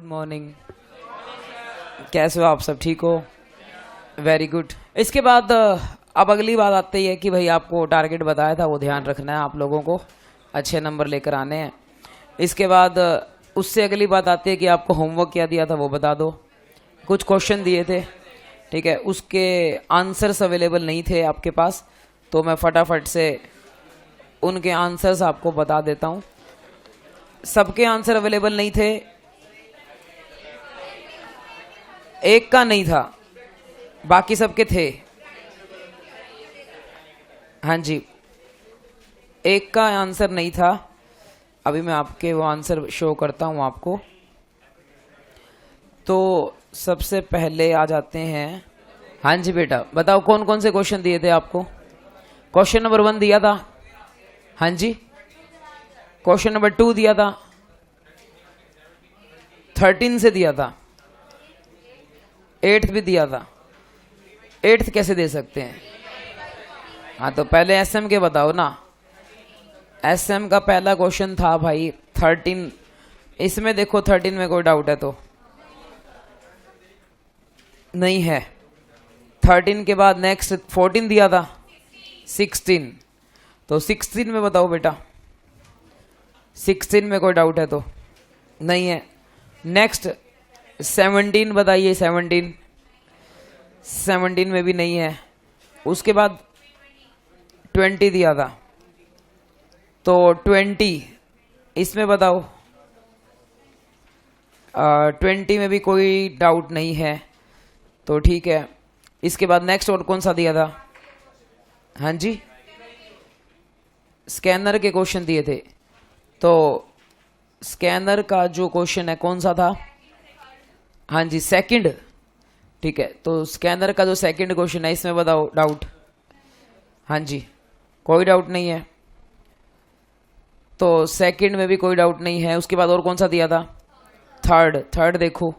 Good morning. कैसे हो आप सब? ठीक हो? Very good. इसके बाद अब अगली बात आती है कि भाई आपको टारगेट बताया था वो ध्यान रखना है, आप लोगों को अच्छे नंबर लेकर आने हैं। इसके बाद उससे अगली बात आती है कि आपको होमवर्क क्या दिया था वो बता दो। कुछ क्वेश्चन दिए थे, ठीक है, उसके आंसर्स अवेलेबल नहीं थे आपके पास, तो मैं फटाफट से उनके आंसर्स आपको बता देता हूं। सबके आंसर अवेलेबल नहीं थे, एक का नहीं था, बाकी सबके थे। हाँ जी, एक का आंसर नहीं था। अभी मैं आपके वो आंसर शो करता हूं आपको। तो सबसे पहले आ जाते हैं। हाँ जी बेटा, बताओ कौन कौन से क्वेश्चन दिए थे आपको? क्वेश्चन नंबर 1 दिया था। हाँ जी। क्वेश्चन नंबर 2 दिया था, 13 से दिया था, 8th भी दिया था। 8th कैसे दे सकते हैं? हाँ तो पहले एसएम के बताओ ना। एसएम का पहला क्वेश्चन था भाई 13। इसमें देखो 13 में कोई डाउट है तो नहीं है। 13 के बाद नेक्स्ट 14 दिया था, 16। तो 16 में बताओ बेटा, 16 में कोई डाउट है तो नहीं है। नेक्स्ट 17 बताइए। 17 में भी नहीं है। उसके बाद 20 दिया था, तो 20 इसमें बताओ। 20 में भी कोई डाउट नहीं है, तो ठीक है। इसके बाद नेक्स्ट और कौन सा दिया था? हाँ जी, स्कैनर के क्वेश्चन दिए थे। तो स्कैनर का जो क्वेश्चन है कौन सा था? हाँ जी, सेकंड। ठीक है, तो स्कैनर का जो सेकंड क्वेश्चन है इसमें बताओ डाउट। हाँ जी, कोई डाउट नहीं है, तो सेकंड में भी कोई डाउट नहीं है। उसके बाद और कौन सा दिया था? थर्ड देखो,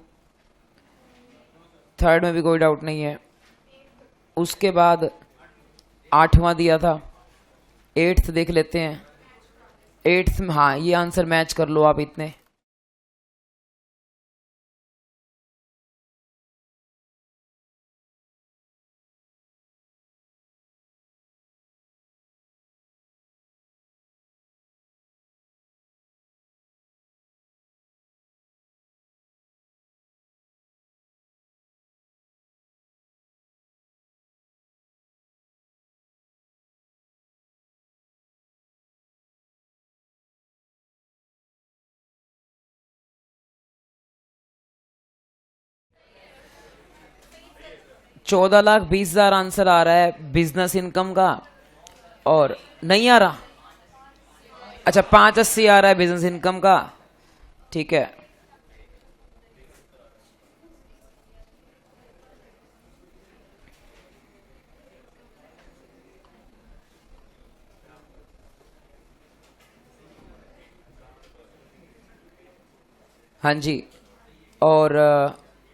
थर्ड में भी कोई डाउट नहीं है। उसके बाद 8वां दिया था, 8th देख लेते हैं। 8th में हाँ, ये आंसर मैच कर लो आप इतने। $14,20,000 आंसर आ रहा है बिजनेस इनकम का, और नहीं आ रहा। अच्छा, 580 आ रहा है बिजनेस इनकम का। ठीक है, हाँ जी। और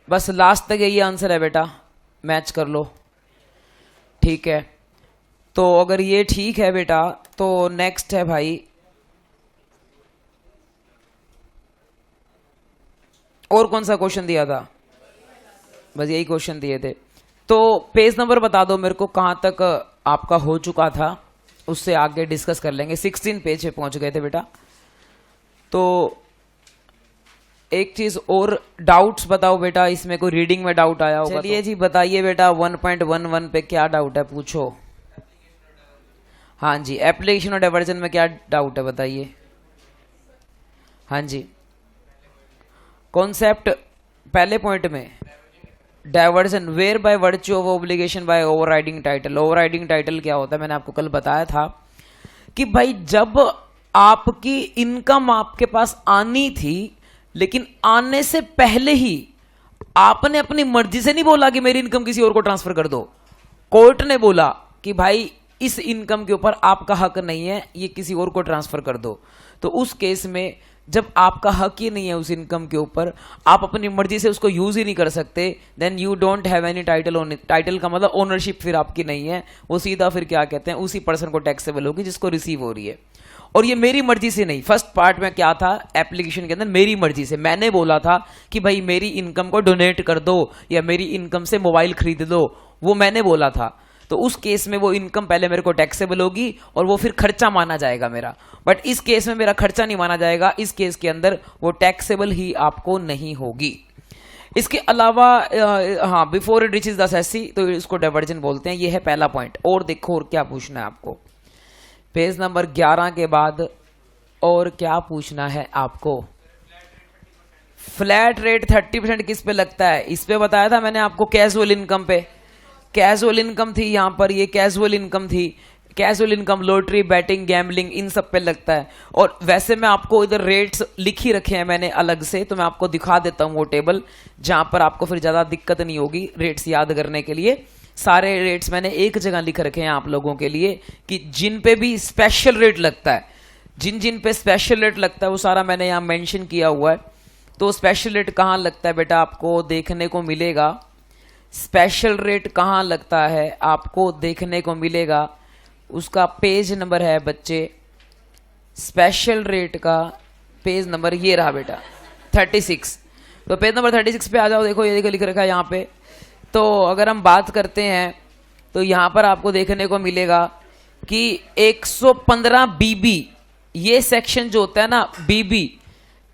बस लास्ट तक यही आंसर है बेटा, मैच कर लो। ठीक है, तो अगर ये ठीक है बेटा तो नेक्स्ट है भाई, और कौन सा क्वेश्चन दिया था? बस यही क्वेश्चन दिए थे। तो पेज नंबर बता दो मेरे को, कहां तक आपका हो चुका था, उससे आगे डिस्कस कर लेंगे। 16 पेज पे पहुंच गए थे बेटा। तो एक चीज और, डाउट्स बताओ बेटा, इसमें कोई रीडिंग में डाउट आया होगा? चलिए जी बताइए बेटा, 1.11 पे क्या डाउट है पूछो। हाँ जी, एप्लीकेशन और डाइवर्जन में क्या डाउट है बताइए। हाँ जी, कॉन्सेप्ट पहले पॉइंट में diversion, whereby virtue of obligation by overriding title. Overriding title क्या होता है? मैंने आपको कल बताया था कि भाई जब आपकी इनकम आपके पास आनी थी, लेकिन आने से पहले ही आपने अपनी मर्जी से नहीं बोला कि मेरी इनकम किसी और को ट्रांसफर कर दो। कोर्ट ने बोला कि भाई इस इनकम के ऊपर आपका हक नहीं है, ये किसी और को ट्रांसफर कर दो। तो उस केस में जब आपका हक ही नहीं है उस इनकम के ऊपर, आप अपनी मर्जी से उसको यूज ही नहीं कर सकते, then you don't have any title on it. Title का मतलब ओनरशिप फिर आपकी नहीं है, वो सीधा फिर क्या कहते हैं उसी पर्सन को टैक्सेबल होगी जिसको रिसीव हो रही है। और ये मेरी मर्जी से नहीं, फर्स्ट पार्ट में क्या था एप्लीकेशन के अंदर, मेरी मर्जी से मैंने बोला था कि भाई मेरी इनकम को डोनेट कर दो या मेरी इनकम से मोबाइल खरीद दो, वो मैंने बोला था। तो उस केस में वो इनकम पहले मेरे को टैक्सेबल होगी और वो फिर खर्चा माना जाएगा मेरा। बट इस केस में मेरा खर्चा नहीं माना जाएगा, इस केस के अंदर वो टैक्सेबल ही आपको नहीं होगी। इसके अलावा हाँ, बिफोर इट रीचेस द सेसी, तो इसको डाइवर्जन बोलते हैं। ये है पहला पॉइंट। और देखो और क्या पूछना है आपको, पेज नंबर 11 के बाद और क्या पूछना है आपको। फ्लैट रेट 30% किस पे लगता है, इस पे बताया था मैंने आपको, कैजुअल इनकम पे। कैजुअल इनकम थी यहाँ पर, ये कैजुअल इनकम थी। Casual income lottery, betting, gambling, इन सब पे लगता है। और वैसे मैं आपको इधर रेट्स लिख ही रखे हैं मैंने अलग से, तो मैं आपको दिखा देता हूँ वो टेबल, जहां पर आपको फिर ज्यादा दिक्कत नहीं होगी रेट्स याद करने के लिए। सारे रेट्स मैंने एक जगह लिख रखे हैं आप लोगों के लिए कि जिन पे भी स्पेशल रेट लगता है, जिन जिन पे स्पेशल रेट लगता है वो सारा मैंने यहाँ मेंशन किया हुआ है। तो स्पेशल रेट कहाँ लगता है बेटा, आपको देखने को मिलेगा। स्पेशल रेट कहाँ लगता है आपको देखने को मिलेगा, उसका पेज नंबर है बच्चे, स्पेशल रेट का पेज नंबर ये रहा बेटा 36। तो पेज नंबर 36 पे आ जाओ। देखो ये देखो लिख रखा है यहाँ पे। तो अगर हम बात करते हैं तो यहाँ पर आपको देखने को मिलेगा कि 115 बीबी, ये सेक्शन जो होता है ना बीबी,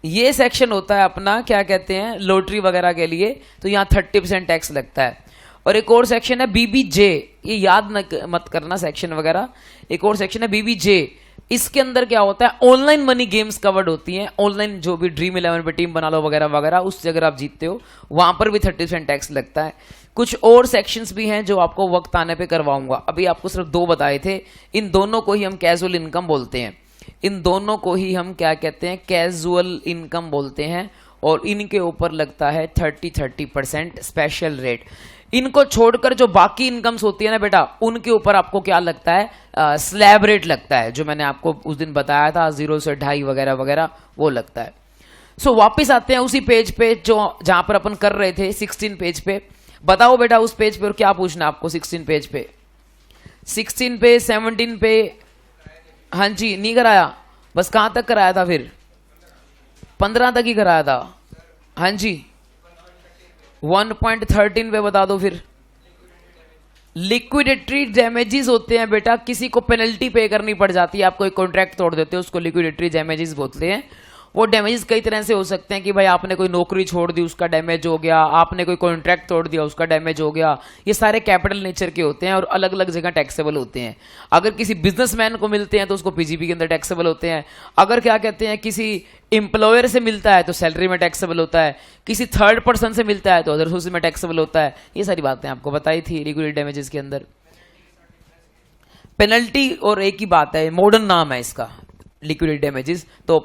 ये सेक्शन होता है अपना क्या कहते हैं लॉटरी वगैरह के लिए, तो यहाँ 30% टैक्स लगता है। और एक और सेक्शन है बीबीजे, ये याद मत करना सेक्शन वगैरह। एक और सेक्शन है बीबीजे, इसके अंदर क्या होता है ऑनलाइन मनी गेम्स कवर्ड होती हैं। ऑनलाइन जो भी ड्रीम 11 पे टीम बना लो वगैरह वगैरह, उससे अगर आप जीतते हो वहां पर भी 30% टैक्स लगता है। कुछ और सेक्शंस भी हैं जो आपको वक्त आने पे करवाऊंगा, अभी आपको सिर्फ 2 बताए थे। इन दोनों को ही हम कैजुअल इनकम बोलते हैं, इन दोनों को ही हम क्या कहते हैं कैजुअल इनकम बोलते हैं। और इनके ऊपर लगता है 30% स्पेशल रेट। इनको छोड़कर जो बाकी इनकम्स होती है ना बेटा, उनके ऊपर आपको क्या लगता है स्लैब रेट लगता है, जो मैंने आपको उस दिन बताया था 0 से 2.5 वगैरह वगैरह, वो लगता है। सो वापस आते हैं उसी पेज पे जो जहां पर अपन कर रहे थे 16 पेज पे। बताओ बेटा उस पेज पे और क्या पूछना है आपको 16 पेज पे, 16 पे 17 पे। हाँ जी, नहीं कराया, बस कहां तक कराया था फिर 15 तक ही कराया था। हाँ जी 1.13 पे बता दो फिर। लिक्विडेटरी डैमेजेस होते हैं बेटा, किसी को पेनल्टी पे करनी पड़ जाती है, आप कोई कॉन्ट्रैक्ट तोड़ देते हो उसको लिक्विडेटरी डैमेजेस बोलते हैं। वो डैमेजेस कई तरह से हो सकते हैं कि भाई आपने कोई नौकरी छोड़ दी उसका डैमेज हो गया, आपने कोई कॉन्ट्रैक्ट तोड़ दिया उसका डैमेज हो गया। ये सारे कैपिटल नेचर के होते हैं और अलग अलग जगह टैक्सेबल होते हैं। अगर किसी बिजनेसमैन को मिलते हैं तो उसको पीजीपी के अंदर टैक्सेबल होते हैं। अगर क्या कहते हैं किसी एम्प्लॉयर से मिलता है तो सैलरी में टैक्सेबल होता है, किसी थर्ड पर्सन से मिलता है तो अदर सोर्स में टैक्सेबल होता है। ये सारी बातें आपको बताई थी लिक्विडेटरी डैमेजेस के अंदर। पेनल्टी और एक ही बात है, मॉडर्न नाम है इसका लिक्विडेटरी डैमेजेस, तो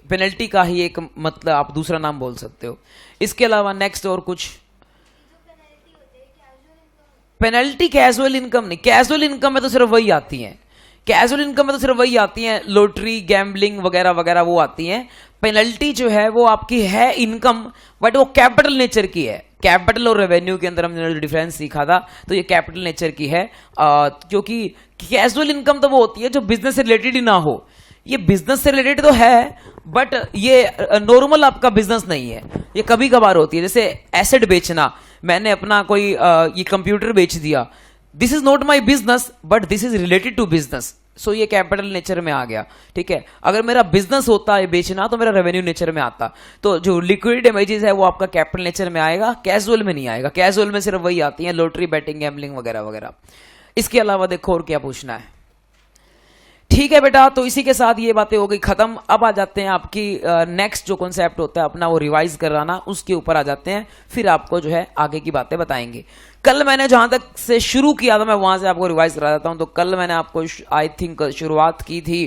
पेनल्टी का ही एक मतलब आप दूसरा नाम बोल सकते हो। इसके अलावा नेक्स्ट और कुछ पेनल्टी कैजुअल इनकम नहीं, कैजुअल इनकम में तो सिर्फ वही आती है, कैजुअल इनकम में तो सिर्फ वही आती है लॉटरी गैम्बलिंग वगैरह वगैरह वो आती है। पेनल्टी जो है वो आपकी है इनकम, बट वो कैपिटल नेचर की है। कैपिटल और रेवेन्यू के अंदर हमने जो डिफरेंस सीखा था तो ये कैपिटल नेचर की है, क्योंकि कैजुअल इनकम तो वो होती है जो बिजनेस से रिलेटेड ही ना हो। ये बिजनेस से रिलेटेड तो है बट ये नॉर्मल आपका बिजनेस नहीं है, ये कभी कभार होती है। जैसे एसेट बेचना, मैंने अपना कोई ये कंप्यूटर बेच दिया, this is not my business but this is related to business, so ये कैपिटल नेचर में आ गया। ठीक है, अगर मेरा बिजनेस होता है बेचना तो मेरा रेवेन्यू नेचर में आता, तो जो लिक्विड डैमेजेस है वो आपका कैपिटल नेचर में आएगा, कैजुअल में नहीं आएगा। कैजुअल में सिर्फ वही आती है लॉटरी बैटिंग गैम्बलिंग वगैरह वगैरह। इसके अलावा देखो और क्या पूछना है। ठीक है बेटा, तो इसी के साथ ये बातें हो गई खत्म। अब आ जाते हैं आपकी नेक्स्ट जो कॉन्सेप्ट होता है अपना वो रिवाइज कराना, उसके ऊपर आ जाते हैं, फिर आपको जो है आगे की बातें बताएंगे। कल मैंने जहां तक से शुरू किया था मैं वहां से आपको रिवाइज करा देता हूं। तो कल मैंने आपको आई थिंक शुरुआत की थी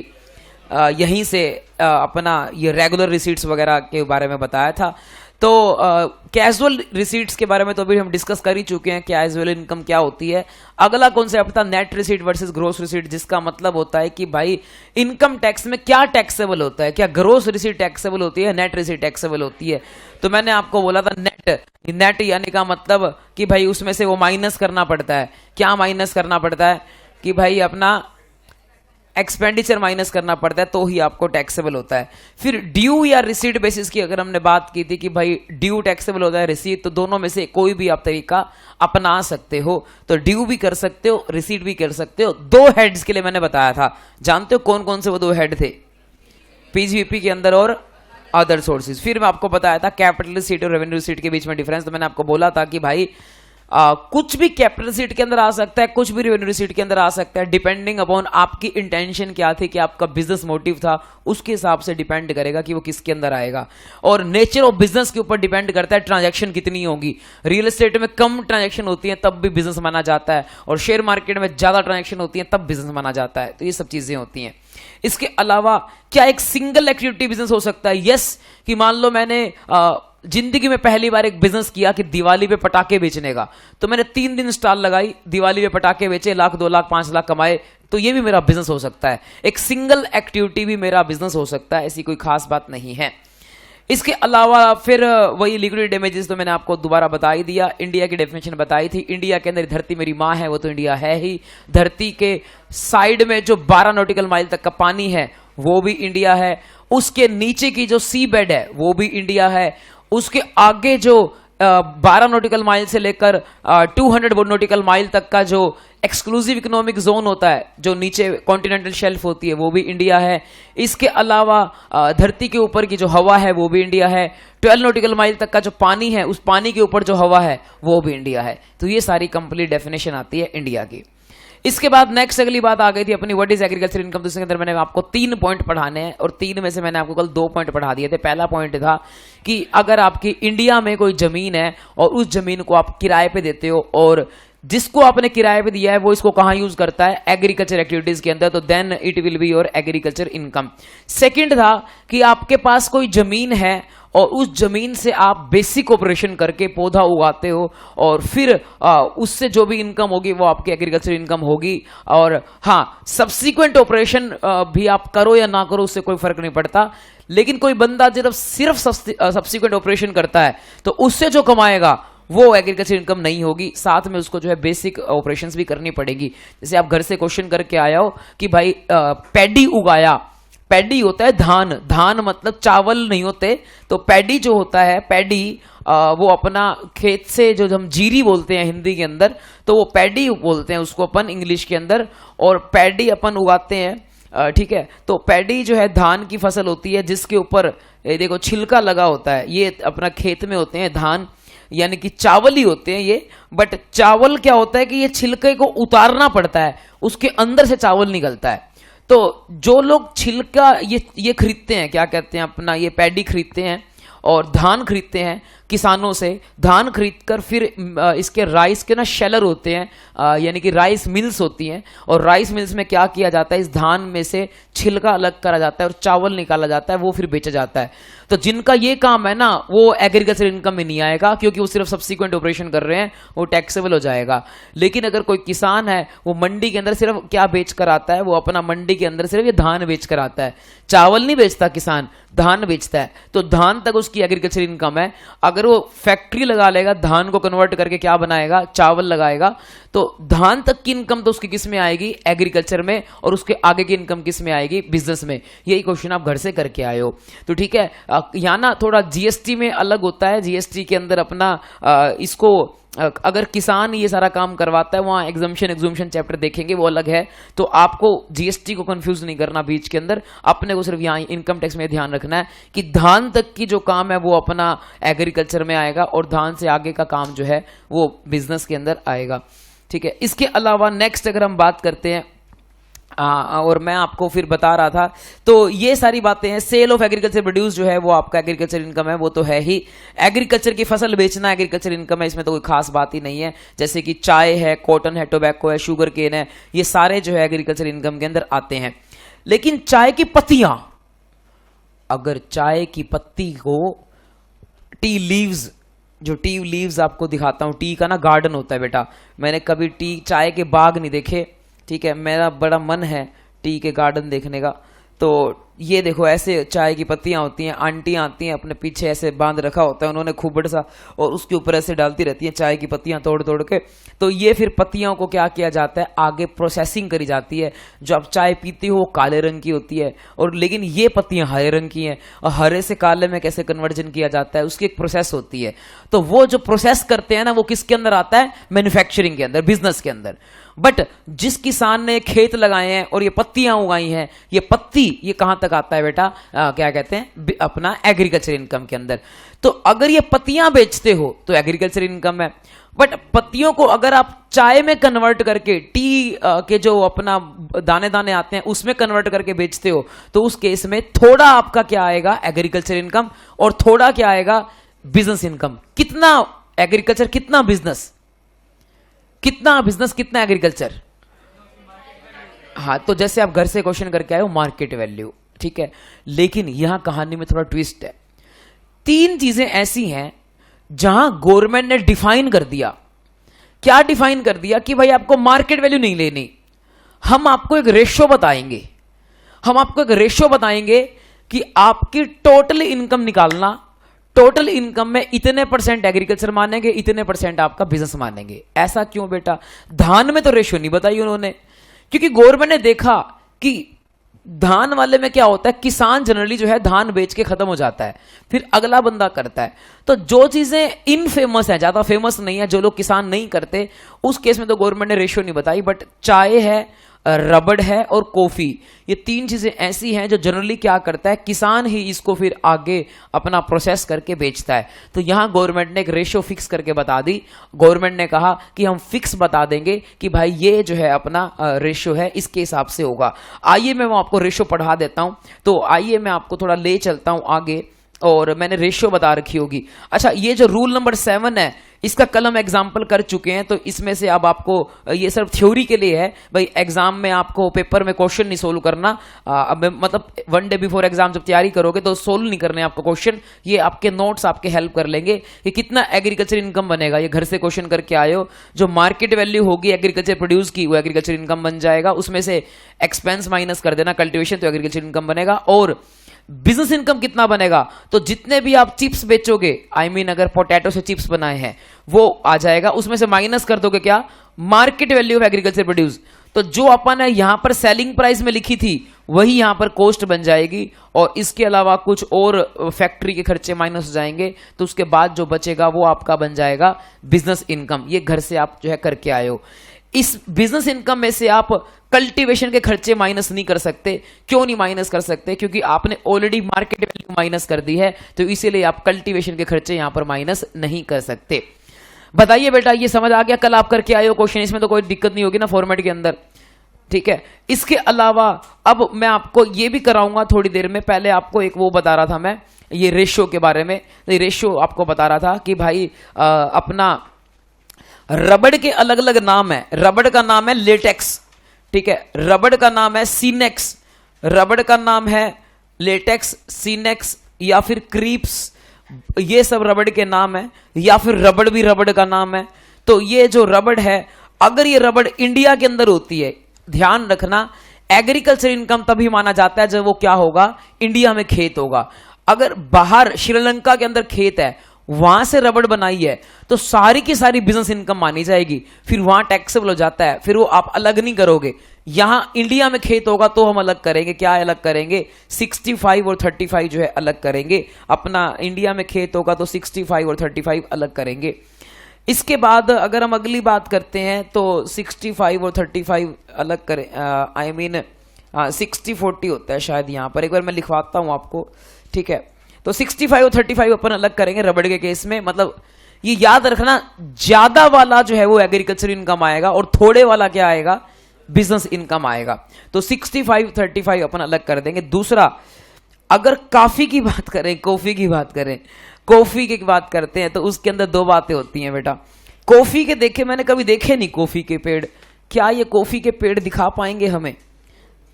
यहीं से अपना ये रेगुलर रिसीट्स वगैरह के बारे में बताया था। तो कैजुअल रिसीट्स के बारे में तो अभी हम डिस्कस कर ही चुके हैं, कैजुअल इनकम क्या होती है। अगला कॉन्सेप्ट था net receipt versus gross receipt, जिसका मतलब होता है कि भाई इनकम टैक्स में क्या टैक्सेबल होता है, क्या ग्रोस रिसीट टैक्सेबल होती है, नेट रिसीट टैक्सेबल होती है। तो मैंने आपको बोला था नेट यानी का मतलब कि भाई उसमें से वो माइनस करना पड़ता है। क्या माइनस करना पड़ता है कि भाई अपना एक्सपेंडिचर माइनस करना पड़ता है, तो ही आपको टैक्सेबल होता है। फिर ड्यू या रिसीट बेसिस की अगर हमने बात की थी कि भाई ड्यू टैक्सेबल होता है, रिसीट, तो दोनों में से कोई भी आप तरीका अपना सकते हो। तो ड्यू भी कर सकते हो, रिसीट भी कर सकते हो। 2 हेड्स के लिए मैंने बताया था, जानते हो कौन कौन से वो 2 हेड थे पीजीवीपी के अंदर और अदर सोर्सेज। फिर मैं आपको बताया था कैपिटल रिसीट और रेवेन्यू रिसीट के बीच में डिफरेंस। तो मैंने आपको बोला था कि भाई कुछ भी कैपिटल रिसीट के अंदर आ सकता है, कुछ भी रेवेन्यू रिसीट के अंदर आ सकता है, डिपेंडिंग अपॉन आपकी इंटेंशन क्या थी, कि आपका बिजनेस मोटिव था, उसके हिसाब से डिपेंड करेगा कि वो किसके अंदर आएगा। और नेचर ऑफ बिजनेस के ऊपर डिपेंड करता है ट्रांजैक्शन कितनी होगी। रियल एस्टेट में कम ट्रांजैक्शन होती है तब भी बिजनेस माना जाता है, और शेयर मार्केट में ज्यादा ट्रांजैक्शन होती है तब बिजनेस माना जाता है। तो ये सब चीजें होती हैं। इसके अलावा क्या एक सिंगल एक्टिविटी बिजनेस हो सकता है? यस, कि मान लो मैंने जिंदगी में पहली बार एक बिजनेस किया कि दिवाली पे पटाखे बेचने का, तो मैंने 3 दिन स्टॉल लगाई, दिवाली पे पटाखे बेचे, 1 लाख 2 लाख 5 लाख कमाए, तो ये भी मेरा बिजनेस हो सकता है। एक सिंगल एक्टिविटी भी मेरा बिजनेस हो सकता है, ऐसी कोई खास बात नहीं है। इसके अलावा फिर वही लिक्विडिटी डैमेजेस तो मैंने आपको दोबारा बता ही दिया। इंडिया की डेफिनेशन बताई थी। इंडिया के अंदर धरती मेरी माँ है, वो तो इंडिया है ही। धरती के साइड में जो 12 नॉटिकल माइल तक का पानी है वो भी इंडिया है। उसके नीचे की जो सी बेड है वो भी इंडिया है। उसके आगे जो 12 नॉटिकल माइल से लेकर 200 नॉटिकल माइल तक का जो एक्सक्लूसिव इकोनॉमिक जोन होता है, जो नीचे कॉन्टिनेंटल शेल्फ होती है, वो भी इंडिया है। इसके अलावा धरती के ऊपर की जो हवा है वो भी इंडिया है। 12 नॉटिकल माइल तक का जो पानी है, उस पानी के ऊपर जो हवा है वो भी इंडिया है। तो ये सारी कंप्लीट डेफिनेशन आती है इंडिया की। इसके बाद नेक्स्ट अगली बात आ गई थी अपनी व्हाट इज एग्रीकल्चर इनकम। तो इसके अंदर मैंने आपको 3 पॉइंट पढ़ाने हैं, और 3 में से मैंने आपको कल 2 पॉइंट पढ़ा दिए थे। पहला पॉइंट था कि अगर आपकी इंडिया में कोई जमीन है और उस जमीन को आप किराए पे देते हो, और जिसको आपने किराए पे दिया है वो इसको कहां यूज करता है, एग्रीकल्चर एक्टिविटीज के अंदर, तो then it will be your agriculture income. Second था कि आपके पास कोई जमीन है और उस जमीन से आप बेसिक ऑपरेशन करके पौधा उगाते हो, और फिर उससे जो भी इनकम होगी वो आपकी एग्रीकल्चर इनकम होगी। और हाँ, सब्सिक्वेंट ऑपरेशन भी आप करो या ना करो उससे कोई फर्क नहीं पड़ता, लेकिन कोई बंदा जब सिर्फ सब्सिक्वेंट ऑपरेशन करता है तो उससे जो कमाएगा वो एग्रीकल्चर इनकम नहीं होगी, साथ में उसको जो है बेसिक ऑपरेशंस भी करनी पड़ेगी। जैसे आप घर से क्वेश्चन करके आया हो कि भाई पैडी उगाया, पैडी होता है धान, धान मतलब चावल नहीं होते, तो पैडी जो होता है, पैडी वो अपना खेत से जो हम जीरी बोलते हैं हिंदी के अंदर, तो वो पैडी बोलते हैं उसको अपन इंग्लिश के अंदर, और पैडी अपन उगाते हैं। ठीक है, तो पैडी जो है धान की फसल होती है जिसके ऊपर देखो छिलका लगा होता है। ये अपना खेत में होते हैं धान, यानी कि चावल ही होते हैं ये, बट चावल क्या होता है कि ये छिलके को उतारना पड़ता है, उसके अंदर से चावल निकलता है। तो जो लोग छिलका ये खरीदते हैं, क्या कहते हैं अपना, ये पैडी खरीदते हैं और धान खरीदते हैं किसानों से, धान खरीदकर फिर इसके राइस के ना शेलर होते हैं, यानी कि राइस मिल्स होती हैं, और राइस मिल्स में क्या किया जाता है, इस धान में से छिलका अलग करा जाता है और चावल निकाला जाता है, वो फिर बेचा जाता है। तो जिनका ये काम है ना, वो एग्रीकल्चर इनकम में नहीं आएगा, क्योंकि वो सिर्फ सब्सिक्वेंट ऑपरेशन कर रहे हैं, वो टैक्सेबल हो जाएगा। लेकिन अगर कोई किसान है, वो मंडी के अंदर सिर्फ क्या बेच कर आता है, वो अपना मंडी के अंदर सिर्फ ये धान बेच कर आता है, चावल नहीं बेचता किसान, धान बेचता है, तो धान तक उसकी एग्रीकल्चर इनकम है। अगर वो फैक्ट्री लगा लेगा, धान को कन्वर्ट करके क्या बनाएगा, चावल लगाएगा, तो धान तक की इनकम तो उसकी किस में आएगी, एग्रीकल्चर में, और उसके आगे की इनकम किस में आएगी, बिजनेस में। यही क्वेश्चन आप घर से करके आए हो। तो ठीक है, यहाँ ना थोड़ा जीएसटी में अलग होता है, जीएसटी के अंदर अपना इसको अगर किसान ये सारा काम करवाता है, वहां एग्जम्पशन चैप्टर देखेंगे, वो अलग है। तो आपको जीएसटी को कंफ्यूज नहीं करना बीच के अंदर, अपने को सिर्फ यहाँ इनकम टैक्स में ध्यान रखना है कि धान तक की जो काम है वो अपना एग्रीकल्चर में आएगा, और धान से आगे का काम जो है वो बिजनेस के अंदर आएगा। ठीक है, इसके अलावा नेक्स्ट अगर हम बात करते हैं, और मैं आपको फिर बता रहा था, तो ये सारी बातें हैं। सेल ऑफ एग्रीकल्चर प्रोड्यूस जो है वो आपका एग्रीकल्चर इनकम है, वो तो है ही। एग्रीकल्चर की फसल बेचना एग्रीकल्चर इनकम है, इसमें तो कोई खास बात ही नहीं है। जैसे कि चाय है, कॉटन है, टोबैको है, शुगर केन है, ये सारे जो है एग्रीकल्चर इनकम के अंदर आते हैं। लेकिन चाय की पत्तियां, अगर चाय की पत्ती को टी लीव्स, जो टी लीव्स आपको दिखाता हूँ, टी का ना गार्डन होता है बेटा, मैंने कभी टी चाय के बाग नहीं देखे, ठीक है, मेरा बड़ा मन है टी के गार्डन देखने का। तो ये देखो ऐसे चाय की पत्तियां होती हैं, आंटियां आती हैं अपने पीछे ऐसे बांध रखा होता है उन्होंने खूब बड़ा सा, और उसके ऊपर ऐसे डालती रहती हैं चाय की पत्तियां तोड़ तोड़ के। तो ये फिर पत्तियों को क्या किया जाता है, आगे प्रोसेसिंग करी जाती है। जो आप चाय पीते हो वो काले रंग की होती है, और लेकिन ये पत्तियां हरे रंग की हैं, और हरे से काले में कैसे कन्वर्जन किया जाता है उसकी एक प्रोसेस होती है। तो वो जो प्रोसेस करते हैं ना, वो किसके अंदर आता है, मैन्युफैक्चरिंग के अंदर, बिजनेस के अंदर। बट जिस किसान ने खेत लगाए हैं और ये पत्तियां उगाई हैं, ये पत्ती ये कहां तक आता है बेटा, क्या कहते हैं, अपना एग्रीकल्चर इनकम के अंदर। तो अगर ये पत्तियां बेचते हो तो एग्रीकल्चर इनकम है, बट पत्तियों को अगर आप चाय में कन्वर्ट करके, टी के जो अपना दाने दाने आते हैं उसमें कन्वर्ट करके बेचते हो, तो उस केस में थोड़ा आपका क्या आएगा, एग्रीकल्चर इनकम, और थोड़ा क्या आएगा, बिजनेस इनकम। कितना एग्रीकल्चर, कितना बिजनेस, कितना बिजनेस, कितना एग्रीकल्चर। हाँ, तो जैसे आप घर से क्वेश्चन करके आए हो मार्केट वैल्यू, ठीक है, लेकिन यहां कहानी में थोड़ा ट्विस्ट है। 3 चीजें ऐसी हैं जहां गवर्नमेंट ने डिफाइन कर दिया। क्या डिफाइन कर दिया कि भाई आपको मार्केट वैल्यू नहीं लेनी, हम आपको एक रेशो बताएंगे, हम आपको एक रेशो बताएंगे कि आपकी टोटल इनकम निकालना, टोटल इनकम में इतने % एग्रीकल्चर मानेंगे, इतने % आपका बिजनेस मानेंगे। ऐसा क्यों बेटा, धान में तो रेशो नहीं बताई उन्होंने, क्योंकि गवर्नमेंट ने देखा कि धान वाले में क्या होता है, किसान जनरली जो है धान बेच के खत्म हो जाता है, फिर अगला बंदा करता है। तो जो चीजें इनफेमस है, ज्यादा फेमस नहीं है, जो लोग किसान नहीं करते, उस केस में तो गवर्नमेंट ने रेशियो नहीं बताई। बट चाय है, रबड़ है और कॉफी, ये 3 चीजें ऐसी हैं जो जनरली क्या करता है, किसान ही इसको फिर आगे अपना प्रोसेस करके बेचता है। तो यहां गवर्नमेंट ने एक रेशियो फिक्स करके बता दी। गवर्नमेंट ने कहा कि हम फिक्स बता देंगे कि भाई ये जो है अपना रेशियो है, इसके हिसाब से होगा। आइए मैं आपको रेशियो पढ़ा देता हूं। तो आइए मैं आपको थोड़ा ले चलता हूं आगे, और मैंने रेशियो बता रखी होगी। अच्छा, ये जो रूल नंबर 7 है, इसका कल हम एग्जाम्पल कर चुके हैं, तो इसमें से अब आपको ये सिर्फ थ्योरी के लिए है भाई, एग्जाम में आपको पेपर में क्वेश्चन नहीं सोल्व करना। अब मतलब 1 डे बिफोर एग्जाम जब तैयारी करोगे तो सोल्व नहीं करने आपको क्वेश्चन, ये आपके नोट्स आपके हेल्प कर लेंगे कि कितना एग्रीकल्चर इनकम बनेगा। ये घर से क्वेश्चन करके आए हो, जो मार्केट वैल्यू होगी एग्रीकल्चर प्रोड्यूस की, वो एग्रीकल्चर इनकम बन जाएगा। उसमें से एक्सपेंस माइनस कर देना, कल्टिवेशन, तो एग्रीकल्चर इनकम बनेगा। और बिजनेस इनकम कितना बनेगा, तो जितने भी आप चिप्स बेचोगे, आई मीन अगर पोटैटो से चिप्स बनाए हैं वो आ जाएगा, उसमें से माइनस कर दोगे क्या, market value of agriculture produce. तो जो अपन ने यहां पर सेलिंग प्राइस में लिखी थी वही यहां पर कॉस्ट बन जाएगी, और इसके अलावा कुछ और फैक्ट्री के खर्चे माइनस हो जाएंगे, तो उसके बाद जो बचेगा वो आपका बन जाएगा बिजनेस इनकम। ये घर से आप जो है करके आए हो। इस बिजनेस इनकम में से आप कल्टीवेशन के खर्चे माइनस नहीं कर सकते। क्यों नहीं माइनस कर सकते, क्योंकि आपने ऑलरेडी मार्केट वैल्यू माइनस कर दी है, तो इसीलिए आप कल्टीवेशन के खर्चे यहां पर माइनस नहीं कर सकते। बताइए बेटा, ये समझ आ गया, कल आप करके आए हो क्वेश्चन, इसमें तो कोई दिक्कत नहीं होगी ना फॉर्मेट के अंदर, ठीक है। इसके अलावा अब मैं आपको ये भी कराऊंगा थोड़ी देर में। पहले आपको एक वो बता रहा था मैं, ये रेशियो के बारे में, ये रेशियो आपको बता रहा था कि भाई अपना रबड़ के अलग अलग नाम है। रबड़ का नाम है लेटेक्स, ठीक है, रबड़ का नाम है सीनेक्स, रबड़ का नाम है लेटेक्स, सीनेक्स या फिर क्रीप्स, ये सब रबड़ के नाम है, या फिर रबड़ भी रबड़ का नाम है। तो ये जो रबड़ है, अगर ये रबड़ इंडिया के अंदर होती है, ध्यान रखना, एग्रीकल्चर इनकम तभी माना जाता है जब वो क्या होगा, इंडिया में खेत होगा। अगर बाहर श्रीलंका के अंदर खेत है, वहां से रबड़ बनाई है, तो सारी की सारी बिजनेस इनकम मानी जाएगी, फिर वहां टैक्सेबल हो जाता है, फिर वो आप अलग नहीं करोगे। यहां इंडिया में खेत होगा तो हम अलग करेंगे, क्या अलग करेंगे, 65 और 35 जो है अलग करेंगे। अपना इंडिया में खेत होगा तो 65 और 35 अलग करेंगे। इसके बाद अगर हम अगली बात करते हैं तो 65 और 35 अलग करें, आई मीन 60-40 होता है शायद, यहां पर एक बार मैं लिखवाता हूं आपको, ठीक है। तो 65 और 35 अपन अलग करेंगे रबड़ के केस में। मतलब ये याद रखना, ज्यादा वाला जो है वो एग्रीकल्चर इनकम आएगा और थोड़े वाला क्या आएगा, बिजनेस इनकम आएगा। तो 65-35 अपन अलग कर देंगे। दूसरा, अगर कॉफी की बात करें, कॉफी की बात करें, कॉफी की बात करते हैं, तो उसके अंदर 2 बातें होती हैं बेटा। कॉफी के देखे, मैंने कभी देखे नहीं कॉफी के पेड़, क्या ये कॉफी के पेड़ दिखा पाएंगे हमें,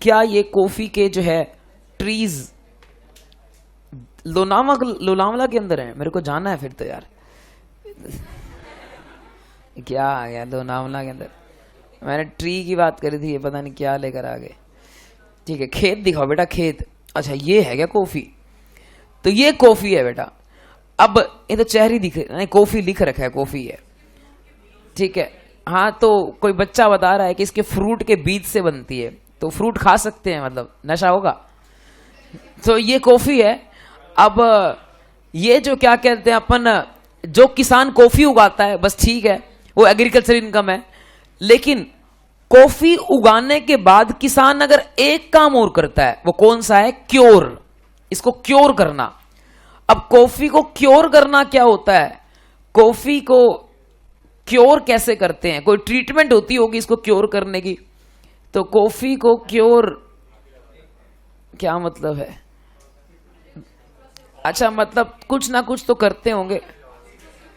क्या ये कॉफी के जो है ट्रीज लोनावला के अंदर है, मेरे को जाना है फिर तो यार। क्या आ गया लोनावला के अंदर, मैंने ट्री की बात करी थी, ये पता नहीं क्या लेकर आ गए। ठीक है, खेत दिखाओ बेटा, खेत। अच्छा ये है क्या कॉफी? तो ये कॉफी है बेटा। अब ये तो चेहरी दिख नहीं, कॉफी लिख रखा है, कॉफी है। ठीक है, हाँ तो कोई बच्चा बता रहा है कि इसके फ्रूट के बीज से बनती है, तो फ्रूट खा सकते हैं, मतलब नशा होगा। तो ये कॉफी है। अब ये जो क्या कहते हैं अपन, जो किसान कॉफी उगाता है बस ठीक है, वो एग्रीकल्चर इनकम है। लेकिन कॉफी उगाने के बाद किसान अगर एक काम और करता है, वो कौन सा है? क्योर। इसको क्योर करना। अब कॉफी को क्योर करना क्या होता है? कॉफी को क्योर कैसे करते हैं? कोई ट्रीटमेंट होती होगी इसको क्योर करने की। तो कॉफी को क्योर क्या मतलब है? अच्छा, मतलब कुछ ना कुछ तो करते होंगे।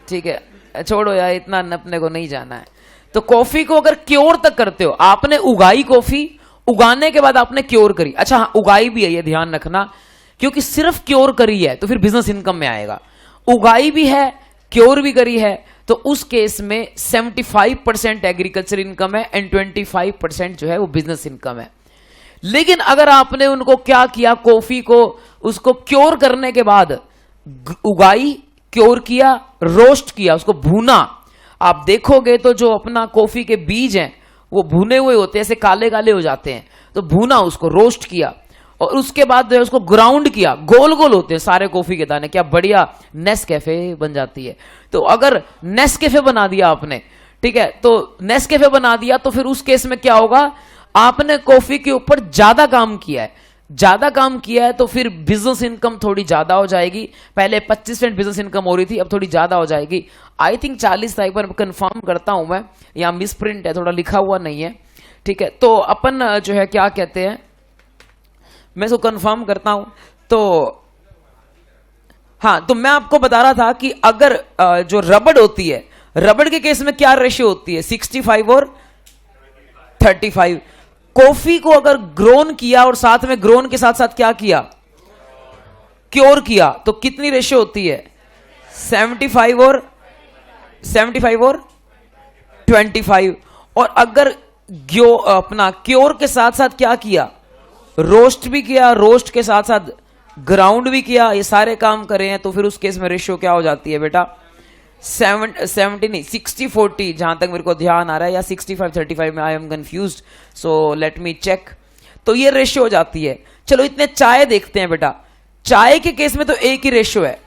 ठीक है, छोड़ो यार, इतना अपने को नहीं जाना है। तो कॉफी को अगर क्योर तक करते हो, आपने उगाई कॉफी, उगाने के बाद आपने क्योर करी। अच्छा हाँ, उगाई भी है, ये ध्यान रखना, क्योंकि सिर्फ क्योर करी है तो फिर बिजनेस इनकम में आएगा। उगाई भी है, क्योर भी करी है, तो उस केस में 75% एग्रीकल्चर इनकम है एंड 25% जो है वो बिजनेस इनकम है। लेकिन अगर आपने उनको क्या किया, कॉफी को उसको क्योर करने के बाद उगाई, क्योर किया, रोस्ट किया, उसको भूना, आप देखोगे तो जो अपना कॉफी के बीज हैं वो भुने हुए होते हैं, ऐसे काले काले हो जाते हैं। तो भुना, उसको रोस्ट किया और उसके बाद जो है उसको ग्राउंड किया, गोल गोल होते हैं सारे कॉफी के दाने, क्या बढ़िया नेस्कैफे बन जाती है। तो अगर नेस्कैफे बना दिया आपने, ठीक है, तो नेस्कैफे बना दिया, तो फिर उस केस में क्या होगा? आपने कॉफी के ऊपर ज्यादा काम किया है, ज्यादा काम किया है, तो फिर बिजनेस इनकम थोड़ी ज्यादा हो जाएगी। पहले 25% बिजनेस इनकम हो रही थी, अब थोड़ी ज्यादा हो जाएगी। आई थिंक 40 था, एक बार कंफर्म करता हूं मैं, यहाँ मिस प्रिंट है, थोड़ा लिखा हुआ नहीं है। ठीक है, तो अपन जो है क्या कहते हैं, मैं इसको कंफर्म करता हूं। तो हाँ, तो मैं आपको बता रहा था कि अगर जो रबड़ होती है, रबड़ के केस में क्या रेशियो होती है? 65 और 35। कॉफी को अगर ग्रोन किया और साथ में ग्रोन के साथ साथ क्या किया? क्योर किया, तो कितनी रेशियो होती है? 75 और 25। और अगर अपना क्योर के साथ साथ क्या किया? रोस्ट भी किया, रोस्ट के साथ साथ ग्राउंड भी किया, ये सारे काम करे हैं, तो फिर उस केस में रेशियो क्या हो जाती है बेटा? 70 नहीं, 60-40, जहां तक मेरे को ध्यान आ रहा है, या 65-35 में। I am confused, so let me check. तो ये रेशियो हो जाती है। चलो इतने चाय देखते हैं बेटा। चाय के केस में तो एक ही रेशियो है,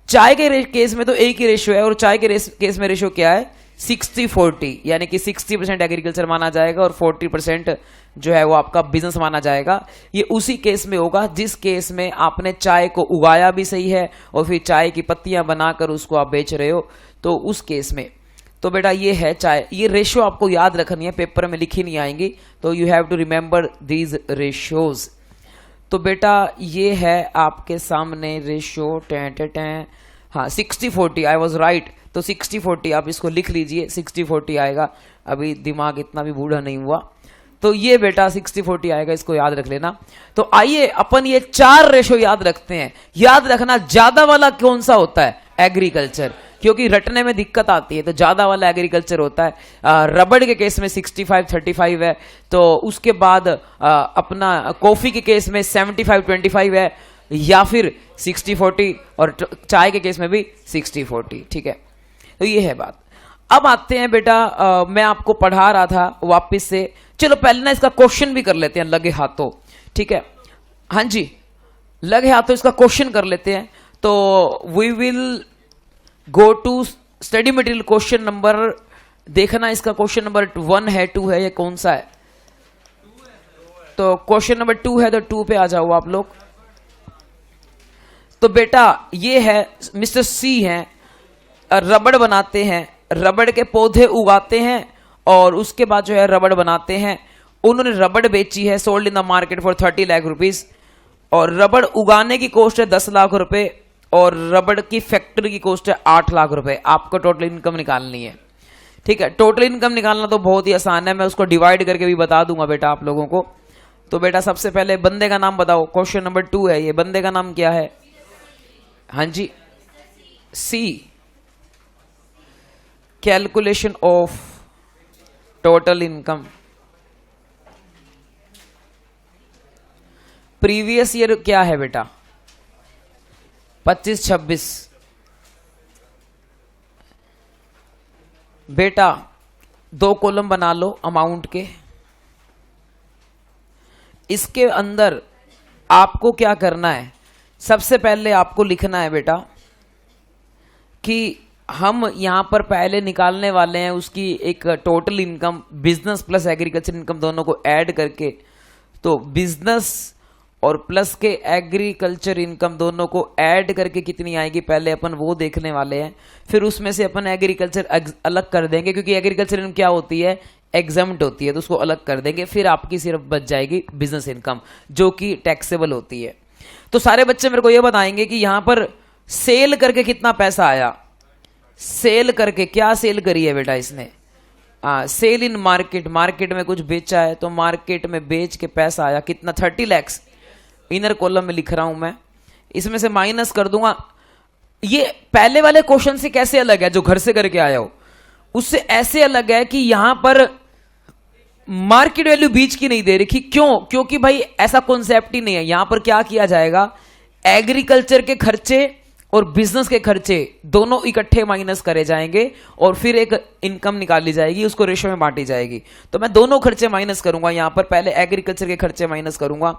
चाय के केस में तो एक ही रेशियो है, और चाय के केस में रेशियो क्या है? 60-40, यानी कि 60% एग्रीकल्चर माना जाएगा और 40% जो है वो आपका बिजनेस माना जाएगा। ये उसी केस में होगा जिस केस में आपने चाय को उगाया भी सही है और फिर चाय की पत्तियां बनाकर उसको आप बेच रहे हो, तो उस केस में। तो बेटा ये है चाय। ये रेशियो आपको याद रखनी है, पेपर में लिखी नहीं आएंगी, तो you have to remember these ratios. तो बेटा ये है आपके सामने रेशियो। हाँ 60-40, आई वॉज राइट। तो 60-40 आप इसको लिख लीजिए, 60-40 आएगा। अभी दिमाग इतना भी बूढ़ा नहीं हुआ, तो ये बेटा 60-40 आएगा, इसको याद रख लेना। तो आइए अपन ये 4 रेशो याद रखते हैं। याद रखना ज्यादा वाला कौन सा होता है? एग्रीकल्चर, क्योंकि रटने में दिक्कत आती है, तो ज्यादा वाला एग्रीकल्चर होता है। रबड़ के केस में 65-35 है, तो उसके बाद अपना कॉफी के केस में 75-25 है, या फिर 60-40, और चाय के केस में भी 60-40। ठीक है, तो ये है बात। अब आते हैं बेटा, मैं आपको पढ़ा रहा था वापस से। चलो पहले ना इसका क्वेश्चन भी कर लेते हैं लगे हाथों। ठीक है, हाँ जी, लगे हाथों इसका क्वेश्चन कर लेते हैं। तो we will go to study material question number, देखना इसका क्वेश्चन नंबर 1 है, 2 है, ये कौन सा है? तो क्वेश्चन नंबर 2 है, तो 2 पे आ जाओ आप लोग। तो बेटा ये है, मिस्टर सी हैं, रबड़ बनाते हैं, रबड़ के पौधे उगाते हैं और उसके बाद जो है रबड़ बनाते हैं। उन्होंने रबड़ बेची है, sold in the market for 30 lakh rupees, और रबड़ उगाने की कॉस्ट है 10 लाख रुपए, और रबड़ की फैक्ट्री की कॉस्ट है 8 लाख रुपए। आपको टोटल इनकम निकालनी है। ठीक है, टोटल इनकम निकालना तो बहुत ही आसान है, मैं उसको डिवाइड करके भी बता दूंगा बेटा आप लोगों को। तो बेटा सबसे पहले बंदे का नाम बताओ, क्वेश्चन नंबर 2 है ये, बंदे का नाम क्या है? हाँ जी, C calculation of total income. Previous year क्या है बेटा? 25-26। बेटा 2 कॉलम बना लो अमाउंट के। इसके अंदर आपको क्या करना है? सबसे पहले आपको लिखना है बेटा कि हम यहां पर पहले निकालने वाले हैं उसकी एक total income, business plus agriculture income दोनों को ऐड करके। तो बिजनेस और प्लस के एग्रीकल्चर इनकम दोनों को ऐड करके कितनी आएगी पहले अपन वो देखने वाले हैं। फिर उसमें से अपन एग्रीकल्चर अलग कर देंगे, क्योंकि एग्रीकल्चर इनकम क्या होती है? एग्जम्प्ट होती है, तो उसको अलग कर देंगे। फिर आपकी सिर्फ बच जाएगी बिजनेस इनकम, जो कि टैक्सेबल होती है। तो सारे बच्चे मेरे को ये बताएंगे कि यहां पर सेल करके कितना पैसा आया। सेल करके क्या सेल करी है बेटा इसने? सेल इन मार्केट, मार्केट में कुछ बेचा है, तो मार्केट में बेच के पैसा आया कितना? 30 लाख। इनर कॉलम में लिख रहा हूं मैं, इसमें से माइनस कर दूंगा। ये पहले वाले क्वेश्चन से कैसे अलग है? जो घर से करके आया हो उससे ऐसे अलग है कि यहां पर मार्केट वैल्यू बीच की नहीं दे रखी। क्यों? क्योंकि भाई ऐसा कॉन्सेप्ट ही नहीं है। यहां पर क्या किया जाएगा? एग्रीकल्चर के खर्चे और बिजनेस के खर्चे दोनों इकट्ठे माइनस करे जाएंगे और फिर एक इनकम निकाली जाएगी, उसको रेशो में बांटी जाएगी। तो मैं दोनों खर्चे माइनस करूंगा। यहां पर पहले एग्रीकल्चर के खर्चे माइनस करूंगा।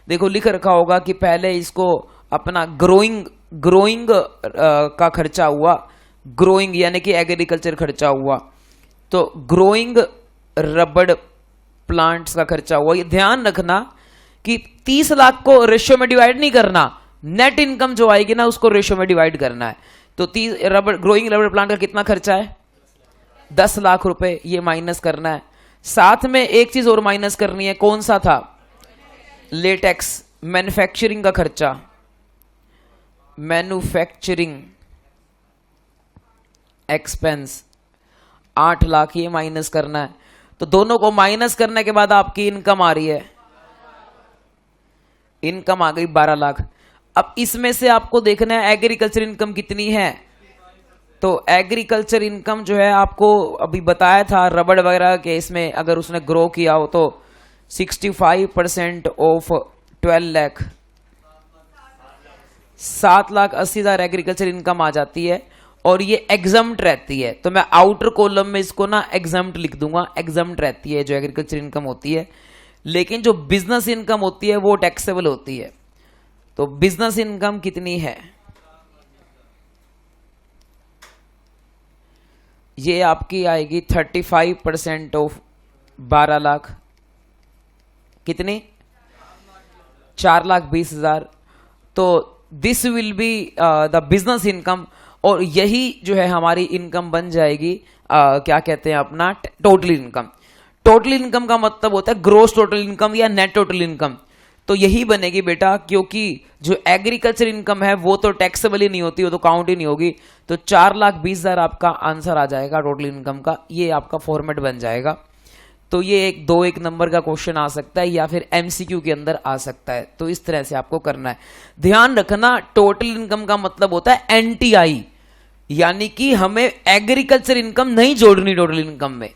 देखो लिख रखा होगा कि पहले इसको अपना ग्रोइंग का खर्चा हुआ, ग्रोइंग यानी कि एग्रीकल्चर खर्चा हुआ। तो ग्रोइंग रबड़ प्लांट्स का खर्चा हुआ। ये ध्यान रखना कि 30 लाख को रेशो में डिवाइड नहीं करना, नेट इनकम जो आएगी ना उसको रेशो में डिवाइड करना है। तो ग्रोइंग रबड़ प्लांट का कितना खर्चा है? 10 लाख रुपए, ये माइनस करना है। साथ में एक चीज और माइनस करनी है, कौन सा था? लेटेक्स, मैन्युफैक्चरिंग का खर्चा, मैन्युफैक्चरिंग एक्सपेंस 8 लाख, ये माइनस करना है। तो दोनों को माइनस करने के बाद आपकी इनकम आ रही है, इनकम आ गई 12 लाख। अब इसमें से आपको देखना है एग्रीकल्चर इनकम कितनी है। तो एग्रीकल्चर इनकम जो है आपको अभी बताया था रबड़ वगैरह के, इसमें अगर उसने ग्रो किया हो तो 65% ऑफ 12 लाख, 7,80,000 एग्रीकल्चर इनकम आ जाती है और ये एग्जम्प्ट रहती है। तो मैं आउटर कॉलम में इसको ना एग्जम्प्ट लिख दूंगा, एग्जम्प्ट रहती है जो एग्रीकल्चर इनकम होती है। लेकिन जो बिजनेस इनकम होती है वो टैक्सेबल होती है। तो बिजनेस इनकम कितनी है? ये आपकी आएगी 35% ऑफ 12 लाख, कितनी? 4,20,000। तो this will be the business income, और यही जो है हमारी इनकम बन जाएगी क्या कहते हैं अपना टोटल इनकम। टोटल इनकम का मतलब होता है ग्रोस टोटल इनकम या नेट टोटल इनकम। तो यही बनेगी बेटा, क्योंकि जो एग्रीकल्चर इनकम है वो तो टैक्सेबल ही नहीं होती, वो तो काउंट ही नहीं होगी। तो 4,20,000 आपका आंसर आ जाएगा टोटल इनकम का। ये आपका फॉर्मेट बन जाएगा। तो ये एक 2-1 नंबर का क्वेश्चन आ सकता है या फिर एमसीक्यू के अंदर आ सकता है। तो इस तरह से आपको करना है। ध्यान रखना टोटल इनकम का मतलब होता है एनटीआई, यानी कि हमें एग्रीकल्चर इनकम नहीं जोड़नी टोटल इनकम में,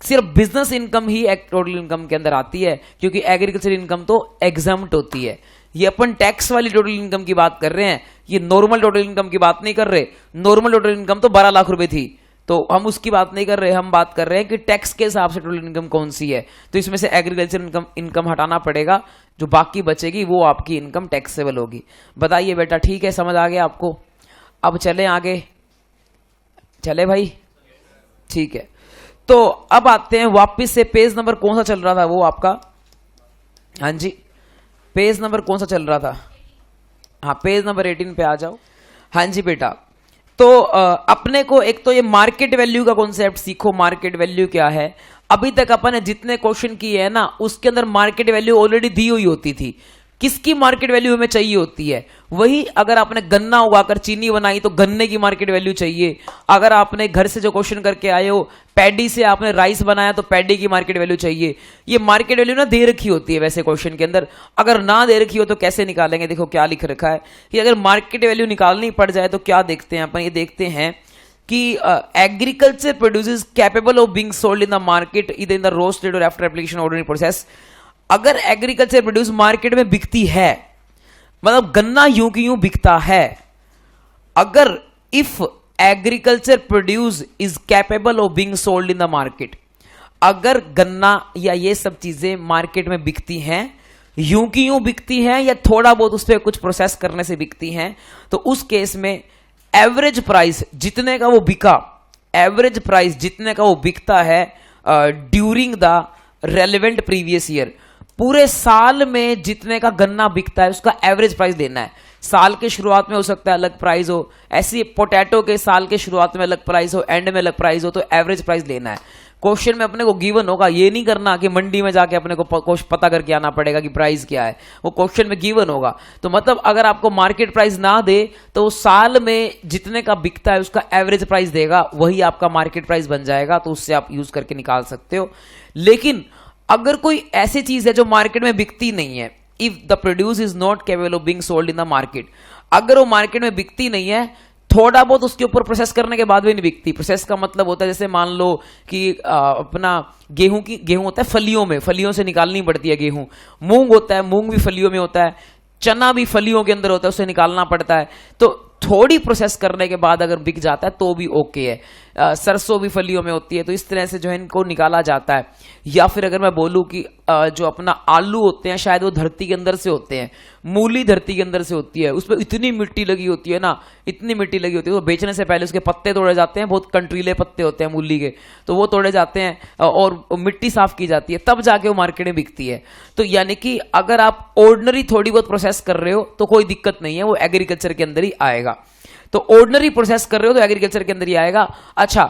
सिर्फ बिजनेस इनकम ही टोटल इनकम के अंदर आती है, क्योंकि एग्रीकल्चर इनकम तो एग्जम्प्ट होती है। ये अपन टैक्स वाली टोटल इनकम की बात कर रहे हैं, ये नॉर्मल टोटल इनकम की बात नहीं कर रहे। नॉर्मल टोटल इनकम तो 12 लाख रुपए थी, तो हम उसकी बात नहीं कर रहे। हम बात कर रहे हैं कि टैक्स के हिसाब से टोटल इनकम कौन सी है। तो इसमें से एग्रीकल्चर इनकम हटाना पड़ेगा, जो बाकी बचेगी वो आपकी इनकम टैक्सेबल होगी। बताइए बेटा, ठीक है? समझ आ गया आपको? अब चले आगे, चले भाई, ठीक है। तो अब आते हैं वापस से, पेज नंबर कौन सा चल रहा था वो आपका? हाँ जी, पेज नंबर कौन सा चल रहा था? हाँ, पेज नंबर 18 पे आ जाओ। हाँ जी बेटा, तो अपने को एक तो ये मार्केट वैल्यू का कॉन्सेप्ट सीखो। मार्केट वैल्यू क्या है? अभी तक अपन ने जितने क्वेश्चन किए हैं ना, उसके अंदर मार्केट वैल्यू ऑलरेडी दी हुई होती थी। किसकी मार्केट वैल्यू हमें चाहिए होती है? वही अगर आपने गन्ना उगाकर चीनी बनाई तो गन्ने की मार्केट वैल्यू चाहिए। अगर आपने घर से जो क्वेश्चन करके आए हो पैडी से आपने राइस बनाया तो पैडी की मार्केट वैल्यू चाहिए। ये मार्केट वैल्यू ना दे रखी होती है वैसे क्वेश्चन के अंदर, अगर ना दे रखी हो तो कैसे निकालेंगे? देखो क्या लिख रखा है कि अगर मार्केट वैल्यू निकालनी पड़ जाए तो क्या देखते हैं अपन, ये देखते हैं कि agriculture produces capable of being sold in the market इधर इन द रोस्टेड और आफ्टर एप्लीकेशन ऑर्डरिंग प्रोसेस। अगर एग्रीकल्चर प्रोड्यूस मार्केट में बिकती है, मतलब गन्ना यूं की यूं बिकता है, अगर if agriculture produce is capable of being sold in the market, अगर गन्ना या ये सब चीजें मार्केट में बिकती हैं, यूं की यूं बिकती हैं या थोड़ा बहुत उस पर कुछ प्रोसेस करने से बिकती हैं, तो उस केस में एवरेज प्राइस जितने का वो बिका, एवरेज प्राइस जितने का वो बिकता है during the relevant previous year, पूरे साल में जितने का गन्ना बिकता है उसका एवरेज प्राइस देना है। साल के शुरुआत में हो सकता है अलग प्राइस हो, ऐसी पोटैटो के साल के शुरुआत में अलग प्राइस हो, एंड में अलग प्राइस हो, तो एवरेज प्राइस लेना है। क्वेश्चन में अपने को गिवन होगा, ये नहीं करना कि मंडी में जाके अपने को पता करके आना पड़ेगा कि प्राइस क्या है, वो क्वेश्चन में गिवन होगा। तो मतलब अगर आपको मार्केट प्राइस ना दे तो साल में जितने का बिकता है उसका एवरेज प्राइस देगा, वही आपका मार्केट प्राइस बन जाएगा, तो उससे आप यूज करके निकाल सकते हो। लेकिन अगर कोई ऐसी चीज है जो मार्केट में बिकती नहीं है, if the produce is not capable of being sold in the market, अगर वो मार्केट में बिकती नहीं है, थोड़ा बहुत उसके ऊपर प्रोसेस करने के बाद भी नहीं बिकती। प्रोसेस का मतलब होता है जैसे मान लो कि अपना गेहूं होता है फलियों में, फलियों से निकालनी पड़ती है गेहूं। मूंग होता है, मूंग भी फलियों में होता है। चना भी फलियों के अंदर होता है, उसे निकालना पड़ता है। तो थोड़ी प्रोसेस करने के बाद अगर बिक जाता है तो भी ओके है। सरसों भी फलियों में होती है, तो इस तरह से जो है इनको निकाला जाता है। या फिर अगर मैं बोलूं कि जो अपना आलू होते हैं शायद वो धरती के अंदर से होते हैं, मूली धरती के अंदर से होती है, उस पर इतनी मिट्टी लगी होती है ना, इतनी मिट्टी लगी होती है, तो बेचने से पहले उसके पत्ते तोड़े जाते हैं, बहुत कंट्रीले पत्ते होते हैं मूली के, तो वो तोड़े जाते हैं और मिट्टी साफ की जाती है, तब जाके वो मार्केट में बिकती है। तो यानी कि अगर आप ऑर्डिनरी थोड़ी बहुत प्रोसेस कर रहे हो तो कोई दिक्कत नहीं है, वो एग्रीकल्चर के अंदर ही आएगा। तो ऑर्डिनरी प्रोसेस कर रहे हो तो एग्रीकल्चर के अंदर ही आएगा। अच्छा,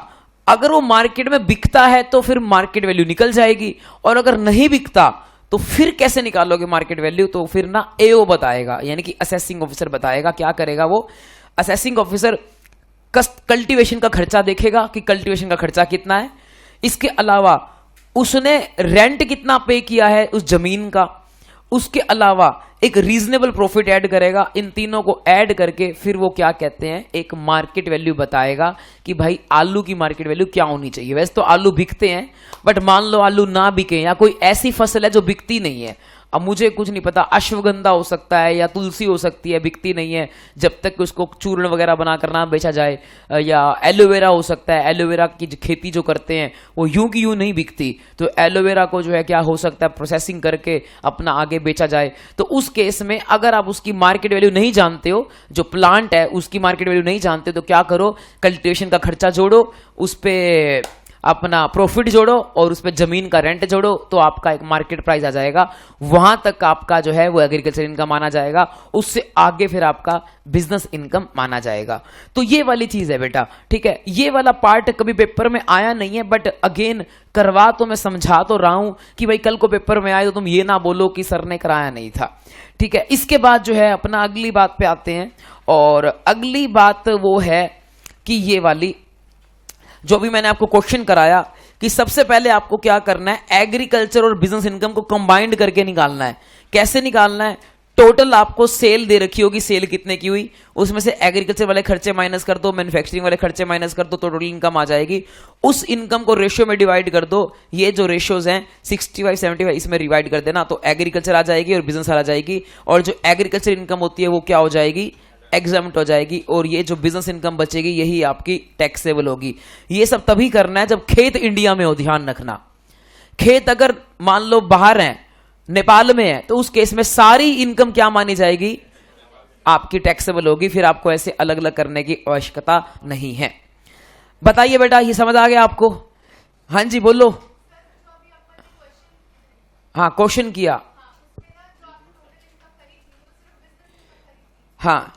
अगर वो मार्केट में बिकता है तो फिर मार्केट वैल्यू निकल जाएगी, और अगर नहीं बिकता तो फिर कैसे निकालोगे मार्केट वैल्यू? तो फिर ना एओ बताएगा, यानी कि असेसिंग ऑफिसर बताएगा। क्या करेगा वो असेसिंग ऑफिसर? कल्टीवेशन का खर्चा देखेगा कि कल्टीवेशन का खर्चा कितना है, इसके अलावा उसने रेंट कितना पे किया है उस जमीन का, उसके अलावा एक रीजनेबल प्रॉफिट ऐड करेगा। इन तीनों को ऐड करके फिर वो क्या कहते हैं, एक मार्केट वैल्यू बताएगा कि भाई आलू की मार्केट वैल्यू क्या होनी चाहिए। वैसे तो आलू बिकते हैं, बट मान लो आलू ना बिके या कोई ऐसी फसल है जो बिकती नहीं है, अब मुझे कुछ नहीं पता, अश्वगंधा हो सकता है या तुलसी हो सकती है, बिकती नहीं है जब तक कि उसको चूर्ण वगैरह बनाकर ना बेचा जाए, या एलोवेरा हो सकता है, एलोवेरा की खेती जो करते हैं वो यूं की यूं नहीं बिकती, तो एलोवेरा को जो है क्या हो सकता है प्रोसेसिंग करके अपना आगे बेचा जाए। तो उस केस में अगर आप उसकी मार्केट वैल्यू नहीं जानते हो, जो प्लांट है उसकी मार्केट वैल्यू नहीं जानते हो, तो क्या करो, कल्टीवेशन का खर्चा जोड़ो, उस पे अपना प्रॉफिट जोड़ो और उस पर जमीन का रेंट जोड़ो, तो आपका एक मार्केट प्राइस आ जाएगा। वहां तक आपका जो है वो एग्रीकल्चर इनकम माना जाएगा, उससे आगे फिर आपका बिजनेस इनकम माना जाएगा। तो ये वाली चीज है बेटा, ठीक है। ये वाला पार्ट कभी पेपर में आया नहीं है, बट अगेन करवा तो मैं समझा तो रहा हूं कि भाई कल को पेपर में आए तो तुम ये ना बोलो कि सर ने कराया नहीं था, ठीक है। इसके बाद जो है अपना अगली बात पे आते हैं, और अगली बात वो है कि ये वाली जो भी मैंने आपको क्वेश्चन कराया कि सबसे पहले आपको क्या करना है, एग्रीकल्चर और बिजनेस इनकम को कंबाइंड करके निकालना है। कैसे निकालना है? टोटल आपको सेल दे रखी होगी, सेल कितने की हुई, उसमें से एग्रीकल्चर वाले खर्चे माइनस कर दो, मैन्युफैक्चरिंग वाले खर्चे माइनस कर दो, तो टोटल इनकम आ जाएगी। उस इनकम को रेशियो में डिवाइड कर दो, ये जो रेशियोज हैं 65 75 इसमें डिवाइड कर देना, तो एग्रीकल्चर आ जाएगी और बिजनेस आ जाएगी, और जो एग्रीकल्चर इनकम होती है वो क्या हो जाएगी, एग्जाम्प्ट हो जाएगी, और ये जो बिजनेस इनकम बचेगी यही आपकी टैक्सेबल होगी। ये सब तभी करना है जब खेत इंडिया में हो, ध्यान रखना। खेत अगर मान लो बाहर है, नेपाल में है, तो उस केस में सारी इनकम क्या मानी जाएगी, आपकी टैक्सेबल होगी, फिर आपको ऐसे अलग अलग करने की आवश्यकता नहीं है। बताइए बेटा, ये समझ आ गया आपको? हाँ जी बोलो। हाँ क्वेश्चन किया, हाँ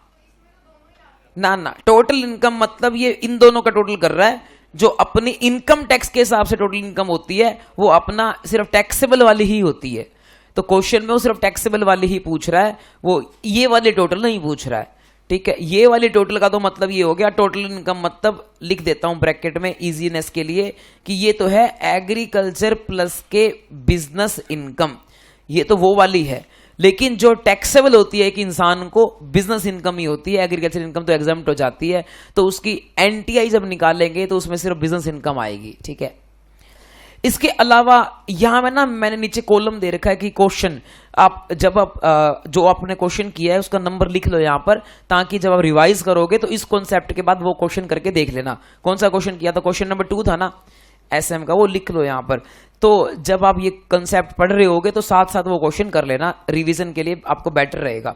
ना ना, टोटल इनकम मतलब ये इन दोनों का टोटल कर रहा है। जो अपनी इनकम टैक्स के हिसाब से टोटल इनकम होती है वो अपना सिर्फ टैक्सेबल वाली ही होती है। तो क्वेश्चन में वो सिर्फ टैक्सेबल वाली ही पूछ रहा है, वो ये वाले टोटल नहीं पूछ रहा है। ठीक है, ये वाली टोटल का तो मतलब ये हो गया, टोटल इनकम मतलब लिख देता हूं ब्रैकेट में इजीनेस के लिए कि ये तो है एग्रीकल्चर प्लस के बिजनेस इनकम, ये तो वो वाली है। लेकिन जो टैक्सेबल होती है कि इंसान को बिजनेस इनकम ही होती है, एग्रीकल्चर इनकम तो एग्जाम्प्ट हो जाती है, तो उसकी एनटीआई जब निकालेंगे तो उसमें सिर्फ बिजनेस इनकम आएगी। ठीक है, इसके अलावा यहां में ना मैंने नीचे कॉलम दे रखा है कि क्वेश्चन आप जब आप जो आपने क्वेश्चन किया है उसका नंबर लिख लो यहां पर, ताकि जब आप रिवाइज करोगे तो इस कॉन्सेप्ट के बाद वो क्वेश्चन करके देख लेना। कौन सा क्वेश्चन किया था, क्वेश्चन नंबर 2 था ना एसएम का, वो लिख लो यहां पर। तो जब आप ये कंसेप्ट पढ़ रहे होगे तो साथ साथ वो क्वेश्चन कर लेना, रिवीजन के लिए आपको बेटर रहेगा।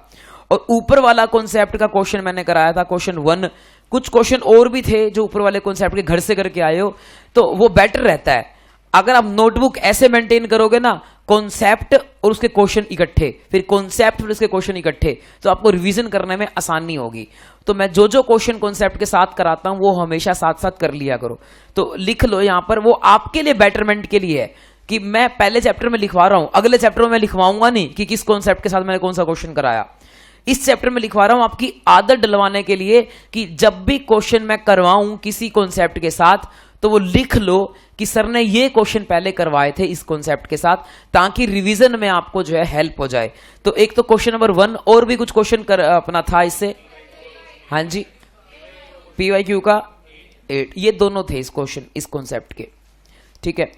और ऊपर वाला कॉन्सेप्ट का क्वेश्चन मैंने कराया था क्वेश्चन 1, कुछ क्वेश्चन और भी थे जो ऊपर वाले कॉन्सेप्ट के घर से करके आए हो, तो वो बेटर रहता है अगर आप नोटबुक ऐसे मेंटेन करोगे ना, कॉन्सेप्ट और उसके क्वेश्चन इकट्ठे, फिर कॉन्सेप्ट और उसके क्वेश्चन इकट्ठे, तो आपको रिवीजन करने में आसानी होगी। तो मैं जो जो क्वेश्चन कॉन्सेप्ट के साथ कराता हूं वो हमेशा साथ साथ कर लिया करो। तो लिख लो यहां पर, वो आपके लिए बेटरमेंट के लिए है कि मैं पहले चैप्टर में लिखवा रहा हूं, अगले चैप्टर में मैं लिखवाऊंगा नहीं कि किस कॉन्सेप्ट के साथ मैंने कौन सा क्वेश्चन कराया। इस चैप्टर में लिखवा रहा हूं आपकी आदत डलवाने के लिए कि जब भी क्वेश्चन मैं करवाऊं किसी कॉन्सेप्ट के साथ तो वो लिख लो कि सर ने ये क्वेश्चन पहले करवाए थे इस कॉन्सेप्ट के साथ, ताकि रिवीजन में आपको जो है हेल्प हो जाए। तो एक तो क्वेश्चन नंबर 1 और भी कुछ क्वेश्चन कर अपना था इससे, हाँ जी, पीवाईक्यू का 8, ये दोनों थे इस क्वेश्चन इस कॉन्सेप्ट के। ठीक है,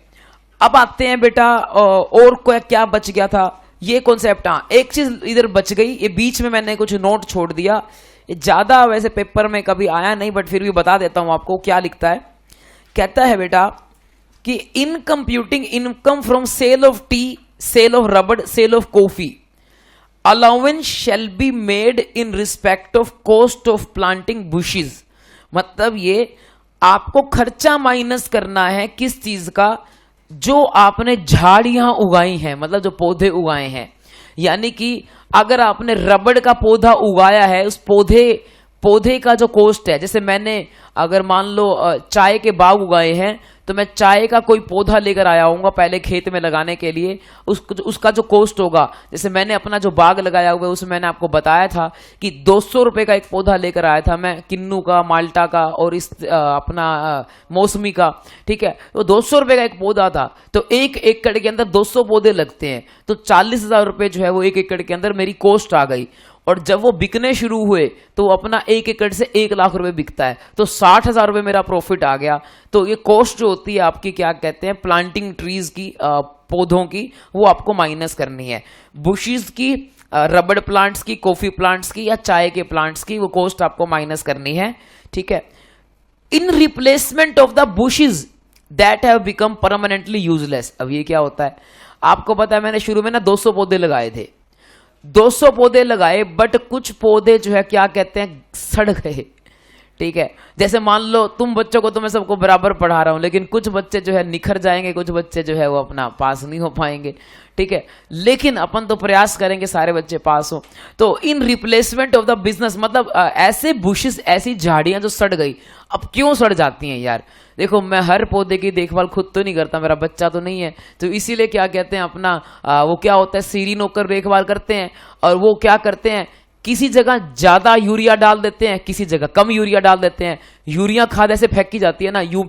अब आते हैं बेटा और क्या बच गया था, ये कॉन्सेप्ट। हाँ, एक चीज इधर बच गई, ये बीच में मैंने कुछ नोट छोड़ दिया, ये ज्यादा वैसे पेपर में कभी आया नहीं बट फिर भी बता देता हूं आपको क्या लिखता है। कहता है बेटा कि in computing income from sale of tea, sale of rubber, sale of coffee, allowance shall be made in respect of cost of planting bushes. मतलब ये आपको खर्चा माइनस करना है किस चीज का, जो आपने झाड़ियां उगाई हैं, मतलब जो पौधे उगाए हैं। यानी कि अगर आपने रबड़ का पौधा उगाया है, उस पौधे का जो कॉस्ट है, जैसे मैंने अगर मान लो चाय के बाग उगाए हैं तो मैं चाय का कोई पौधा लेकर आया हूँगा पहले खेत में लगाने के लिए, उसका जो कॉस्ट होगा, जैसे मैंने अपना जो बाग लगाया हुआ है उसमें मैंने आपको बताया था कि 200 रुपए का एक पौधा लेकर आया था मैं, किन्नू का, माल्टा का और इस अपना मौसमी का। ठीक है, तो 200 रुपए का एक पौधा था, तो 1 एकड़ के अंदर 200 पौधे लगते हैं, तो 40,000 रुपए जो है वो 1 एकड़ के अंदर मेरी कॉस्ट आ गई। और जब वो बिकने शुरू हुए तो अपना 1 एकड़ से 1 लाख रुपए बिकता है, तो 60,000 रुपए मेरा प्रॉफिट आ गया। तो ये कॉस्ट जो होती है आपकी, क्या कहते हैं, प्लांटिंग ट्रीज की, पौधों की, वो आपको माइनस करनी है। बुशीज की, रबड़ प्लांट्स की, कॉफी प्लांट्स की या चाय के प्लांट्स की, वो कॉस्ट आपको माइनस करनी है। ठीक है, in replacement of the bushes that have become permanently useless. अब ये क्या होता है, आपको पता है मैंने शुरू में ना 200 पौधे लगाए थे, 200 पौधे लगाए, बट कुछ पौधे जो है क्या कहते हैं सड़ गए। ठीक है, जैसे मान लो तुम बच्चों को तो मैं सबको बराबर पढ़ा रहा हूं, लेकिन कुछ बच्चे जो है निखर जाएंगे, कुछ बच्चे जो है वो अपना पास नहीं हो पाएंगे। ठीक है, लेकिन अपन तो प्रयास करेंगे सारे बच्चे पास हो। तो in replacement of the business, मतलब ऐसे बुशेस, ऐसी झाड़ियां जो सड़ गई। अब क्यों सड़ जाती हैं यार, देखो मैं हर पौधे की देखभाल खुद तो नहीं करता, मेरा बच्चा तो नहीं है, तो इसीलिए क्या कहते हैं अपना वो क्या होता है, सीरी नौकर देखभाल करते हैं। और वो क्या करते हैं, किसी जगह ज्यादा यूरिया डाल देते हैं, किसी जगह कम यूरिया डाल देते हैं। यूरिया खाद ऐसे फेंकी जाती है ना, यूं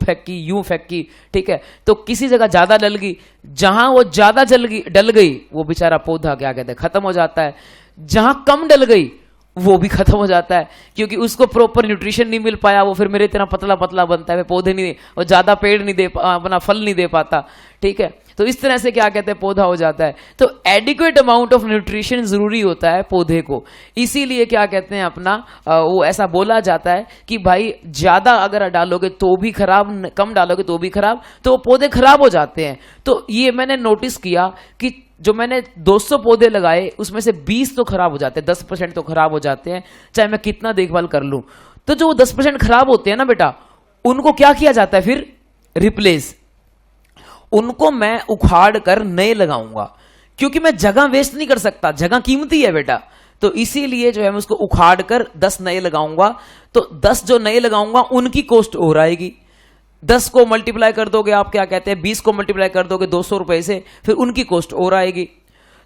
फेंकी। ठीक है, तो किसी जगह ज्यादा डल गई, जहां वो ज्यादा डल गई वो बेचारा पौधा क्या कहते हैं खत्म हो जाता है। जहां कम डल गई वो भी खत्म हो जाता है, क्योंकि उसको प्रॉपर न्यूट्रिशन नहीं मिल पाया, वो फिर मेरे इतना पतला पतला बनता है, पौधे नहीं, वो ज्यादा पेड़ नहीं दे, अपना फल नहीं दे पाता। ठीक है, तो इस तरह से क्या कहते हैं पौधा हो जाता है। तो एडिक्वेट अमाउंट ऑफ न्यूट्रिशन जरूरी होता है पौधे को, इसीलिए क्या कहते हैं अपना वो ऐसा बोला जाता है कि भाई ज्यादा अगर डालोगे तो भी खराब, कम डालोगे तो भी खराब, तो पौधे खराब हो जाते हैं। तो ये मैंने नोटिस किया कि जो मैंने 200 पौधे लगाए उसमें से 20 तो खराब हो जाते हैं, 10% तो खराब हो जाते हैं, चाहे मैं कितना देखभाल कर लूं। तो जो 10% खराब होते हैं ना बेटा, उनको क्या किया जाता है फिर, रिप्लेस। उनको मैं उखाड़ कर नए लगाऊंगा, क्योंकि मैं जगह वेस्ट नहीं कर सकता, जगह कीमती है बेटा। तो इसीलिए जो है मैं उसको उखाड़ कर 10 नए लगाऊंगा। तो 10 जो नए लगाऊंगा उनकी कॉस्ट और आएगी। 10 को मल्टीप्लाई कर दोगे आप, क्या कहते हैं 20 को मल्टीप्लाई कर दोगे 200 रुपए से, फिर उनकी कॉस्ट और आएगी।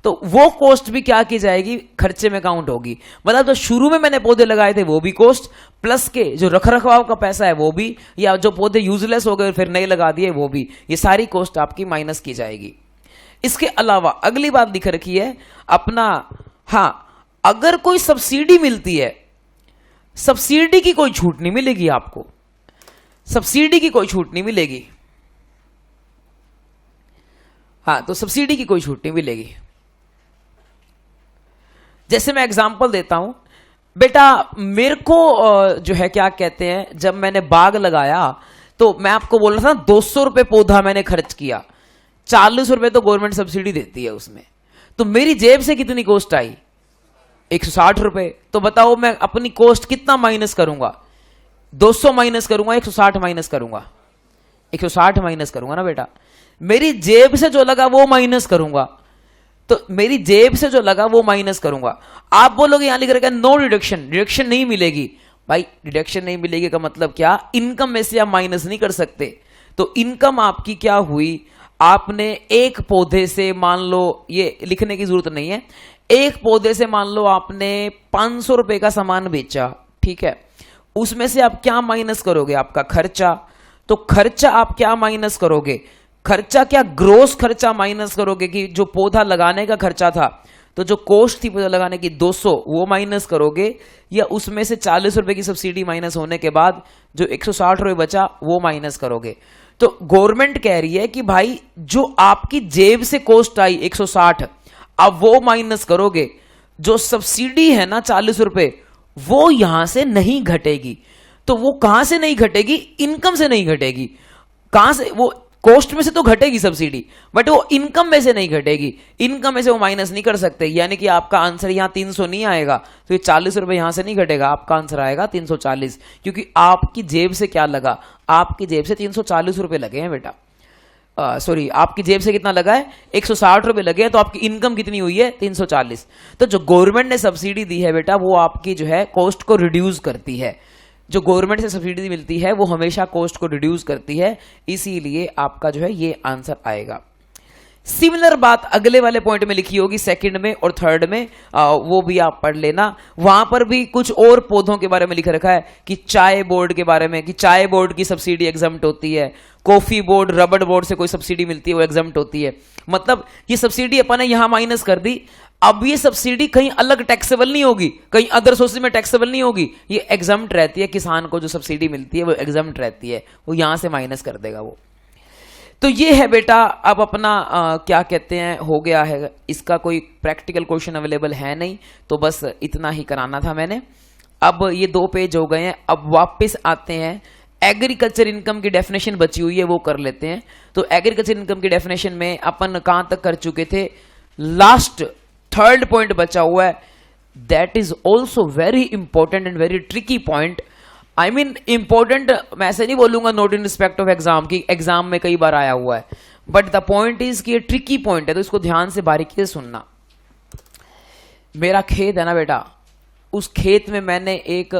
तो वो कॉस्ट भी क्या की जाएगी, खर्चे में काउंट होगी। मतलब जो शुरू में मैंने पौधे लगाए थे वो भी कॉस्ट, प्लस के जो रखरखाव का पैसा है वो भी, या जो पौधे यूजलेस हो गए फिर नए लगा दिए वो भी, ये सारी कॉस्ट आपकी माइनस की जाएगी। इसके अलावा अगली बात लिख रखी है अपना, हाँ अगर कोई सब्सिडी मिलती है, सब्सिडी की कोई छूट नहीं मिलेगी आपको, सब्सिडी की कोई छूट नहीं मिलेगी। हाँ, तो सब्सिडी की कोई छूट नहीं मिलेगी। जैसे मैं एग्जांपल देता हूं बेटा, मेरे को जो है क्या कहते हैं, जब मैंने बाग लगाया तो मैं आपको बोल रहा था 200 रुपए पौधा मैंने खर्च किया, 40 रुपए तो गवर्नमेंट सब्सिडी देती है उसमें, तो मेरी जेब से कितनी कॉस्ट आई, 160 रुपए। तो बताओ मैं अपनी कॉस्ट कितना माइनस करूंगा, 200 माइनस करूंगा, 160 माइनस करूंगा, 160 माइनस करूंगा ना बेटा। मेरी जेब से जो लगा वो माइनस करूंगा, तो मेरी जेब से जो लगा वो माइनस करूंगा। आप बोलोगे यहां लिख रखा है नो डिडक्शन, डिडक्शन नहीं मिलेगी। भाई डिडक्शन नहीं मिलेगी का मतलब क्या, इनकम में से आप माइनस नहीं कर सकते। तो इनकम आपकी क्या हुई, आपने एक पौधे से, मान लो ये लिखने की जरूरत नहीं है, एक पौधे से मान लो आपने 500 रुपए का सामान बेचा, ठीक है, उसमें से आप क्या माइनस करोगे, आपका खर्चा। तो खर्चा आप क्या माइनस करोगे, खर्चा क्या, ग्रोस खर्चा माइनस करोगे कि जो पौधा लगाने का खर्चा था, तो जो कॉस्ट थी पौधा लगाने की 200 वो माइनस करोगे, या उसमें से 40 रुपए की सब्सिडी माइनस होने के बाद जो 160 रुपए बचा वो माइनस करोगे। तो गवर्नमेंट कह रही है कि भाई जो आपकी जेब से कॉस्ट आई 160, अब वो माइनस करोगे, जो सब्सिडी है ना 40 रुपए वो यहां से नहीं घटेगी। तो वो कहां से नहीं घटेगी, इनकम से नहीं घटेगी। कहां से, वो कॉस्ट में से तो घटेगी सब्सिडी, बट वो इनकम में से नहीं घटेगी, इनकम में से वो माइनस नहीं कर सकते। यानी कि आपका आंसर यहां 300 नहीं आएगा, तो ये 40 रुपए यहां से नहीं घटेगा, आपका आंसर आएगा 340, क्योंकि आपकी जेब से क्या लगा, आपकी जेब से 340 रुपए लगे हैं बेटा। सॉरी, आपकी जेब से कितना लगा है, 160 रुपए लगे हैं, तो आपकी इनकम कितनी हुई है, 340। तो जो गवर्नमेंट ने सब्सिडी दी है बेटा, वो आपकी जो है कॉस्ट को रिड्यूस करती है। जो गवर्नमेंट से सब्सिडी मिलती है वो हमेशा कॉस्ट को रिड्यूस करती है, इसीलिए आपका जो है ये आंसर आएगा। सिमिलर बात अगले वाले पॉइंट में लिखी होगी, सेकंड में और थर्ड में, वो भी आप पढ़ लेना। वहां पर भी कुछ और पौधों के बारे में लिख रखा है कि चाय बोर्ड के बारे में, कि चाय बोर्ड की सब्सिडी एग्जम्प्ट होती है, कॉफी बोर्ड, रबड़ बोर्ड से कोई सब्सिडी मिलती है वो एग्जम्प्ट होती है। मतलब ये सब्सिडी अपन ने यहां माइनस कर दी, अब ये सब्सिडी कहीं अलग टैक्सेबल नहीं होगी, कहीं अदर सोर्सेज में टैक्सेबल नहीं होगी, ये एग्जम्प्ट रहती है। किसान को जो सब्सिडी मिलती है वो एग्जम्प्ट रहती है, वो यहां से माइनस कर देगा वो। तो ये है बेटा, अब अपना क्या कहते हैं हो गया है, इसका कोई प्रैक्टिकल क्वेश्चन अवेलेबल है नहीं, तो बस इतना ही कराना था मैंने। अब ये 2 पेज हो गए हैं, अब वापस आते हैं एग्रीकल्चर इनकम की डेफिनेशन बची हुई है वो कर लेते हैं। तो एग्रीकल्चर इनकम की डेफिनेशन में अपन कहां तक कर चुके थे, लास्ट थर्ड पॉइंट बचा हुआ है, that is also very important and very tricky point. I mean important मैं ऐसे नहीं बोलूंगा not in respect of exam की, एग्जाम में कई बार आया हुआ है, बट द पॉइंट इज कि ये ट्रिकी पॉइंट है, तो इसको ध्यान से बारीकी से सुनना। मेरा खेत है ना बेटा, उस खेत में मैंने एक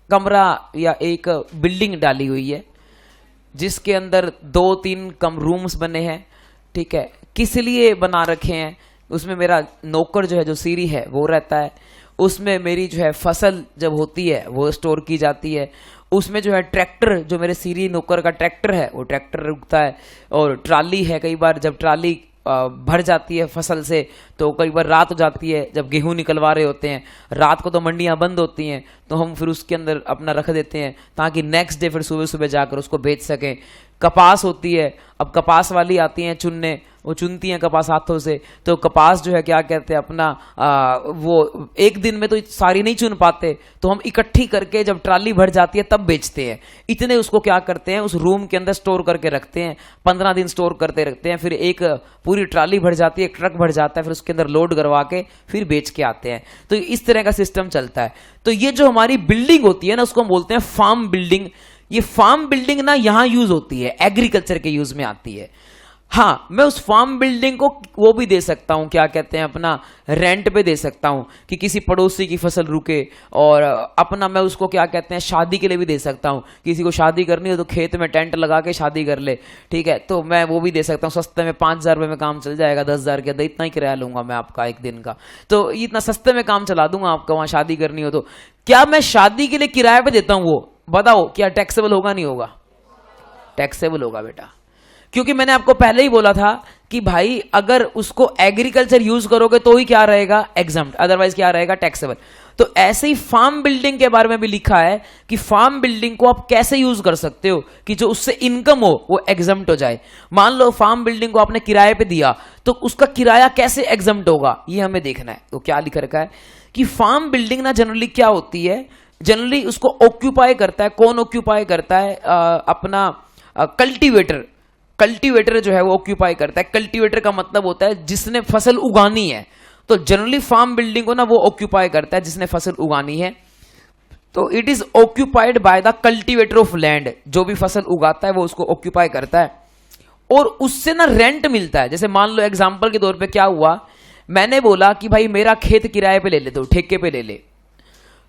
कमरा या एक बिल्डिंग डाली हुई है, जिसके अंदर 2-3 कम रूम्स बने हैं, ठीक है। किस लिए बना रखे हैं, उसमें मेरा नौकर जो है, जो सीरी है वो रहता है, उसमें मेरी जो है फसल जब होती है वो स्टोर की जाती है, उसमें जो है ट्रैक्टर, जो मेरे सीरी नौकर का ट्रैक्टर है वो ट्रैक्टर रुकता है, और ट्राली है, कई बार जब ट्राली भर जाती है फसल से तो कई बार रात हो जाती है, जब गेहूं निकलवा रहे होते हैं रात को तो मंडियां बंद होती हैं, तो हम फिर उसके अंदर अपना रख देते हैं ताकि नेक्स्ट डे फिर सुबह सुबह जाकर उसको बेच सकें। कपास होती है, अब कपास वाली आती हैं चुनने, वो चुनती हैं कपास हाथों से, तो कपास जो है क्या कहते हैं अपना वो एक दिन में तो सारी नहीं चुन पाते, तो हम इकट्ठी करके जब ट्राली भर जाती है तब बेचते हैं। इतने उसको क्या करते हैं, उस रूम के अंदर स्टोर करके रखते हैं, 15 दिन स्टोर करते रखते हैं, फिर एक पूरी ट्राली भर जाती है, एक ट्रक भर जाता है, फिर उसके अंदर लोड करवा के फिर बेच के आते हैं। तो इस तरह का सिस्टम चलता है। तो ये जो हमारी बिल्डिंग होती है ना, उसको हम बोलते हैं फार्म बिल्डिंग। ये फार्म बिल्डिंग ना यहां यूज होती है, एग्रीकल्चर के यूज में आती है। हाँ, मैं उस फार्म बिल्डिंग को वो भी दे सकता हूँ, क्या कहते हैं, अपना रेंट पे दे सकता हूँ कि किसी पड़ोसी की फसल रुके, और अपना मैं उसको क्या कहते हैं शादी के लिए भी दे सकता हूँ। किसी को शादी करनी हो तो खेत में टेंट लगा के शादी कर ले, ठीक है, तो मैं वो भी दे सकता हूँ सस्ते में। 5,000 रुपये में काम चल जाएगा, 10,000 के अंदर इतना ही किराया लूंगा मैं आपका एक दिन का, तो इतना सस्ते में काम चला दूंगा आपका, वहाँ शादी करनी हो तो। क्या मैं शादी के लिए किराए पे देता हूँ, वो बताओ क्या टैक्सेबल होगा नहीं होगा? टैक्सेबल होगा बेटा, क्योंकि मैंने आपको पहले ही बोला था कि भाई अगर उसको एग्रीकल्चर यूज करोगे तो ही क्या रहेगा, एग्जम्प्ट, अदरवाइज क्या रहेगा, टैक्सेबल। तो ऐसे ही फार्म बिल्डिंग के बारे में भी लिखा है कि फार्म बिल्डिंग को आप कैसे यूज कर सकते हो कि जो उससे इनकम हो वो एग्जम्प्ट हो जाए। मान लो फार्म बिल्डिंग को आपने किराए पे दिया, तो उसका किराया कैसे एग्जम्प्ट होगा ये हमें देखना है। तो क्या लिखा रखा है कि फार्म बिल्डिंग ना जनरली क्या होती है, जनरली उसको ऑक्यूपाई करता है, कौन ऑक्यूपाई करता है, अपना कल्टीवेटर। कल्टीवेटर जो है वो ऑक्यूपाई करता है। कल्टीवेटर का मतलब होता है जिसने फसल उगानी है, तो जनरली फार्म बिल्डिंग को ना वो ऑक्यूपाई करता है जिसने फसल उगानी है। तो it is occupied by the cultivator of land, जो भी फसल उगाता है वो उसको ऑक्यूपाई करता है, और उससे ना रेंट मिलता है। जैसे मान लो एग्जांपल के तौर पे क्या हुआ, मैंने बोला कि भाई मेरा खेत किराए पे ले ले, तो ठेके पे ले ले,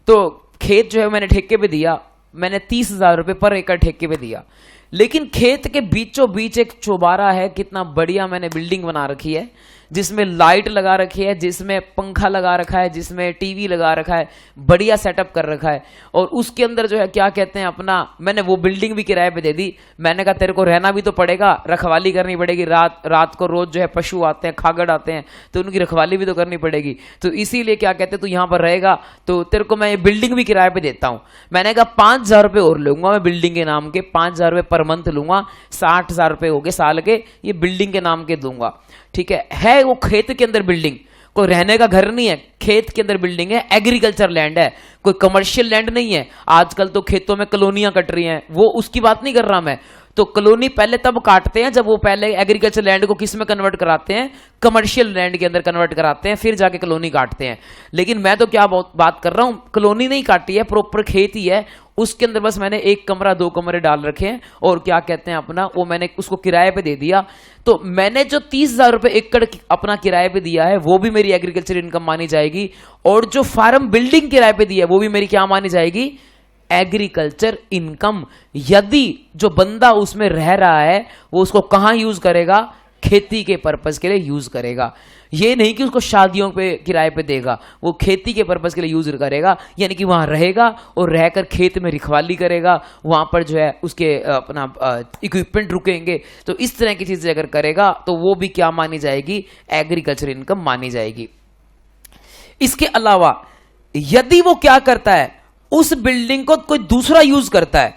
तो खेत जो है मैंने ठेके पे दिया, मैंने 30,000 रुपये पर एकड़ ठेके पे दिया। लेकिन खेत के बीचों बीच एक चौबारा है, कितना बढ़िया मैंने बिल्डिंग बना रखी है, जिसमें लाइट लगा रखी है, जिसमें पंखा लगा रखा है, जिसमें टीवी लगा रखा है, बढ़िया सेटअप कर रखा है, और उसके अंदर जो है क्या कहते हैं अपना, मैंने वो बिल्डिंग भी किराए पे दे दी। मैंने कहा तेरे को रहना भी तो पड़ेगा, रखवाली करनी पड़ेगी, रात को रोज जो है पशु आते हैं, खागड़ आते हैं, तो उनकी रखवाली भी तो करनी पड़ेगी। तो इसीलिए क्या कहते हैं तू यहाँ पर रहेगा, तो तेरे को मैं ये बिल्डिंग भी किराए पे देता हूँ। मैंने कहा 5,000 रुपये और लूंगा मैं बिल्डिंग के नाम के, 5,000 रुपये पर मंथ लूंगा, 60,000 रुपये हो गए साल के, ये बिल्डिंग के नाम के दूंगा, ठीक है वो खेत के अंदर बिल्डिंग, कोई रहने का घर नहीं है, खेत के अंदर बिल्डिंग है, एग्रीकल्चर लैंड है, कोई कमर्शियल लैंड नहीं है। आजकल तो खेतों में कॉलोनियां कट रही हैं, वो उसकी बात नहीं कर रहा मैं। तो कॉलोनी पहले तब काटते हैं जब वो पहले एग्रीकल्चर लैंड को किस में कन्वर्ट कराते हैं, कमर्शियल लैंड के अंदर कन्वर्ट कराते हैं, फिर जाके कॉलोनी काटते हैं। लेकिन मैं तो क्या बात कर रहा हूं, कॉलोनी नहीं काटी है, प्रॉपर खेत ही है, उसके अंदर बस मैंने 1 कमरा 2 कमरे डाल रखे हैं, और क्या कहते हैं अपना वो मैंने उसको किराए पे दे दिया। तो मैंने जो 30,000 रुपये एकड़ अपना किराए पे दिया है वो भी मेरी एग्रीकल्चर इनकम मानी जाएगी, और जो फार्म बिल्डिंग किराए पे दी है वो भी मेरी क्या मानी जाएगी, एग्रीकल्चर इनकम। यदि जो बंदा उसमें रह रहा है वो उसको कहां यूज करेगा, खेती के पर्पस के लिए यूज करेगा। ये नहीं कि उसको शादियों पे किराए पे देगा, वो खेती के पर्पस के लिए यूज करेगा, यानी कि वहां रहेगा और रहकर खेत में रखवाली करेगा, वहां पर जो है उसके अपना इक्विपमेंट रुकेंगे। तो इस तरह की चीजें अगर करेगा तो वो भी क्या मानी जाएगी, एग्रीकल्चर इनकम मानी जाएगी। इसके अलावा यदि वो क्या करता है, उस बिल्डिंग को कोई दूसरा यूज करता है,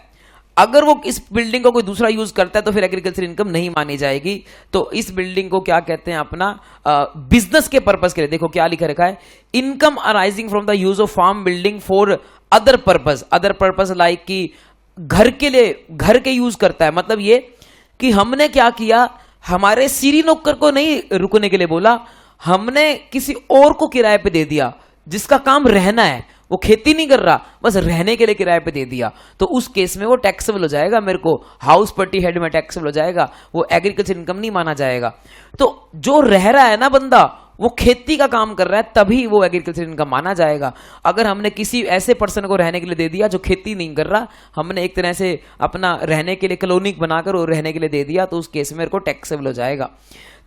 अगर वो इस बिल्डिंग को कोई दूसरा यूज करता है तो फिर एग्रीकल्चर इनकम नहीं मानी जाएगी। तो इस बिल्डिंग को क्या कहते हैं अपना बिजनेस के पर्पस के लिए, देखो क्या लिखा रखा है, income arising from the use of farm building for other purpose. Other purpose like कि घर के लिए, घर के यूज करता है, मतलब ये कि हमने क्या किया, हमारे सीरी नौकर को नहीं रुकने के लिए बोला, हमने किसी और को किराए पे दे दिया जिसका काम रहना है, वो खेती नहीं कर रहा, बस रहने के लिए किराए पे दे दिया, तो उस केस में वो टैक्सेबल हो जाएगा, मेरे को हाउस पट्टी हेड में टैक्सेबल हो जाएगा, वो एग्रीकल्चर इनकम नहीं माना जाएगा। तो जो रह रहा है ना बंदा, वो खेती का काम कर रहा है, तभी वो एग्रीकल्चर इनकम माना जाएगा। अगर हमने किसी ऐसे पर्सन को रहने के लिए दे दिया जो खेती नहीं कर रहा, हमने एक तरह से अपना रहने के लिए कॉलोनी बनाकर और रहने के लिए दे दिया, तो उस केस में मेरे को टैक्सेबल हो जाएगा।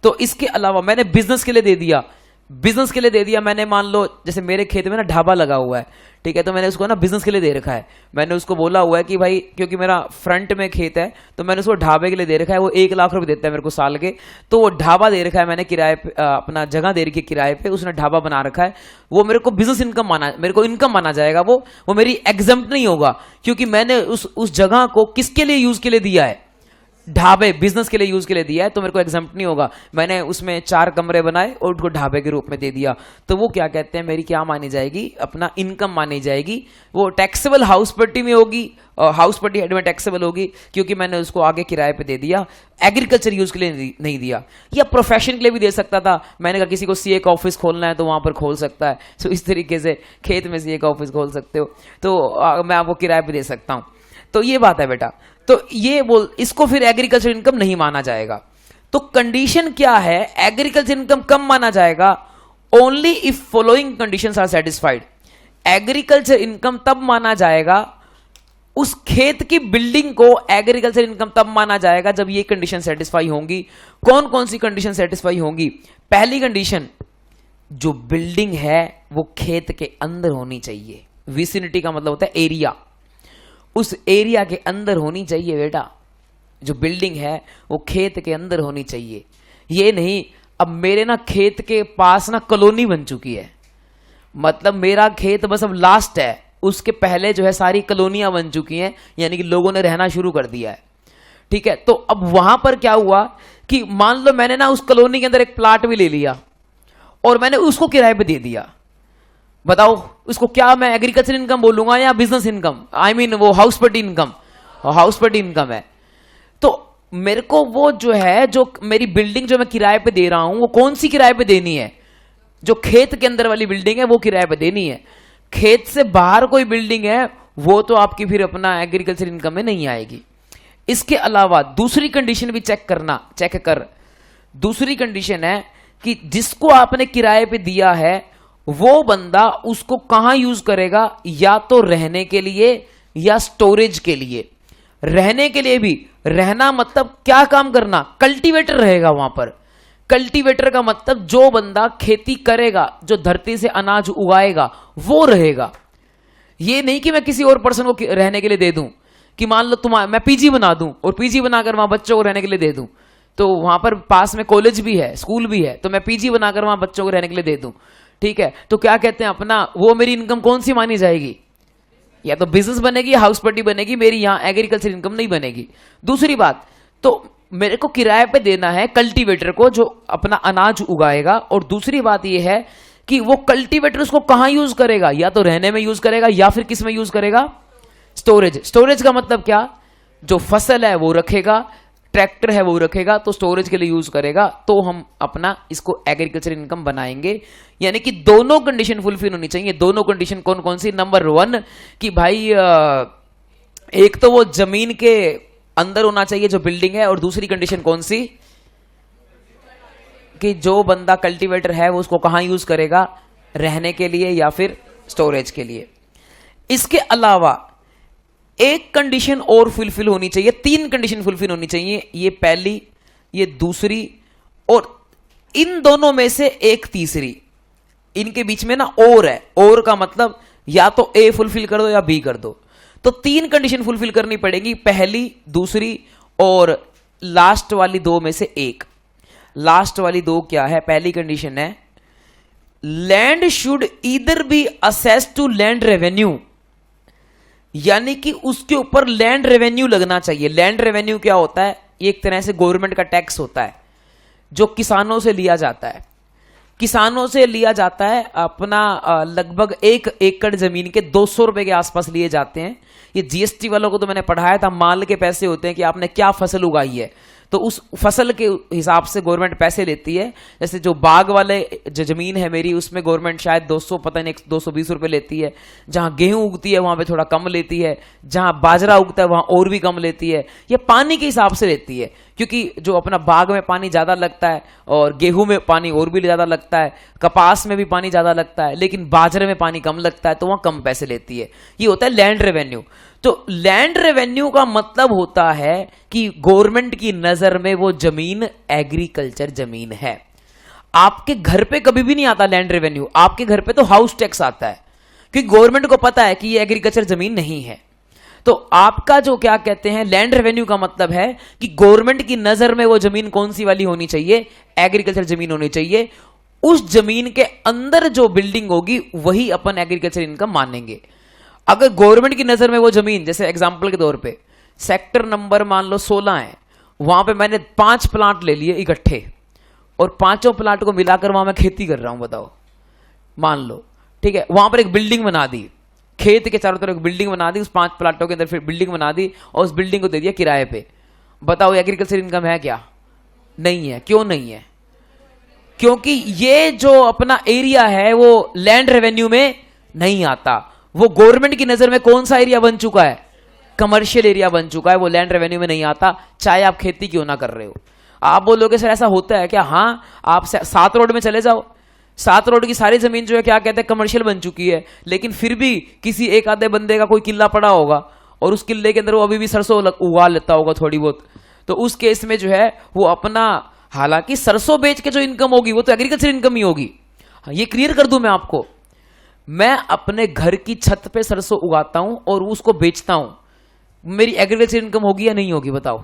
तो इसके अलावा मैंने बिजनेस के लिए दे दिया, बिजनेस के लिए दे दिया मैंने, मान लो जैसे मेरे खेत में ना ढाबा लगा हुआ है, ठीक है, तो मैंने उसको ना बिजनेस के लिए दे रखा है। मैंने उसको बोला हुआ है कि भाई, क्योंकि मेरा फ्रंट में खेत है, तो मैंने उसको ढाबे के लिए दे रखा है, वो 1 लाख रुपए देता है मेरे को साल के, तो वो ढाबा दे रखा है मैंने किराए पे, अपना जगह दे रखी है किराए पे, उसने ढाबा बना रखा है, वो मेरे को बिजनेस इनकम माना, मेरे को इनकम माना जाएगा, वो मेरी एग्जम्प्ट नहीं होगा, क्योंकि मैंने उस जगह को किसके लिए यूज के लिए दिया है, ढाबे, बिजनेस के लिए यूज के लिए दिया है, तो मेरे को एग्जम्प्ट नहीं होगा। मैंने उसमें 4 कमरे बनाए और उनको ढाबे के रूप में दे दिया, तो वो क्या कहते हैं, मेरी क्या मानी जाएगी, अपना इनकम मानी जाएगी। वो टैक्सेबल हाउस पट्टी में होगी, हाउस पट्टी हेड में टैक्सेबल होगी, क्योंकि मैंने उसको आगे किराए पे दे दिया, एग्रीकल्चर यूज के लिए नहीं दिया। या प्रोफेशन के लिए भी दे सकता था, मैंने कहा किसी को सीए का ऑफिस खोलना है तो वहां पर खोल सकता है, तो इस तरीके से खेत में सीए का ऑफिस खोल सकते हो, तो मैं आपको किराए पे दे सकता हूं। तो ये बात है बेटा, तो ये इसको फिर एग्रीकल्चर इनकम नहीं माना जाएगा। तो कंडीशन क्या है, एग्रीकल्चर इनकम कम माना जाएगा only if following conditions are satisfied. Agriculture income तब माना जाएगा, उस खेत की बिल्डिंग को एग्रीकल्चर इनकम तब माना जाएगा जब ये कंडीशन सेटिस्फाई होंगी। कौन कौन सी कंडीशन सेटिस्फाई होंगी? पहली कंडीशन, जो बिल्डिंग है वो खेत के अंदर होनी चाहिए। विसिनिटी का मतलब होता है एरिया, उस एरिया के अंदर होनी चाहिए बेटा। जो बिल्डिंग है वो खेत के अंदर होनी चाहिए। ये नहीं अब मेरे ना खेत के पास ना कॉलोनी बन चुकी है, मतलब मेरा खेत बस अब लास्ट है, उसके पहले जो है सारी कॉलोनियां बन चुकी हैं, यानी कि लोगों ने रहना शुरू कर दिया है। ठीक है, तो अब वहां पर क्या हुआ कि मान लो मैंने ना उस कॉलोनी के अंदर एक प्लाट भी ले लिया और मैंने उसको किराए पे दे दिया। बताओ उसको क्या मैं एग्रीकल्चर इनकम बोलूंगा या बिजनेस इनकम? आई मीन वो house property income, house property income है। तो मेरे को वो जो है, जो मेरी बिल्डिंग जो मैं किराए पे दे रहा हूं, वो कौन सी किराए पे देनी है? जो खेत के अंदर वाली बिल्डिंग है वो किराए पे देनी है। खेत से बाहर कोई बिल्डिंग है वो तो आपकी फिर अपना एग्रीकल्चर इनकम में नहीं आएगी। इसके अलावा दूसरी कंडीशन भी चेक कर। दूसरी कंडीशन है कि जिसको आपने किराए पे दिया है वो बंदा उसको कहां यूज करेगा, या तो रहने के लिए या स्टोरेज के लिए। रहने के लिए भी, रहना मतलब क्या काम करना? कल्टीवेटर रहेगा वहां पर। कल्टीवेटर का मतलब जो बंदा खेती करेगा, जो धरती से अनाज उगाएगा वो रहेगा। ये नहीं कि मैं किसी और पर्सन को रहने के लिए दे दूं, कि मान लो मैं पीजी बना दूं और पीजी बनाकर वहां बच्चों को रहने के लिए दे दूं, तो वहां पर पास में कॉलेज भी है, स्कूल भी है, तो मैं पीजी बनाकर वहां बच्चों को रहने के लिए दे दूं। ठीक है, तो क्या कहते हैं अपना, वो मेरी इनकम कौन सी मानी जाएगी? या तो बिजनेस बनेगी या हाउस प्रॉपर्टी बनेगी, मेरी यहां एग्रीकल्चर इनकम नहीं बनेगी। दूसरी बात, तो मेरे को किराए पे देना है कल्टीवेटर को जो अपना अनाज उगाएगा। और दूसरी बात यह है कि वो कल्टीवेटर उसको कहां यूज करेगा? या तो रहने में यूज करेगा या फिर किस में यूज करेगा? स्टोरेज। स्टोरेज का मतलब क्या? जो फसल है वो रखेगा, ट्रैक्टर है वो रखेगा, तो स्टोरेज के लिए यूज करेगा, तो हम अपना इसको एग्रीकल्चर इनकम बनाएंगे। यानी कि दोनों कंडीशन फुलफिल होनी चाहिए। दोनों कंडीशन कौन कौन सी? नंबर 1 कि भाई एक तो वो जमीन के अंदर होना चाहिए जो बिल्डिंग है, और दूसरी कंडीशन कौन सी? कि जो बंदा कल्टीवेटर है वो उसको कहां यूज करेगा? रहने के लिए या फिर स्टोरेज के लिए। इसके अलावा एक कंडीशन और फुलफिल होनी चाहिए, 3 कंडीशन फुलफिल होनी चाहिए। ये पहली, ये दूसरी, और इन दोनों में से एक तीसरी। इनके बीच में ना और है। और का मतलब या तो ए फुलफिल कर दो या बी कर दो। तो 3 कंडीशन फुलफिल करनी पड़ेगी, पहली, दूसरी और लास्ट वाली 2 में से एक। लास्ट वाली 2 क्या है? पहली कंडीशन है land should either be assessed to land revenue, यानी कि उसके ऊपर लैंड रेवेन्यू लगना चाहिए। लैंड रेवेन्यू क्या होता है? ये एक तरह से गवर्नमेंट का टैक्स होता है जो किसानों से लिया जाता है। किसानों से लिया जाता है अपना लगभग 1 एकड़ जमीन के 200 रुपए के आसपास लिए जाते हैं। ये जीएसटी वालों को तो मैंने पढ़ाया था, माल के पैसे होते हैं कि आपने क्या फसल उगाई है, तो उस फसल के हिसाब से गवर्नमेंट पैसे लेती है। जैसे जो बाग वाले जो जमीन है मेरी, उसमें गवर्नमेंट शायद 200 पता नहीं 220 रुपए लेती है। जहां गेहूं उगती है वहां पे थोड़ा कम लेती है, जहां बाजरा उगता है वहां और भी कम लेती है। ये पानी के हिसाब से लेती है, क्योंकि जो अपना बाग में पानी ज्यादा लगता है और गेहूं में पानी और भी ज्यादा लगता है, कपास में भी पानी ज्यादा लगता है, लेकिन बाजरे में पानी कम लगता है, तो वहां कम पैसे लेती है। ये होता है लैंड रेवेन्यू। तो लैंड रेवेन्यू का मतलब होता है कि गवर्नमेंट की नजर में वो जमीन एग्रीकल्चर जमीन है। आपके घर पे कभी भी नहीं आता लैंड रेवेन्यू, आपके घर पे तो हाउस टैक्स आता है, क्योंकि गवर्नमेंट को पता है कि ये एग्रीकल्चर जमीन नहीं है। तो आपका जो क्या कहते हैं लैंड रेवेन्यू का मतलब है कि गवर्नमेंट की नजर में वो जमीन कौन सी वाली होनी चाहिए? एग्रीकल्चर जमीन होनी चाहिए। उस जमीन के अंदर जो बिल्डिंग होगी वही अपन एग्रीकल्चर इनकम मानेंगे। अगर गवर्नमेंट की नजर में वो जमीन, जैसे एग्जांपल के तौर पे सेक्टर नंबर मान लो 16 है, वहां पे मैंने 5 प्लाट ले लिए इकट्ठे और 5 प्लाट को मिलाकर वहां मैं खेती कर रहा हूं, बताओ, मान लो, ठीक है। वहां पर एक बिल्डिंग बना दी, खेत के चारों तरफ एक बिल्डिंग बना दी, उस 5 प्लाटों के अंदर फिर बिल्डिंग बना दी और उस बिल्डिंग को दे दिया किराए पे। बताओ एग्रीकल्चर इनकम है क्या? नहीं है। क्यों नहीं है? क्योंकि ये जो अपना एरिया है वो लैंड रेवेन्यू में नहीं आता। वो गवर्नमेंट की नजर में कौन सा एरिया बन चुका है? कमर्शियल एरिया बन चुका है, वो लैंड रेवेन्यू में नहीं आता, चाहे आप खेती क्यों ना कर रहे हो। आप बोलोगे सर ऐसा होता है क्या? हाँ, आप 7 रोड में चले जाओ, 7 रोड की सारी जमीन जो है क्या कहते हैं कमर्शियल बन चुकी है, लेकिन फिर भी किसी एक आधे बंदे का कोई किला पड़ा होगा और उस किले के अंदर वो अभी भी सरसों उगा लेता होगा थोड़ी बहुत, तो उस केस में जो है वो अपना, हालांकि सरसों बेच के जो इनकम होगी वो तो एग्रीकल्चर इनकम ही होगी। ये क्लियर कर दूं मैं आपको, मैं अपने घर की छत पे सरसों उगाता हूं और उसको बेचता हूं, मेरी एग्रीकल्चर इनकम होगी या नहीं होगी? बताओ,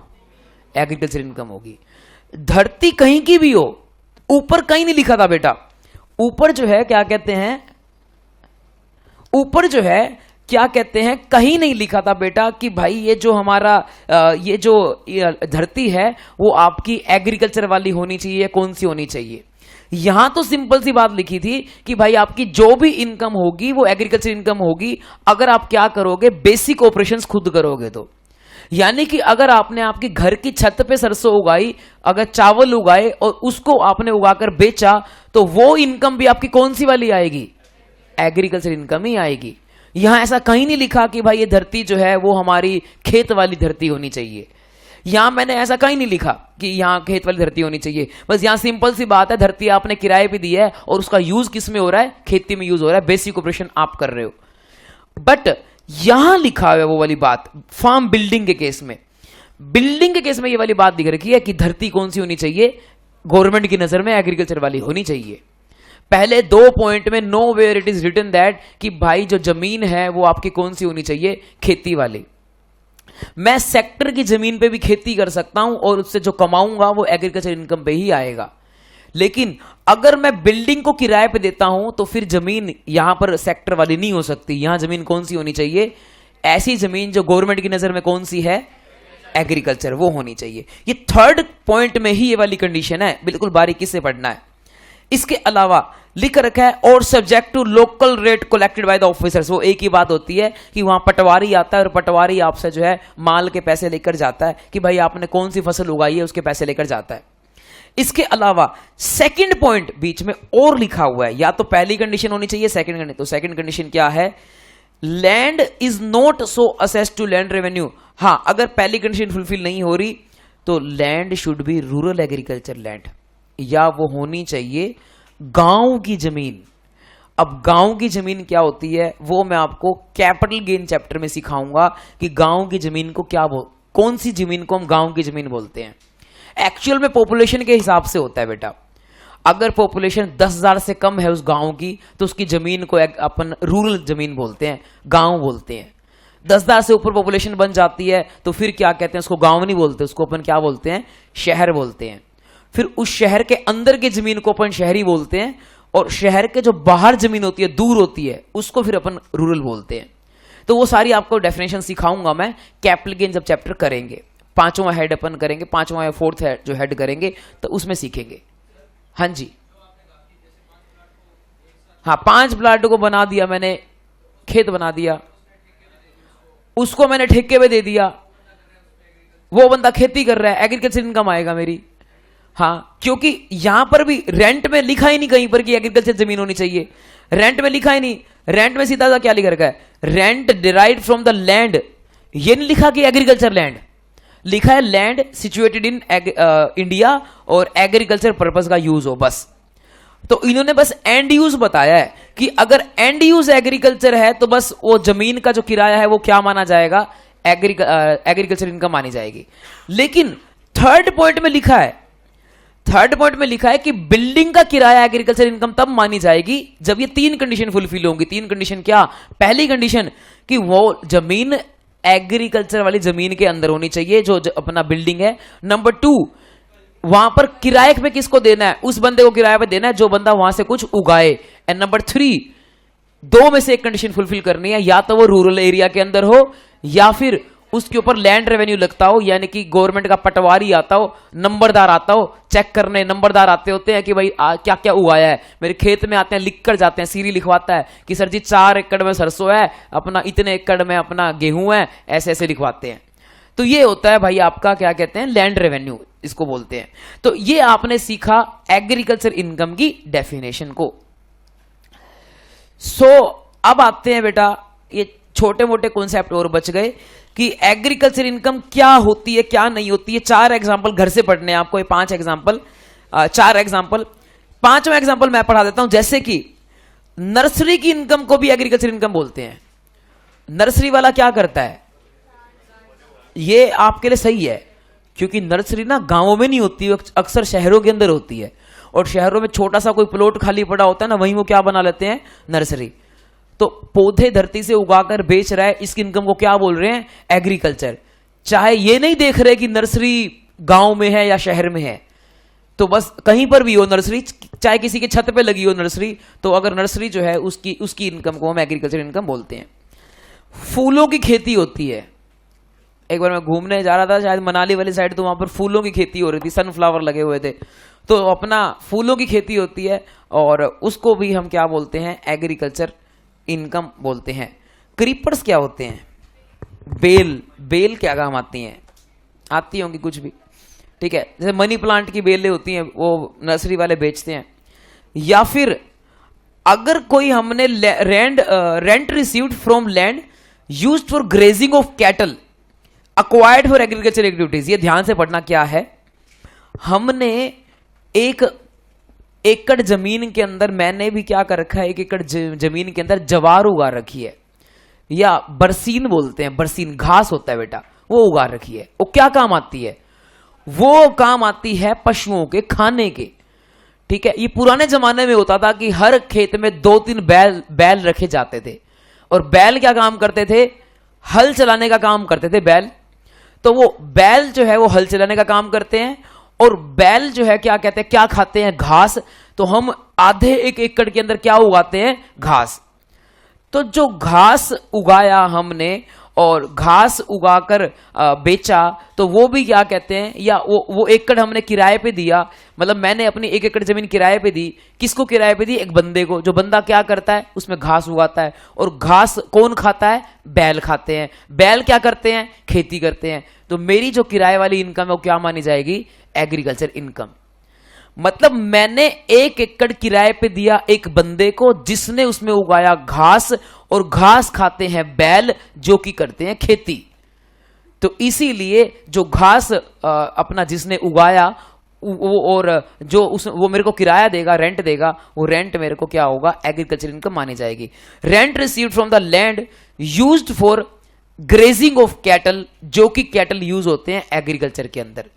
एग्रीकल्चर इनकम होगी। धरती कहीं की भी हो, ऊपर कहीं नहीं लिखा था बेटा, ऊपर जो है क्या कहते हैं, ऊपर जो है क्या कहते हैं कहीं नहीं लिखा था बेटा कि भाई ये जो हमारा ये जो धरती है वो आपकी एग्रीकल्चर वाली होनी चाहिए, कौन सी होनी चाहिए। यहां तो सिंपल सी बात लिखी थी कि भाई आपकी जो भी इनकम होगी वो एग्रीकल्चर इनकम होगी अगर आप क्या करोगे, बेसिक ऑपरेशंस खुद करोगे तो। यानी कि अगर आपने आपकी घर की छत पे सरसों उगाई, अगर चावल उगाए और उसको आपने उगाकर बेचा, तो वो इनकम भी आपकी कौन सी वाली आएगी? एग्रीकल्चर इनकम ही आएगी। यहां ऐसा कहीं नहीं लिखा कि भाई ये धरती जो है वो हमारी खेत वाली धरती होनी चाहिए, यहां मैंने ऐसा कहीं नहीं लिखा कि यहां खेत वाली धरती होनी चाहिए। बस यहां सिंपल सी बात है, धरती आपने किराए पे दी है और उसका यूज किस में हो रहा है? खेती में यूज हो रहा है, बेसिक ऑपरेशन आप कर रहे हो। बट यहां लिखा हुआ है वो वाली बात, फार्म बिल्डिंग के केस में, बिल्डिंग के केस में ये वाली बात दिख रखी है कि धरती कौन सी होनी चाहिए? गवर्नमेंट की नजर में एग्रीकल्चर वाली होनी चाहिए। पहले 2 पॉइंट में nowhere it is written that कि भाई जो जमीन है वो आपकी कौन सी होनी चाहिए? खेती वाली। मैं सेक्टर की जमीन पे भी खेती कर सकता हूं और उससे जो कमाऊंगा वो एग्रीकल्चर इनकम पे ही आएगा। लेकिन अगर मैं बिल्डिंग को किराए पे देता हूं तो फिर जमीन यहां पर सेक्टर वाली नहीं हो सकती। यहां जमीन कौन सी होनी चाहिए? ऐसी जमीन जो गवर्नमेंट की नजर में कौन सी है? एग्रीकल्चर, वो होनी चाहिए। ये 3rd पॉइंट में ही ये वाली कंडीशन है, बिल्कुल बारीकी से पढ़ना है। इसके अलावा लिख रखा है और subject to local rate collected by the officers. वो एक ही बात होती है कि वहां पटवारी आता है और पटवारी आपसे जो है माल के पैसे लेकर जाता है कि भाई आपने कौन सी फसल उगाई है उसके पैसे लेकर जाता है। इसके अलावा 2nd पॉइंट बीच में और लिखा हुआ है, या तो पहली कंडीशन होनी चाहिए, सेकंड कंडीशन। तो सेकंड कंडीशन क्या है? Land is not so assessed to land revenue. हां, अगर पहली कंडीशन फुलफिल नहीं हो रही तो land should be rural agriculture land, या वो होनी चाहिए गांव की जमीन। अब गांव की जमीन क्या होती है वो मैं आपको कैपिटल गेन चैप्टर में सिखाऊंगा कि गांव की जमीन को क्या कौन सी जमीन को हम गांव की जमीन बोलते हैं। एक्चुअल में पॉपुलेशन के हिसाब से होता है बेटा। अगर पॉपुलेशन 10,000 से कम है उस गांव की तो उसकी जमीन को अपन रूरल जमीन बोलते हैं, गांव बोलते हैं। 10,000 से ऊपर पॉपुलेशन बन जाती है तो फिर क्या कहते हैं? उसको गांव नहीं बोलते, उसको अपन क्या बोलते हैं? शहर बोलते हैं। फिर उस शहर के अंदर की जमीन को अपन शहरी बोलते हैं, और शहर के जो बाहर जमीन होती है, दूर होती है, उसको फिर अपन रूरल बोलते हैं। तो वो सारी आपको डेफिनेशन सिखाऊंगा मैं कैपिटल गेन जब चैप्टर करेंगे। 5वां हेड अपन करेंगे, 5वां या 4th हेड जो हेड करेंगे तो उसमें सीखेंगे। हाँ जी, हाँ, 5 प्लाट को बना दिया मैंने, खेत बना दिया, उसको मैंने ठेके पे दे दिया, वो बंदा खेती कर रहा है, एग्रीकल्चर इनकम आएगा मेरी। हाँ, क्योंकि यहां पर भी रेंट में लिखा ही नहीं कहीं पर कि एग्रीकल्चर जमीन होनी चाहिए, रेंट में लिखा ही नहीं। रेंट में सीधा सा क्या लिखा रखा है? Rent derived from the land. ये नहीं लिखा कि एग्रीकल्चर लैंड, लिखा है लैंड सिचुएटेड इन इंडिया और एग्रीकल्चर पर्पस का यूज हो, बस। तो इन्होंने बस एंड यूज बताया है कि अगर एंड यूज एग्रीकल्चर है तो बस वो जमीन का जो किराया है वो क्या माना जाएगा? एग्रीकल्चर इनकम मानी जाएगी। लेकिन 3rd पॉइंट में लिखा है, 3rd पॉइंट में लिखा है कि बिल्डिंग का किराया एग्रीकल्चर इनकम तब मानी जाएगी जब ये 3 कंडीशन फुलफिल होंगी। 3 कंडीशन क्या? पहली कंडीशन कि वो जमीन एग्रीकल्चर वाली जमीन के अंदर होनी चाहिए जो अपना बिल्डिंग है। नंबर 2, वहां पर किराए पे किसको देना है? उस बंदे को किराए पे देना है जो बंदा वहां से कुछ उगाए। एंड नंबर 3, 2 में से एक कंडीशन फुलफिल करनी है, या तो वो रूरल एरिया के अंदर हो या फिर उसके ऊपर लैंड रेवेन्यू लगता हो, यानी कि गवर्नमेंट का पटवारी आता हो, नंबरदार आता हो चेक करने। नंबरदार आते होते हैं कि भाई क्या क्या उगाया है, मेरे खेत में आते हैं, लिख कर जाते हैं, सीरी लिखवाता है कि सर जी 4 एकड़ में सरसों है, अपना इतने एकड़ में अपना गेहूं है, ऐसे ऐसे लिखवाते हैं। तो ये होता है भाई आपका क्या कहते हैं? लैंड रेवेन्यू इसको बोलते हैं। तो ये आपने सीखा एग्रीकल्चर इनकम की डेफिनेशन को। अब आते हैं बेटा, ये छोटे मोटे कॉन्सेप्ट और बच गए कि एग्रीकल्चर इनकम क्या होती है क्या नहीं होती है। 4 एग्जाम्पल घर से पढ़ने हैं आपको, ये 5 एग्जाम्पल, 4 एग्जाम्पल। 5वां एग्जाम्पल मैं पढ़ा देता हूं। जैसे कि नर्सरी की इनकम को भी एग्रीकल्चर इनकम बोलते हैं। नर्सरी वाला क्या करता है, ये आपके लिए सही है क्योंकि नर्सरी ना गांवों में नहीं होती, अक्सर शहरों के अंदर होती है। और शहरों में छोटा सा कोई प्लॉट खाली पड़ा होता है ना, वहीं वो क्या बना लेते हैं, नर्सरी। तो पौधे धरती से उगाकर बेच रहा है, इसकी इनकम को क्या बोल रहे हैं, एग्रीकल्चर। चाहे ये नहीं देख रहे कि नर्सरी गांव में है या शहर में है, तो बस कहीं पर भी हो नर्सरी, चाहे किसी के छत पे लगी हो नर्सरी, तो अगर नर्सरी जो है उसकी इनकम को हम एग्रीकल्चर इनकम बोलते हैं। फूलों की खेती होती है। एक बार मैं घूमने जा रहा था शायद मनाली वाली साइड, तो वहां पर फूलों की खेती हो रही थी, सनफ्लावर लगे हुए थे। तो अपना फूलों की खेती होती है और उसको भी हम क्या बोलते हैं, एग्रीकल्चर इनकम बोलते हैं। क्रीपर्स क्या होते हैं, बेल क्या काम आती हैं, आती होंगी कुछ भी, ठीक है। जैसे मनी प्लांट की बेलें होती हैं, वो नर्सरी वाले बेचते हैं। या फिर अगर कोई हमने rent received from land used for grazing of cattle acquired for agriculture activities, ये ध्यान से पढ़ना क्या है। हमने 1 एकड़ जमीन के अंदर, मैंने भी क्या कर रखा है, 1 एकड़ जमीन के अंदर जवार उगा रखी है, या बरसीन बोलते हैं, बरसीन घास होता है बेटा, वो उगा रखी है। वो क्या काम आती है, वो काम आती है पशुओं के खाने के, ठीक है। ये पुराने जमाने में होता था कि हर खेत में 2-3 बैल रखे जाते थे, और बैल क्या काम करते थे, हल चलाने का काम करते थे बैल। तो वो बैल जो है वो हल चलाने का काम करते हैं, और बैल जो है क्या कहते हैं, क्या खाते हैं, घास। तो हम आधे 1 एकड़ के अंदर क्या उगाते हैं, घास। तो जो घास उगाया हमने और घास उगाकर बेचा, तो वो भी क्या कहते हैं, या वो एकड़ हमने किराए पे दिया, मतलब मैंने अपनी 1 एकड़ जमीन किराए पे दी। किसको किराए पे दी, एक बंदे को। जो बंदा क्या करता है, उसमें घास उगाता है, और घास कौन खाता है, बैल खाते हैं। बैल क्या करते हैं, खेती करते हैं। तो मेरी जो किराए वाली इनकम है वो क्या मानी जाएगी, एग्रीकल्चर इनकम। मतलब मैंने 1 एकड़ किराए पे दिया एक बंदे को, जिसने उसमें उगाया घास, और घास खाते हैं बैल जो कि करते हैं खेती। तो इसीलिए जो घास अपना जिसने उगाया वो, और जो वो मेरे को किराया देगा, रेंट देगा, वो रेंट मेरे को क्या होगा, एग्रीकल्चर इनकम मानी जाएगी। Rent received from the land used for grazing of cattle, जो कि कैटल यूज होते हैं एग्रीकल्चर के अंदर।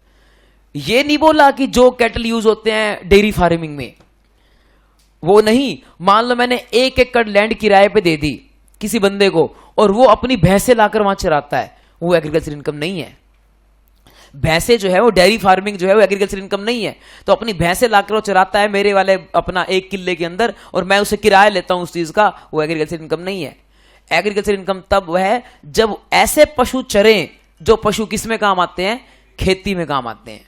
ये नहीं बोला कि जो कैटल यूज होते हैं डेयरी फार्मिंग में, वो नहीं। मान लो मैंने 1 एकड़ लैंड किराए पे दे दी किसी बंदे को, और वो अपनी भैंसे लाकर वहां चराता है, वो एग्रीकल्चर इनकम नहीं है। भैंसे जो है वो डेयरी फार्मिंग जो है वो एग्रीकल्चर इनकम नहीं है। तो अपनी भैंसे लाकर वो चराता है मेरे वाले अपना 1 किले के अंदर, और मैं उसे किराया लेता हूं उस चीज का, वो एग्रीकल्चर इनकम नहीं है। एग्रीकल्चर इनकम तब है जब ऐसे पशु चरें जो पशु किस में काम आते हैं, खेती में काम आते हैं,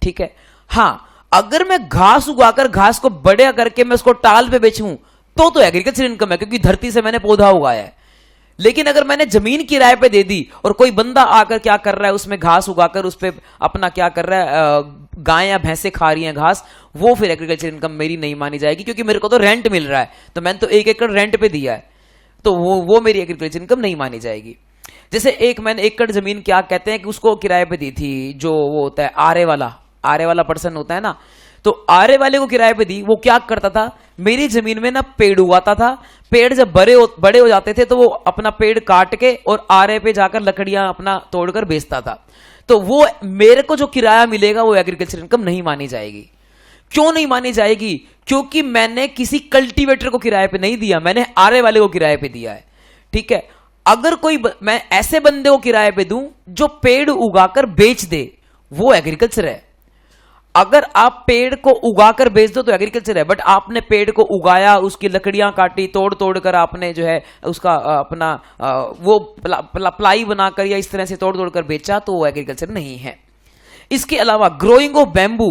ठीक है। हाँ, अगर मैं घास उगाकर घास को बड़ा करके मैं उसको टाल पे बेचूं तो एग्रीकल्चर इनकम है, क्योंकि धरती से मैंने पौधा उगाया है। लेकिन अगर मैंने जमीन किराए पे दे दी और कोई बंदा आकर क्या कर रहा है, उसमें घास उगाकर उस पे अपना क्या कर रहा है, गाय या भैंसे खा रही हैं घास, वो फिर एग्रीकल्चर इनकम मेरी नहीं मानी जाएगी, क्योंकि मेरे को तो रेंट मिल रहा है। तो मैंने तो 1 एकड़ रेंट पे दिया है, तो वो मेरी एग्रीकल्चर इनकम नहीं मानी जाएगी। जैसे मैंने 1 एकड़ जमीन क्या कहते हैं कि उसको किराए पे दी थी, जो वो होता है आरे वाला पर्सन होता है ना, तो आरे वाले को किराए पे दी। वो क्या करता था, मेरी जमीन में ना पेड़ उगाता था। पेड़ जब बड़े हो जाते थे तो वो अपना पेड़ काट के और आरे पे जाकर लकड़ियां अपना तोड़कर बेचता था। तो वो मेरे को जो किराया मिलेगा वो एग्रीकल्चर इनकम नहीं मानी जाएगी। क्यों नहीं मानी जाएगी, क्योंकि मैंने किसी कल्टीवेटर को किराए पे नहीं दिया, मैंने आरे वाले को किराए पे दिया है, ठीक है। अगर मैं ऐसे बंदे को किराए पे दूं जो पेड़ उगाकर बेच दे, वो एग्रीकल्चर है। अगर आप पेड़ को उगाकर बेच दो तो एग्रीकल्चर है, बट आपने पेड़ को उगाया, उसकी लकड़ियां काटी, तोड़ कर आपने जो है उसका अपना वो प्लाई बनाकर या इस तरह से तोड़ कर बेचा, तो वो एग्रीकल्चर नहीं है। इसके अलावा ग्रोइंग ऑफ बैम्बू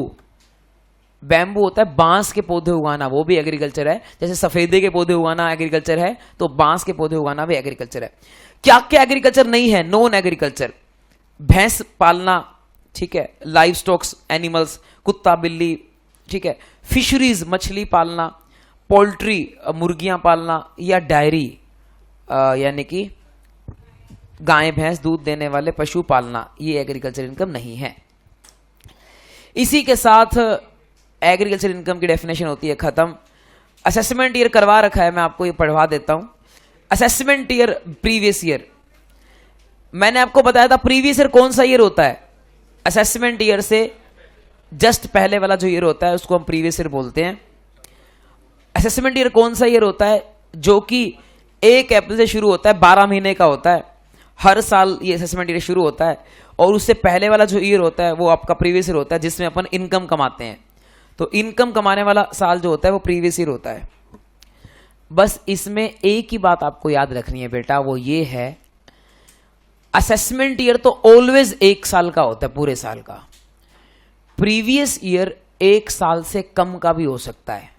होता है बांस के पौधे उगाना, वो भी एग्रीकल्चर है। जैसे सफेदे के पौधे उगाना एग्रीकल्चर है, तो बांस के पौधे उगाना भी एग्रीकल्चर है। क्या क्या एग्रीकल्चर नहीं है, नॉन एग्रीकल्चर, भैंस पालना, ठीक है, लाइव स्टॉक्स एनिमल्स, कुत्ता बिल्ली, ठीक है, फिशरीज मछली पालना, पोल्ट्री मुर्गियां पालना, या डायरी यानी कि गाय भैंस दूध देने वाले पशु पालना, ये एग्रीकल्चर इनकम नहीं है। इसी के साथ एग्रीकल्चर इनकम की डेफिनेशन होती है खत्म। असेसमेंट ईयर करवा रखा है, मैं आपको ये पढ़वा देता हूं। असेसमेंट ईयर प्रीवियस ईयर, मैंने आपको बताया था प्रीवियस ईयर कौन सा ईयर होता है, असेसमेंट ईयर से जस्ट पहले वाला जो ईयर होता है उसको हम प्रीवियस ईयर बोलते हैं। असेसमेंट ईयर कौन सा ईयर होता है, जो कि 1 अप्रैल से शुरू होता है, 12 महीने का होता है, हर साल ये असेसमेंट ईयर शुरू होता है। और उससे पहले वाला जो ईयर होता है वो आपका प्रीवियस ईयर होता है, जिसमें अपन इनकम कमाते हैं। तो इनकम कमाने वाला साल जो होता है वो प्रीवियस ईयर होता है। बस इसमें एक ही बात आपको याद रखनी है बेटा, वो ये है असेसमेंट ईयर तो ऑलवेज 1 साल का होता है, पूरे साल का। प्रीवियस ईयर 1 साल से कम का भी हो सकता है।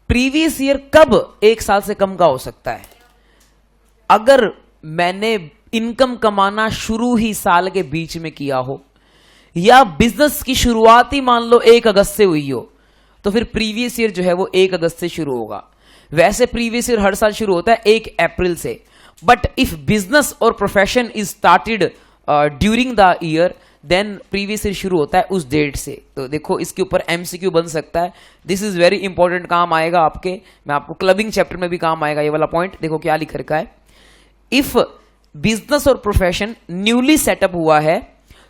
प्रीवियस ईयर कब 1 साल से कम का हो सकता है, अगर मैंने इनकम कमाना शुरू ही साल के बीच में किया हो, या बिजनेस की शुरुआत ही मान लो 1 अगस्त से हुई हो, तो फिर प्रीवियस ईयर जो है वो 1 अगस्त से शुरू होगा। वैसे प्रीवियस ईयर हर साल शुरू होता है 1 अप्रैल से, बट इफ बिजनेस और profession is started during the year, then previous year शुरू होता है उस डेट से। तो देखो इसके ऊपर एमसीक्यू बन सकता है, दिस इज वेरी इंपॉर्टेंट, काम आएगा आपके, मैं आपको क्लबिंग चैप्टर में भी काम आएगा ये वाला पॉइंट। देखो क्या लिख रखा है, इफ बिजनेस और प्रोफेशन न्यूली सेटअप हुआ है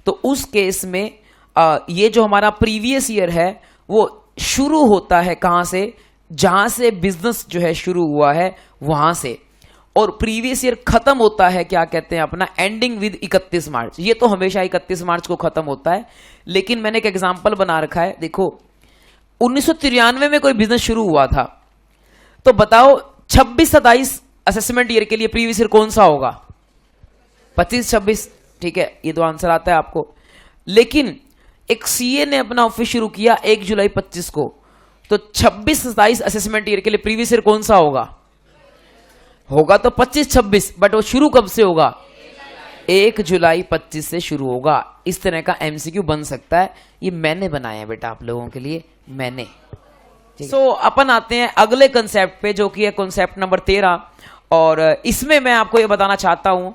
तो उस केस में ये जो हमारा प्रीवियस ईयर है वो शुरू होता है कहां से, जहां से बिजनेस जो है शुरू हुआ है वहां से, और प्रीवियस ईयर खत्म होता है क्या कहते हैं अपना, एंडिंग विद 31 मार्च। ये तो हमेशा 31 मार्च को खत्म होता है, लेकिन मैंने एक एग्जांपल बना रखा है। देखो 1993 में कोई बिजनेस शुरू हुआ था, तो बताओ 26-27 असेसमेंट ईयर के लिए प्रीवियस ईयर कौन सा होगा, 25-26, ठीक है, ये तो आंसर आता है आपको। लेकिन एक सीए ने अपना ऑफिस शुरू किया 1 जुलाई 25 को, तो 26-27 असेसमेंट ईयर के लिए प्रीवियस ईयर कौन सा होगा, होगा तो 25-26, बट वो शुरू कब से होगा, 1 जुलाई 25 से शुरू होगा। इस तरह का एमसीक्यू बन सकता है, ये मैंने बनाया है बेटा आप लोगों के लिए, मैंने। सो अपन आते हैं अगले कंसेप्ट पे, जो कि है कंसेप्ट नंबर 13, और इसमें मैं आपको ये बताना चाहता हूं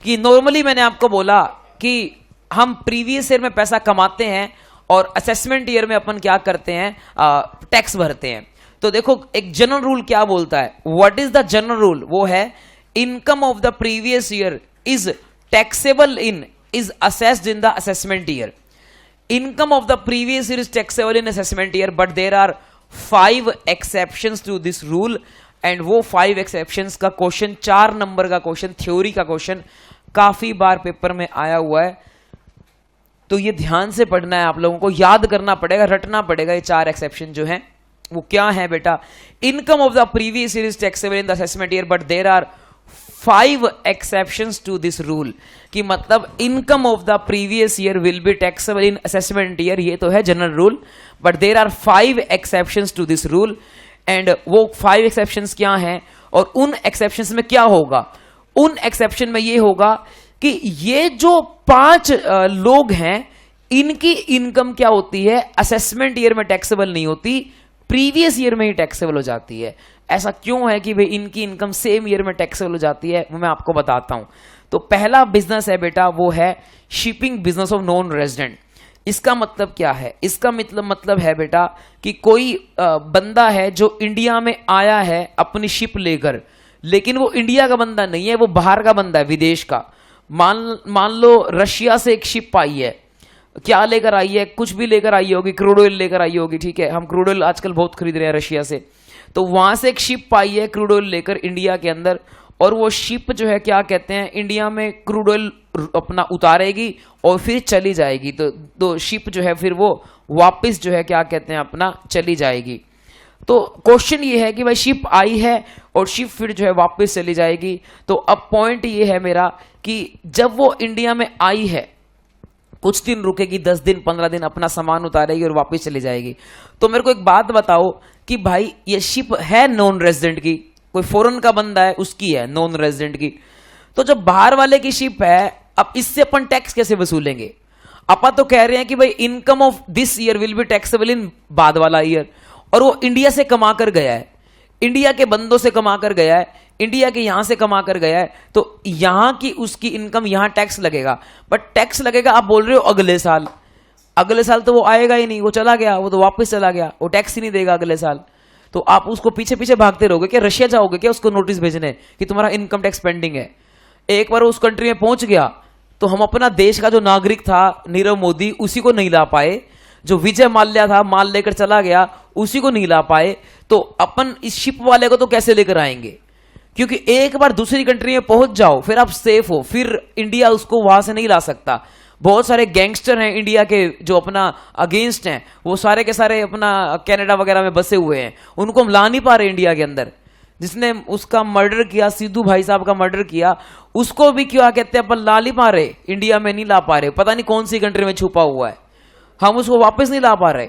कि नॉर्मली मैंने आपको बोला कि हम प्रीवियस ईयर में पैसा कमाते हैं और असेसमेंट ईयर में अपन क्या करते हैं, टैक्स भरते हैं। तो देखो एक जनरल रूल क्या बोलता है, what is the general rule, वो है income of the previous year is taxable in, is assessed in the assessment year. Income of the previous year is taxable in assessment year, but there are 5 exceptions to this rule, and वो 5 exceptions का question 4 number का question, theory का question काफी बार paper में आया हुआ है। तो ये ध्यान से पढ़ना है, आप लोगों को याद करना पड़ेगा, रटना पड़ेगा। ये 4 एक्सेप्शन जो हैं वो क्या है बेटा, income of the previous year is taxable in the assessment year, but there are 5 exceptions to this rule, कि मतलब income of the previous year will be taxable in assessment year, ये तो है general rule, but there are 5 exceptions to this rule. And वो 5 exceptions क्या हैं, और उन एक्सेप्शंस में क्या होगा, उन एक्सेप्शन में ये होगा कि ये जो 5 लोग हैं, इनकी इनकम क्या होती है, असेसमेंट ईयर में टैक्सेबल नहीं होती, प्रीवियस ईयर में ही टैक्सेबल हो जाती है। ऐसा क्यों है कि भाई इनकी इनकम सेम ईयर में टैक्सेबल हो जाती है, वो मैं आपको बताता हूं। तो पहला बिजनेस है बेटा, वो है shipping business of non resident. इसका मतलब क्या है, इसका मतलब है बेटा कि कोई बंदा है जो इंडिया में आया है अपनी शिप लेकर, लेकिन वो इंडिया का बंदा नहीं है, वो बाहर का बंदा है, विदेश का। मान लो रशिया से एक शिप आई है, क्या लेकर आई है, कुछ भी लेकर आई होगी, क्रूड ऑयल लेकर आई होगी, ठीक है, हम क्रूड ऑयल आजकल बहुत खरीद रहे हैं रशिया से। तो वहां से एक शिप आई है क्रूड ऑयल लेकर इंडिया के अंदर, और वो शिप जो है क्या कहते हैं, इंडिया में क्रूड ऑयल अपना उतारेगी और फिर चली जाएगी। तो शिप जो है फिर वो वापस जो है क्या कहते हैं अपना चली जाएगी। तो क्वेश्चन ये है कि भाई शिप आई है और शिप फिर जो है वापस चली जाएगी। तो अब पॉइंट ये है मेरा कि जब वो इंडिया में आई है, कुछ दिन रुकेगी, 10 दिन 15 दिन, अपना सामान उतारेगी और वापस चली जाएगी। तो मेरे को एक बात बताओ कि भाई ये शिप है नॉन रेजिडेंट की, कोई फॉरेन का बंदा है उसकी है, नॉन रेजिडेंट की। तो जब बाहर वाले की शिप है, अब इससे अपन टैक्स कैसे वसूलेंगे? अपन तो कह रहे हैं कि भाई income of this year will be taxable इन बाद वाला ईयर, और वो इंडिया से कमा कर गया है। इंडिया के बंदों से कमा कर गया है, इंडिया के यहां से कमा कर गया है, तो यहां की उसकी इनकम यहां टैक्स लगेगा। बट टैक्स लगेगा आप बोल रहे हो अगले साल, अगले साल तो वो आएगा ही नहीं, वो चला गया, वो तो वापस चला गया, वो टैक्स ही नहीं देगा अगले साल। तो आप उसको पीछे पीछे भागते रहोगे क्या? रशिया जाओगे क्या उसको नोटिस भेजने कि तुम्हारा इनकम टैक्स पेंडिंग है? एक बार उस कंट्री में पहुंच गया तो हम अपना देश का जो नागरिक था नीरव मोदी, उसी को नहीं ला पाए। जो विजय माल्या था, माल लेकर चला गया, उसी को नहीं ला पाए। तो अपन इस शिप वाले को तो कैसे लेकर आएंगे? क्योंकि एक बार दूसरी कंट्री में पहुंच जाओ फिर आप सेफ हो, फिर इंडिया उसको वहां से नहीं ला सकता। बहुत सारे गैंगस्टर हैं इंडिया के जो अपना अगेंस्ट हैं, वो सारे के सारे अपना कनाडा वगैरह में बसे हुए हैं, उनको हम ला नहीं पा रहे इंडिया के अंदर। जिसने उसका मर्डर किया, सिद्धू भाई साहब का मर्डर किया, उसको भी क्या कहते हैं अपन ला नहीं पा रहे, इंडिया में नहीं ला पा रहे, पता नहीं कौन सी कंट्री में छुपा हुआ है, हम उसको वापस नहीं ला पा रहे।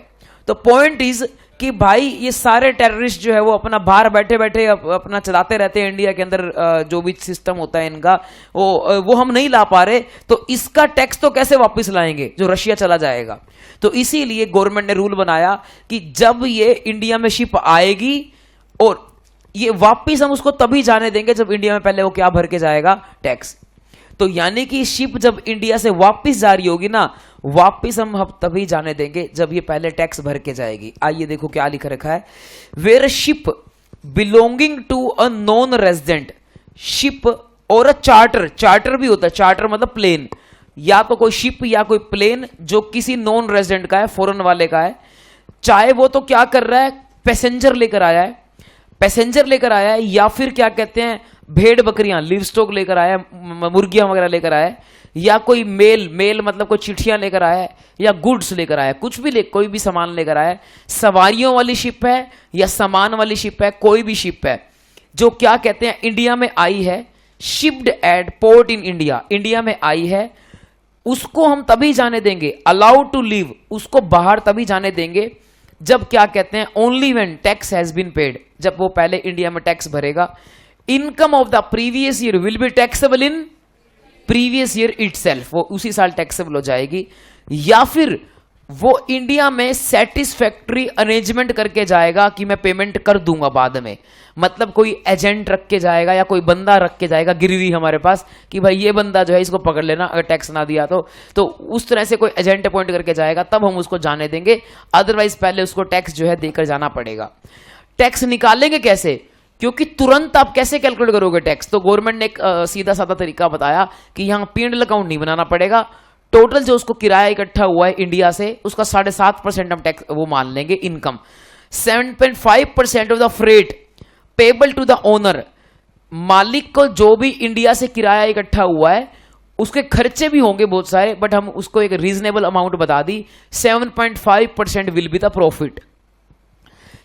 तो पॉइंट इज कि भाई ये सारे टेररिस्ट जो है वो अपना बाहर बैठे बैठे अपना चलाते रहते हैं इंडिया के अंदर, जो भी सिस्टम होता है इनका, वो हम नहीं ला पा रहे। तो इसका टैक्स तो कैसे वापस लाएंगे जो रशिया चला जाएगा? तो इसीलिए गवर्नमेंट ने रूल बनाया कि जब ये इंडिया में शिप आएगी और ये वापिस हम उसको तभी जाने देंगे जब इंडिया में पहले वो क्या भर के जाएगा, टैक्स। तो यानी कि शिप जब इंडिया से वापस जा रही होगी ना, वापस हम तभी जाने देंगे जब ये पहले टैक्स भर के जाएगी। आइए देखो क्या लिखा रखा है, where ship belonging to a non resident ship और अ चार्टर, चार्टर भी होता है, चार्टर मतलब प्लेन, या तो कोई शिप या कोई प्लेन जो किसी नॉन रेजिडेंट का है, फॉरेन वाले का है, चाहे वो तो क्या कर रहा है, पैसेंजर लेकर आया है, पैसेंजर लेकर आया है, या फिर क्या कहते हैं भेड़ बकरियां लिव स्टॉक लेकर आया है, मुर्गियां वगैरह लेकर आया है, या कोई मेल मतलब कोई चिट्ठियां लेकर आया है, या गुड्स लेकर आया है, कुछ भी कोई भी सामान लेकर आया है, सवारियों वाली शिप है या सामान वाली शिप है, कोई भी शिप है जो क्या कहते हैं इंडिया में आई है, shipped at port in India, India में आई है, उसको हम तभी जाने देंगे, अलाउड टू लीव, उसको बाहर तभी जाने देंगे जब क्या कहते हैं only when tax has been paid, जब वो पहले इंडिया में टैक्स भरेगा। Income of the previous year will be taxable in previous year itself, वो उसी साल टैक्सेबल हो जाएगी। या फिर वो इंडिया में सेटिस्फैक्ट्री अरेंजमेंट करके जाएगा कि मैं पेमेंट कर दूंगा बाद में, मतलब कोई एजेंट रख के जाएगा या कोई बंदा रख के जाएगा गिरवी हमारे पास कि भाई ये बंदा जो है इसको पकड़ लेना अगर टैक्स ना दिया तो उस तरह से कोई एजेंट अपॉइंट करके जाएगा, तब हम उसको जाने देंगे। अदरवाइज पहले उसको टैक्स जो है देकर जाना पड़ेगा। टैक्स निकालेंगे कैसे? क्योंकि तुरंत आप कैसे कैलकुलेट करोगे टैक्स? तो गवर्नमेंट ने एक सीधा साधा तरीका बताया कि यहां P&L अकाउंट नहीं बनाना पड़ेगा, टोटल जो उसको किराया इकट्ठा हुआ है इंडिया से उसका 7.5% हम टैक्स वो मान लेंगे income. 7.5% of the freight payable to the owner, मालिक को जो भी इंडिया से किराया इकट्ठा हुआ है उसके खर्चे भी होंगे बहुत सारे, बट हम उसको एक रीजनेबल अमाउंट बता दी, 7.5% will be the profit.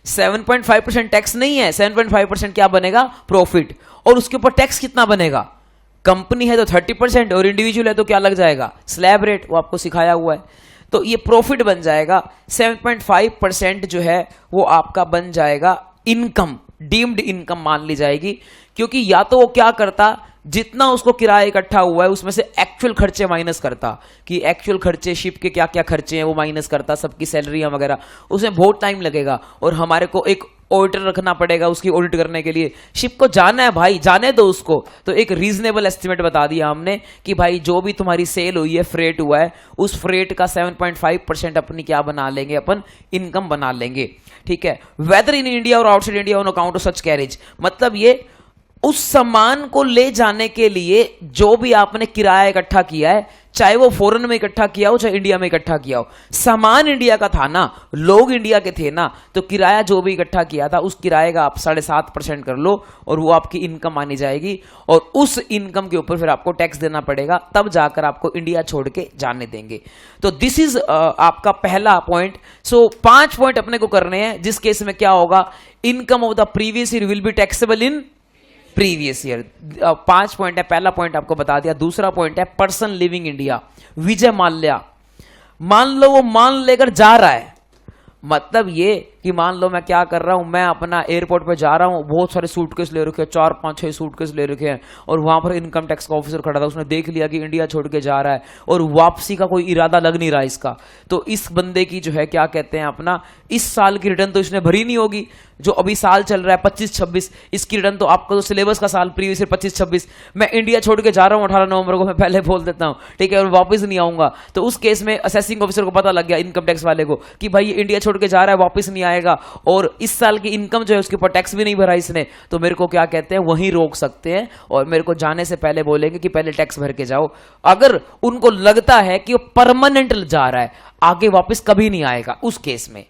7.5% tax नहीं है, 7.5% क्या बनेगा, प्रॉफिट। और उसके ऊपर टैक्स कितना बनेगा? कंपनी है तो 30% और इंडिविजुअल है तो क्या लग जाएगा, स्लैब रेट, वो आपको सिखाया हुआ है। तो ये प्रॉफिट बन जाएगा 7.5% जो है वो आपका बन जाएगा इनकम, डीम्ड इनकम मान ली जाएगी। क्योंकि या तो वो क्या करता, जितना उसको किराया इकट्ठा हुआ है उसमें से एक्चुअल खर्चे माइनस करता, कि एक्चुअल खर्चे शिप के क्या क्या खर्चे हैं वो माइनस करता, सबकी सैलरियां वगैरह, उसमें बहुत टाइम लगेगा और हमारे को एक ऑडिटर रखना पड़ेगा उसकी ऑडिट करने के लिए। शिप को जाना है भाई, जाने दो उसको। तो एक रीजनेबल एस्टिमेट बता दिया हमने कि भाई जो भी तुम्हारी सेल हुई है, फ्रेट हुआ है, उस फ्रेट का 7.5% अपनी क्या बना लेंगे, अपन इनकम बना लेंगे। ठीक है, वेदर इन इंडिया और outside India on account of such carriage, मतलब ये उस सामान को ले जाने के लिए जो भी आपने किराया इकट्ठा किया है, चाहे वो फॉरेन में इकट्ठा किया हो चाहे इंडिया में इकट्ठा किया हो, सामान इंडिया का था ना, लोग इंडिया के थे ना, तो किराया जो भी इकट्ठा किया था उस किराए का आप 7.5% कर लो और वो आपकी इनकम मानी जाएगी। और उस इनकम के ऊपर फिर आपको टैक्स देना पड़ेगा, तब जाकर आपको इंडिया छोड़ के जाने देंगे। तो दिस इज आपका पहला पॉइंट। सो 5 पॉइंट अपने को करने हैं, जिस केस में क्या होगा, income of the previous year will be taxable in previous year. 5 point है, पहला पॉइंट आपको बता दिया। दूसरा पॉइंट है person living India, Vijay Mallya. मान लो वो मान लेकर जा रहा है, मतलब ये कि मान लो मैं क्या कर रहा हूं, मैं अपना एयरपोर्ट पे जा रहा हूं, बहुत सारे सूटकेस ले रखे हैं, 4-5-6 सूटकेस ले रखे हैं, और वहां पर इनकम टैक्स का ऑफिसर खड़ा था, उसने देख लिया कि इंडिया छोड़ के जा रहा है और वापसी का कोई इरादा लग नहीं रहा इसका। तो इस बंदे की जो है क्या कहते हैं अपना, इस साल की रिटर्न तो इसने भरी नहीं होगी, जो अभी साल चल रहा है 25-26, इसकी रिटर्न तो आपका तो सिलेबस का साल प्रीवियस ईयर 25-26, मैं इंडिया छोड़ के जा रहा हूं 18 नवंबर को, मैं पहले बोल देता हूं, ठीक है, और वापस नहीं आऊंगा। तो उस केस में असेसिंग ऑफिसर को पता लग गया, इनकम टैक्स वाले को, कि भाई ये इंडिया छोड़ के जा रहा है, वापस नहीं आएगा, और इस साल की इनकम जो है उसके ऊपर टैक्स भी नहीं भरा इसने, तो मेरे को क्या कहते हैं वहीं रोक सकते हैं और मेरे को जाने से पहले बोलेंगे कि पहले टैक्स भर के जाओ। अगर उनको लगता है कि वो परमानेंट जा रहा है, आगे वापस कभी नहीं आएगा, उस केस में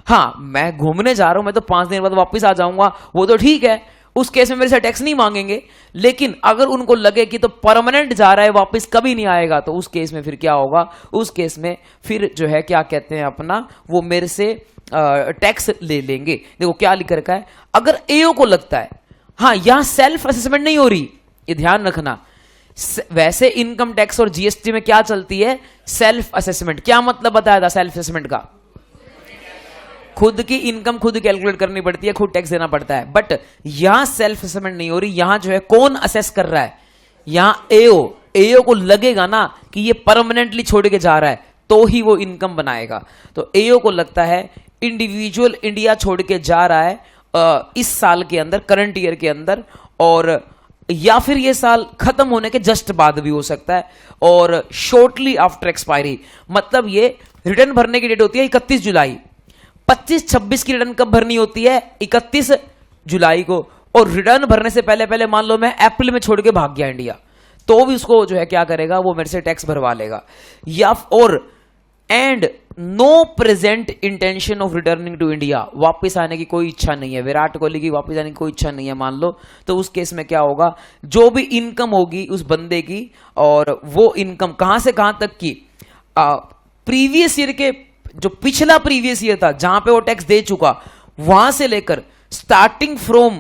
हाँ मैं घूमने जा रहा हूं, मैं तो 5 दिन बाद वापस आ जाऊंगा, वो तो ठीक है, उस केस में मेरे से टैक्स नहीं मांगेंगे। लेकिन अगर उनको लगे कि तो परमानेंट जा रहा है, वापस कभी नहीं आएगा, तो उस केस में फिर क्या होगा, उस केस में फिर जो है क्या कहते हैं अपना, वो मेरे से टैक्स ले लेंगे। देखो क्या लिख रखा है, अगर एओ को लगता है, हाँ यहां सेल्फ असेसमेंट नहीं हो रही, ये ध्यान रखना। वैसे इनकम टैक्स और जीएसटी में क्या चलती है, सेल्फ असेसमेंट। क्या मतलब बताया था सेल्फ असेसमेंट का, खुद की इनकम खुद कैलकुलेट करनी पड़ती है, खुद टैक्स देना पड़ता है। बट यहां सेल्फ असेसमेंट नहीं हो रही, यहां जो है कौन असेस कर रहा है, यहां एओ को लगेगा ना कि ये परमानेंटली छोड़ के जा रहा है, तो ही वो इनकम बनाएगा। तो एओ को लगता है इंडिविजुअल इंडिया छोड़ के जा रहा है इस साल के अंदर, करंट ईयर के अंदर, और या फिर ये साल खत्म होने के जस्ट बाद भी हो सकता है, और शॉर्टली आफ्टर एक्सपायरी। मतलब ये रिटर्न भरने की डेट होती है 31 जुलाई, 25-26 की रिटर्न कब भरनी होती है, 31 जुलाई को। और रिटर्न भरने से पहले पहले मान लो मैं अप्रैल में छोड़ के भाग गया इंडिया, तो भी उसको जो है क्या करेगा, वो मेरे से टैक्स भरवा लेगा। या और and no present intention of returning to India, वापस आने की कोई इच्छा नहीं है, विराट कोहली की वापस आने की कोई इच्छा नहीं है मान लो, तो उस केस में क्या होगा, जो भी इनकम होगी उस बंदे की, और वो इनकम कहां से कहां तक की, प्रीवियस ईयर के, जो पिछला प्रीवियस ईयर था जहां पे वो टैक्स दे चुका, वहां से लेकर starting from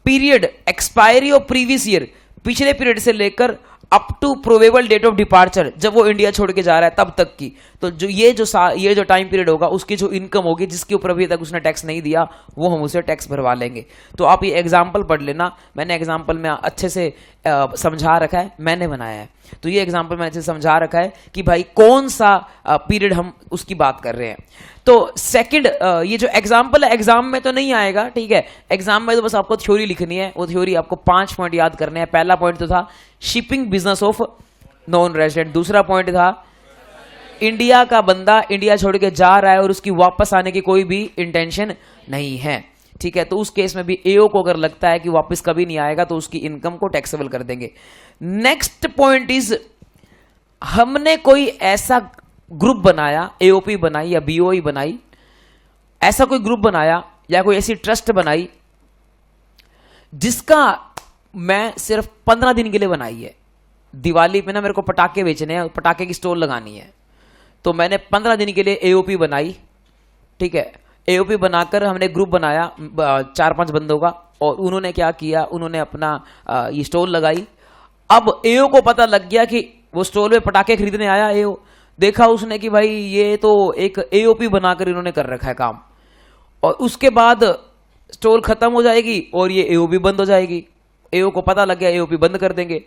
period expiry of previous year, पिछले पीरियड से लेकर up to probable date of departure, जब वो इंडिया छोड़ के जा रहा है तब तक की। तो जो ये जो टाइम पीरियड होगा, उसकी जो इनकम होगी जिसके ऊपर अभी तक उसने टैक्स नहीं दिया, वो हम उसे टैक्स भरवा लेंगे। तो आप ये एग्जाम्पल पढ़ लेना, मैंने एग्जाम्पल में अच्छे से समझा रखा है, मैंने बनाया है, तो ये एग्जाम्पल मैंने अच्छे से समझा रखा है कि भाई कौन सा पीरियड हम उसकी बात कर रहे हैं। तो सेकंड, ये जो एग्जाम्पल है एग्जाम में तो नहीं आएगा, ठीक है, एग्जाम में तो बस आपको थ्योरी लिखनी है, वो थ्योरी आपको 5 पॉइंट याद करने हैं। पहला पॉइंट तो था shipping business of non resident, दूसरा पॉइंट था इंडिया का बंदा इंडिया छोड़ के जा रहा है और उसकी वापस आने की कोई भी इंटेंशन नहीं है, ठीक है, तो उस केस में भी एओ को अगर लगता है कि वापस कभी नहीं आएगा, तो उसकी इनकम को टैक्सेबल कर देंगे। नेक्स्ट पॉइंट इज, हमने कोई ऐसा ग्रुप बनाया, एओपी बनाई या बीओई बनाई, ऐसा कोई ग्रुप बनाया या कोई ऐसी ट्रस्ट बनाई जिसका मैं सिर्फ 15 दिन के लिए बनाई है। दिवाली पे ना मेरे को पटाखे बेचने हैं, पटाखे की स्टॉल लगानी है, तो मैंने 15 दिन के लिए एओपी बनाई, ठीक है, एओपी बनाकर हमने ग्रुप बनाया 4-5 बंदों का, और उन्होंने क्या किया, उन्होंने अपना ये स्टॉल लगाई। अब एओ को पता लग गया कि वो स्टॉल में पटाखे खरीदने आया एओ, देखा उसने कि भाई ये तो एक एओपी बनाकर इन्होंने कर रखा है काम, और उसके बाद स्टॉल खत्म हो जाएगी और ये एओपी बंद हो जाएगी। एओ को पता लग गया, एओपी बंद कर देंगे।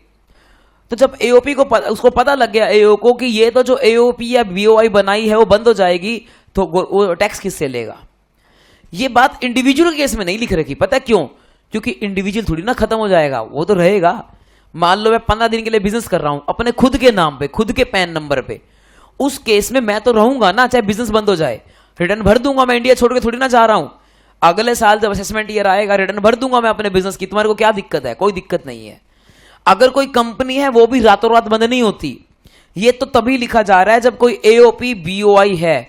तो जब एओपी को उसको पता लग गया एओ को कि ये तो जो एओपी या बीओआई बनाई है वो बंद हो जाएगी, तो वो टैक्स किससे लेगा। ये बात इंडिविजुअल केस में नहीं लिख रखी, पता है क्यों, क्योंकि इंडिविजुअल थोड़ी ना खत्म हो जाएगा, वो तो रहेगा। मान लो मैं 15 दिन के लिए बिजनेस कर रहा हूं अपने खुद के नाम पे, खुद के पैन नंबर पे, उस केस में मैं तो रहूंगा ना, चाहे बिजनेस बंद हो जाए, रिटर्न भर दूंगा मैं, इंडिया छोड़ के थोड़ी ना जा रहा हूं। अगले साल जब असेसमेंट ईयर आएगा रिटर्न भर दूंगा मैं अपने बिजनेस की, तुम्हारे को क्या दिक्कत है, कोई दिक्कत नहीं है। अगर कोई कंपनी है वो भी रातों रात बंद नहीं होती, ये तो तभी लिखा जा रहा है जब कोई एओपी बीओआई है,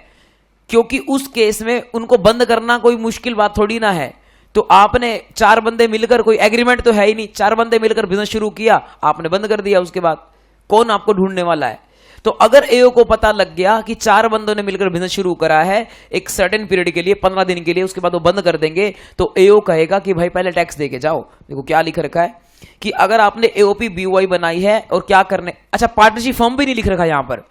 क्योंकि उस केस में उनको बंद करना कोई मुश्किल बात थोड़ी ना है। तो आपने 4 बंदे मिलकर, कोई एग्रीमेंट तो है ही नहीं, 4 बंदे मिलकर बिजनेस शुरू किया, आपने बंद कर दिया, उसके बाद कौन आपको ढूंढने वाला है। तो अगर एओ को पता लग गया कि 4 बंदों ने मिलकर बिजनेस शुरू करा है एक सर्टेन पीरियड के लिए, 15 दिन के लिए, उसके बाद वो बंद कर देंगे, तो एओ कहेगा कि भाई पहले टैक्स दे के जाओ। देखो क्या लिख रखा है कि अगर आपने एओपी बीओआई बनाई है और क्या करने, अच्छा पार्टनरशिप फर्म भी नहीं लिख रखा यहां पर,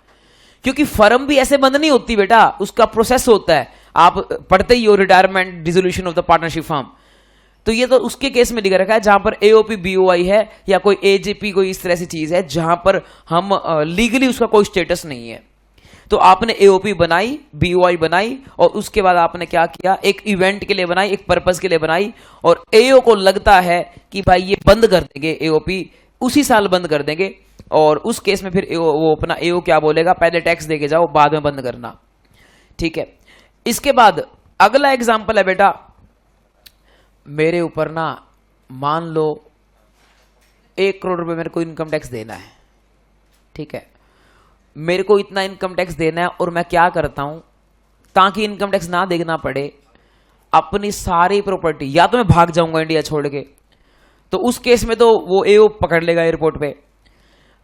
क्योंकि फर्म भी ऐसे बंद नहीं होती बेटा, उसका प्रोसेस होता है। आप पढ़ते ही हो retirement dissolution of the partnership firm, तो ये तो उसके केस में लिखा रखा है जहां पर एओपी बीओआई है या कोई एजेपी कोई इस तरह से चीज है जहां पर हम लीगली उसका कोई स्टेटस नहीं है। तो आपने एओपी बनाई, बीओआई बनाई, और उसके बाद आपने क्या किया, एक इवेंट के लिए बनाई, एक पर्पस के लिए बनाई, और एओ को लगता है कि भाई ये बंद कर देंगे, एओपी उसी साल बंद कर देंगे, और उस केस में फिर वो अपना एओ क्या बोलेगा, पहले टैक्स देके जाओ बाद में बंद करना। ठीक है। इसके बाद अगला एग्जांपल है बेटा, मेरे ऊपर ना मान लो 1 करोड़ रुपए मेरे को इनकम टैक्स देना है। ठीक है, मेरे को इतना इनकम टैक्स देना है, और मैं क्या करता हूं ताकि इनकम टैक्स ना देना पड़े, अपनी सारी प्रॉपर्टी, या तो मैं भाग जाऊंगा इंडिया छोड़ के, तो उस केस में तो वो एओ पकड़ लेगा एयरपोर्ट पे।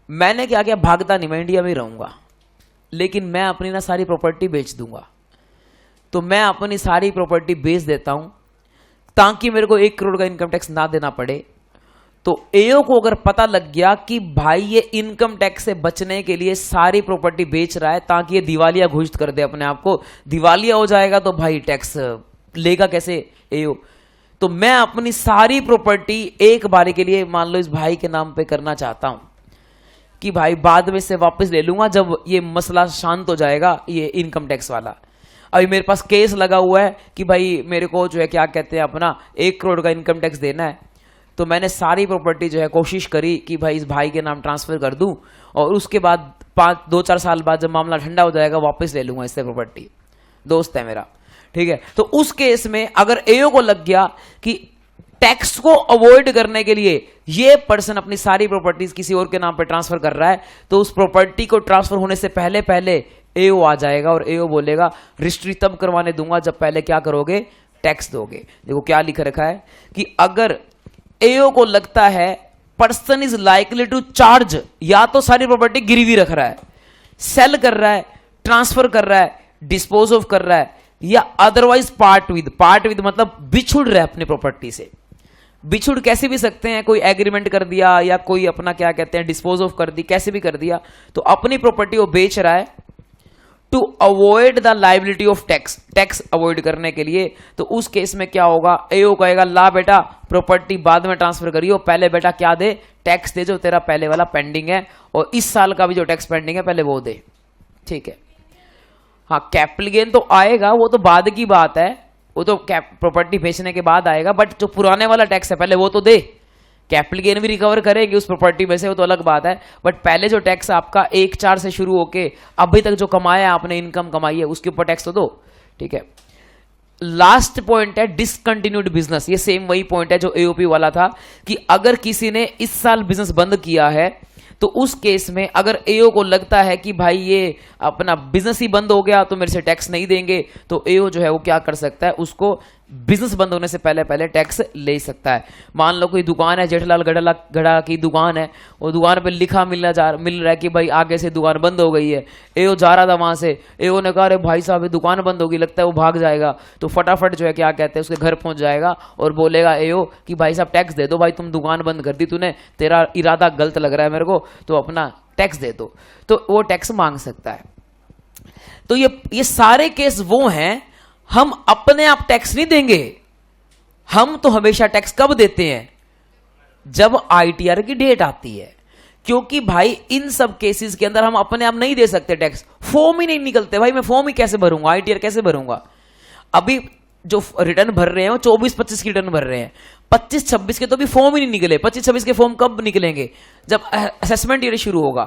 मैंने क्या किया, भागता नहीं, मैं इंडिया में ही रहूंगा, लेकिन मैं अपनी ना सारी प्रॉपर्टी बेच दूंगा। तो मैं अपनी सारी प्रॉपर्टी बेच देता हूं ताकि मेरे को 1 करोड़ का इनकम टैक्स ना देना पड़े। तो एओ को अगर पता लग गया कि भाई ये इनकम टैक्स से बचने के लिए सारी प्रॉपर्टी बेच रहा है ताकि ये दिवालिया घोषित कर दे अपने आप को, दिवालिया हो जाएगा तो भाई टैक्स लेगा कैसे एओ। तो मैं अपनी सारी प्रॉपर्टी एक बारी के लिए मान लो इस भाई के नाम पे करना चाहता हूं कि भाई बाद में से वापस ले लूंगा जब ये मसला शांत हो जाएगा, ये इनकम टैक्स वाला। अभी मेरे पास केस लगा हुआ है कि भाई मेरे को जो है क्या कहते हैं अपना 1 करोड़ का इनकम टैक्स देना है। तो मैंने सारी प्रॉपर्टी जो है कोशिश करी कि भाई इस भाई के नाम ट्रांसफर कर दूं, और उसके बाद 2-4 साल बाद जब मामला ठंडा हो जाएगा वापस ले लूंगा इससे प्रॉपर्टी, दोस्त है मेरा। ठीक है, तो उस केस में अगर एओ को लग गया कि टैक्स को अवॉइड करने के लिए ये पर्सन अपनी सारी प्रॉपर्टीज किसी और के नाम पर ट्रांसफर कर रहा है, तो उस प्रॉपर्टी को ट्रांसफर होने से पहले पहले एओ आ जाएगा, और एओ बोलेगा रजिस्ट्री तब करवाने दूंगा जब पहले क्या करोगे, टैक्स दोगे। देखो क्या लिख रखा है कि अगर एओ को लगता है person is likely to charge, या तो सारी प्रॉपर्टी गिरवी रख रहा है, सेल कर रहा है, ट्रांसफर कर रहा है, डिस्पोज ऑफ कर रहा है, या अदरवाइज पार्ट विद मतलब बिछुड़ रहा है अपनी प्रॉपर्टी से। बिछुड़ कैसे भी सकते हैं, कोई एग्रीमेंट कर दिया या कोई अपना क्या कहते हैं डिस्पोज ऑफ कर दी, कैसे भी कर दिया। तो अपनी प्रॉपर्टी वो बेच रहा है to avoid the liability of tax, tax avoid करने के लिए। तो उस केस में क्या होगा, एओ कहेगा ला बेटा प्रॉपर्टी बाद में ट्रांसफर करियो, पहले बेटा क्या दे, टैक्स दे जो तेरा पहले वाला पेंडिंग है, और इस साल का भी जो टैक्स पेंडिंग है पहले वो दे। ठीक है, हाँ कैपिटल गेन तो आएगा, वो तो बाद की बात है, वो तो प्रॉपर्टी बेचने के बाद आएगा, बट जो पुराने वाला टैक्स है पहले वो तो दे। कैपिटल गेन भी रिकवर करेंगे उस प्रॉपर्टी में से, वो तो अलग बात है, बट पहले जो टैक्स आपका 1/4 से शुरू होके अभी तक जो कमाया आपने, इनकम कमाई है, उसके ऊपर टैक्स तो दो। ठीक है, लास्ट पॉइंट है डिसकंटिन्यूड बिजनेस। ये सेम वही पॉइंट है जो एओपी वाला था कि अगर किसी ने इस साल बिजनेस बंद किया है तो उस केस में अगर एओ को लगता है कि भाई ये अपना बिजनेस ही बंद हो गया तो मेरे से टैक्स नहीं देंगे, तो एओ जो है वो क्या कर सकता है, उसको बिजनेस बंद होने से पहले पहले टैक्स ले सकता है। मान लो कोई दुकान है, जेठलाल गड़ा की दुकान है, वो दुकान पे लिखा मिल रहा है कि भाई आगे से दुकान बंद हो गई है। एओ जा रहा था वहां से, एओ ने कहा अरे भाई साहब ये दुकान बंद होगी, लगता है वो भाग जाएगा, तो फटाफट जो है क्या कहते हैं उसके घर पहुंच जाएगा और बोलेगा एओ कि भाई साहब टैक्स दे दो, भाई तुम दुकान बंद कर दी, तूने, तेरा इरादा गलत लग रहा है मेरे को, तो अपना टैक्स दे दो, तो वो टैक्स मांग सकता है। तो ये सारे केस वो हैं, हम अपने आप टैक्स नहीं देंगे, हम तो हमेशा टैक्स कब देते हैं, जब आईटीआर की डेट आती है, क्योंकि भाई इन सब केसेस के अंदर हम अपने आप नहीं दे सकते टैक्स, फॉर्म ही नहीं निकलते भाई, मैं फॉर्म ही कैसे भरूंगा, आईटीआर कैसे भरूंगा। अभी जो रिटर्न भर रहे हैं वो 24-25 की रिटर्न भर रहे हैं, 25-26 के तो भी फॉर्म ही नहीं निकले। 25-26 के फॉर्म कब निकलेंगे, जब असेसमेंट ईयर शुरू होगा,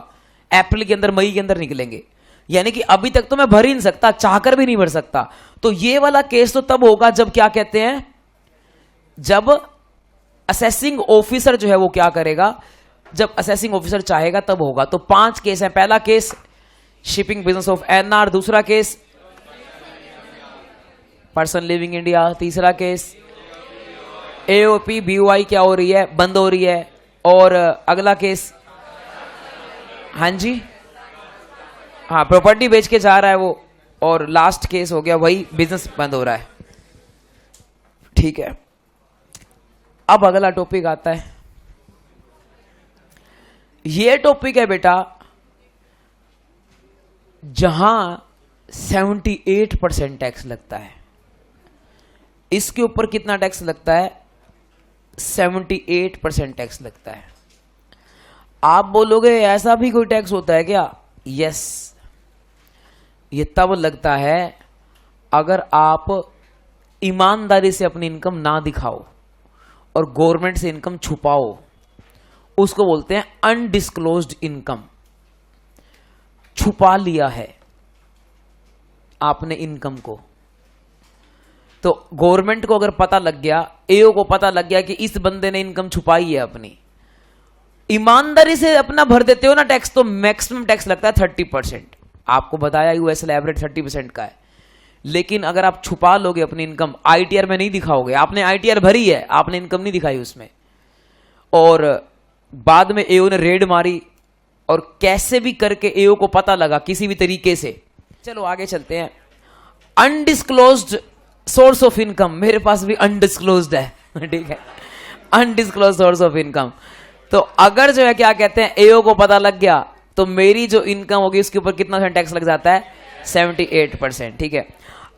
अप्रैल के अंदर, मई के अंदर निकलेंगे, यानी कि अभी तक तो मैं भर ही नहीं सकता, चाहकर भी नहीं भर सकता। तो ये वाला केस तो तब होगा जब क्या कहते हैं, जब असेसिंग ऑफिसर जो है वो क्या करेगा, जब असेसिंग ऑफिसर चाहेगा तब होगा। तो 5 केस हैं, पहला case shipping business of NR, दूसरा केस पर्सन लिविंग इंडिया, तीसरा केस एओपी बीओआई क्या हो रही है, बंद हो रही है, और अगला केस, हाँ जी, हाँ प्रॉपर्टी बेच के जा रहा है वो, और लास्ट केस हो गया वही बिजनेस बंद हो रहा है। ठीक है, अब अगला टॉपिक आता है, ये टॉपिक है बेटा जहां 78% टैक्स लगता है। इसके ऊपर कितना टैक्स लगता है? 78% टैक्स लगता है। आप बोलोगे ऐसा भी कोई टैक्स होता है क्या? यस, ये तब लगता है अगर आप ईमानदारी से अपनी इनकम ना दिखाओ और गवर्नमेंट से इनकम छुपाओ। उसको बोलते हैं अनडिस्क्लोज्ड इनकम। छुपा लिया है आपने इनकम को, तो गवर्नमेंट को अगर पता लग गया, एओ को पता लग गया कि इस बंदे ने इनकम छुपाई है अपनी, ईमानदारी से अपना भर देते हो ना टैक्स, तो मैक्सिमम टैक्स लगता है 30%। आपको बताया यूएस एवरेज 30% का है। लेकिन अगर आप छुपा लोगे अपनी इनकम, आईटीआर में नहीं दिखाओगे, आपने आईटीआर भरी है, आपने इनकम नहीं दिखाई उसमें, और बाद में एओ ने रेड मारी और कैसे भी करके एओ को पता लगा किसी भी तरीके से। चलो आगे चलते हैं। अनडिस्क्लोज्ड सोर्स ऑफ इनकम, मेरे पास भी अनडिस्क्लोज्ड है, ठीक है, अनडिस्क्लोज्ड सोर्स ऑफ इनकम। तो अगर जो है क्या कहते हैं, एओ को पता लग गया तो मेरी जो इनकम होगी उसके ऊपर कितना टैक्स लग जाता है? 78%, ठीक है।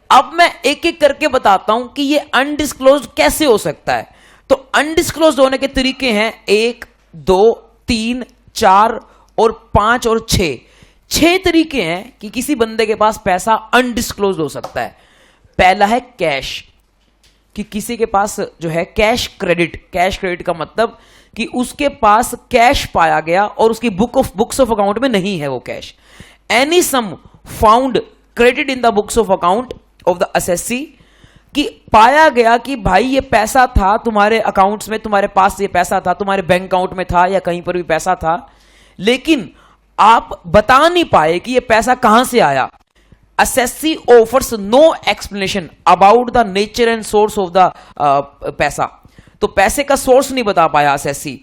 अब मैं एक एक करके बताता हूं कि ये अनडिस्क्लोज्ड कैसे हो सकता है। तो अनडिस्क्लोज्ड होने के तरीके हैं 1, 2, 3, 4 और 5 और 6। 6 तरीके हैं कि किसी बंदे के पास पैसा अनडिस्क्लोज्ड हो सकता है। पहला है कैश, कि किसी के पास जो है कैश क्रेडिट। कैश क्रेडिट का मतलब कि उसके पास कैश पाया गया और उसकी बुक्स ऑफ अकाउंट में नहीं है वो cash. Any sum found credit in the books of account of the assessee, कि पाया गया कि भाई ये पैसा था तुम्हारे अकाउंट्स में, तुम्हारे पास ये पैसा था, तुम्हारे बैंक अकाउंट में था या कहीं पर भी पैसा था, लेकिन आप बता नहीं पाए कि ये पैसा कहां से आया। Assessee offers no explanation about the nature and source of the पैसा। तो पैसे का सोर्स नहीं बता पाया असेसी,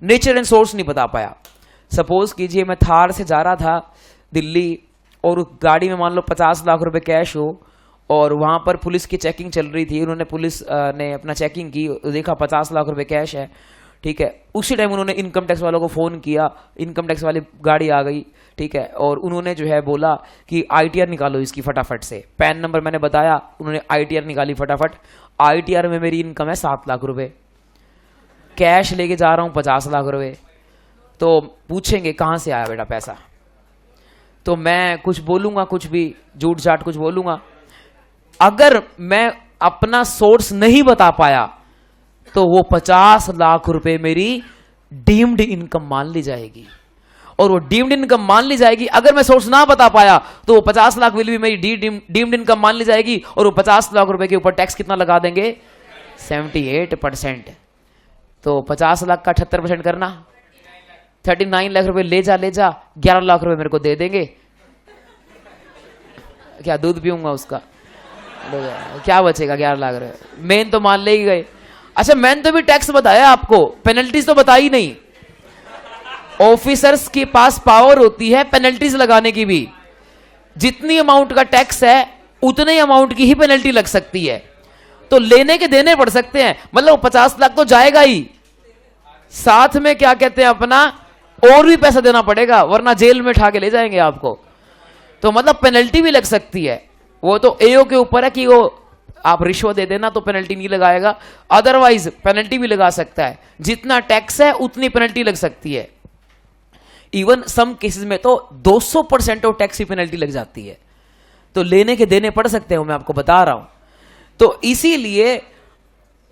नेचर एंड सोर्स नहीं बता पाया। सपोज कीजिए मैं थार से जा रहा था दिल्ली और उस गाड़ी में मान लो 50 लाख रुपए कैश हो, और वहां पर पुलिस की चेकिंग चल रही थी। उन्होंने पुलिस ने अपना चेकिंग की, देखा 50 लाख रुपए कैश है, ठीक है। उसी टाइम उन्होंने इनकम टैक्स वालों को फोन किया, इनकम टैक्स वाली गाड़ी आ गई, ठीक है, और उन्होंने जो है बोला कि आईटीआर निकालो इसकी फटाफट से। पैन नंबर मैंने बताया, उन्होंने आईटीआर निकाली फटाफट। आईटीआर में मेरी इनकम है 7 लाख रुपए, कैश लेके जा रहा हूं 50 लाख रुपए। तो पूछेंगे कहां से आया बेटा पैसा, तो मैं कुछ बोलूंगा, कुछ भी झूठ झाट कुछ बोलूंगा। अगर मैं अपना सोर्स नहीं बता पाया तो वो 50 लाख रुपए मेरी डीम्ड इनकम मान ली जाएगी, और वो डीम्ड इनकम मान ली जाएगी। अगर मैं सोर्स ना बता पाया तो वो 50 लाख विल भी मेरी डीम्ड इनकम मान ली जाएगी, और वो 50 लाख रुपए के ऊपर टैक्स कितना लगा देंगे? 78%। तो 50 लाख का 78% करना, 39 लाख रुपए ले जा 11 लाख रुपए मेरे को दे देंगे। क्या दूध पीऊंगा उसका, क्या बचेगा 11 लाख रुपए? मेन तो मान ले गए। अच्छा, मैंने तो भी टैक्स बताया आपको, पेनल्टीज तो बताई नहीं। ऑफिसर्स के पास पावर होती है पेनल्टीज लगाने की भी। जितनी अमाउंट का टैक्स है उतने अमाउंट की ही पेनल्टी लग सकती है, तो लेने के देने पड़ सकते हैं। मतलब 50 लाख तो जाएगा ही, साथ में क्या कहते हैं अपना और भी पैसा देना पड़ेगा, वरना जेल में उठा के ले जाएंगे आपको। तो मतलब पेनल्टी भी लग सकती है। वो तो एओ के ऊपर है कि वो आप रिश्वत दे देना तो पेनल्टी नहीं लगाएगा, अदरवाइज पेनल्टी भी लगा सकता है। जितना टैक्स है उतनी पेनल्टी लग सकती है। इवन सम केसेस में तो 200% ऑफ टैक्स की पेनल्टी लग जाती है। तो लेने के देने पड़ सकते हैं, मैं आपको बता रहा हूं। तो इसीलिए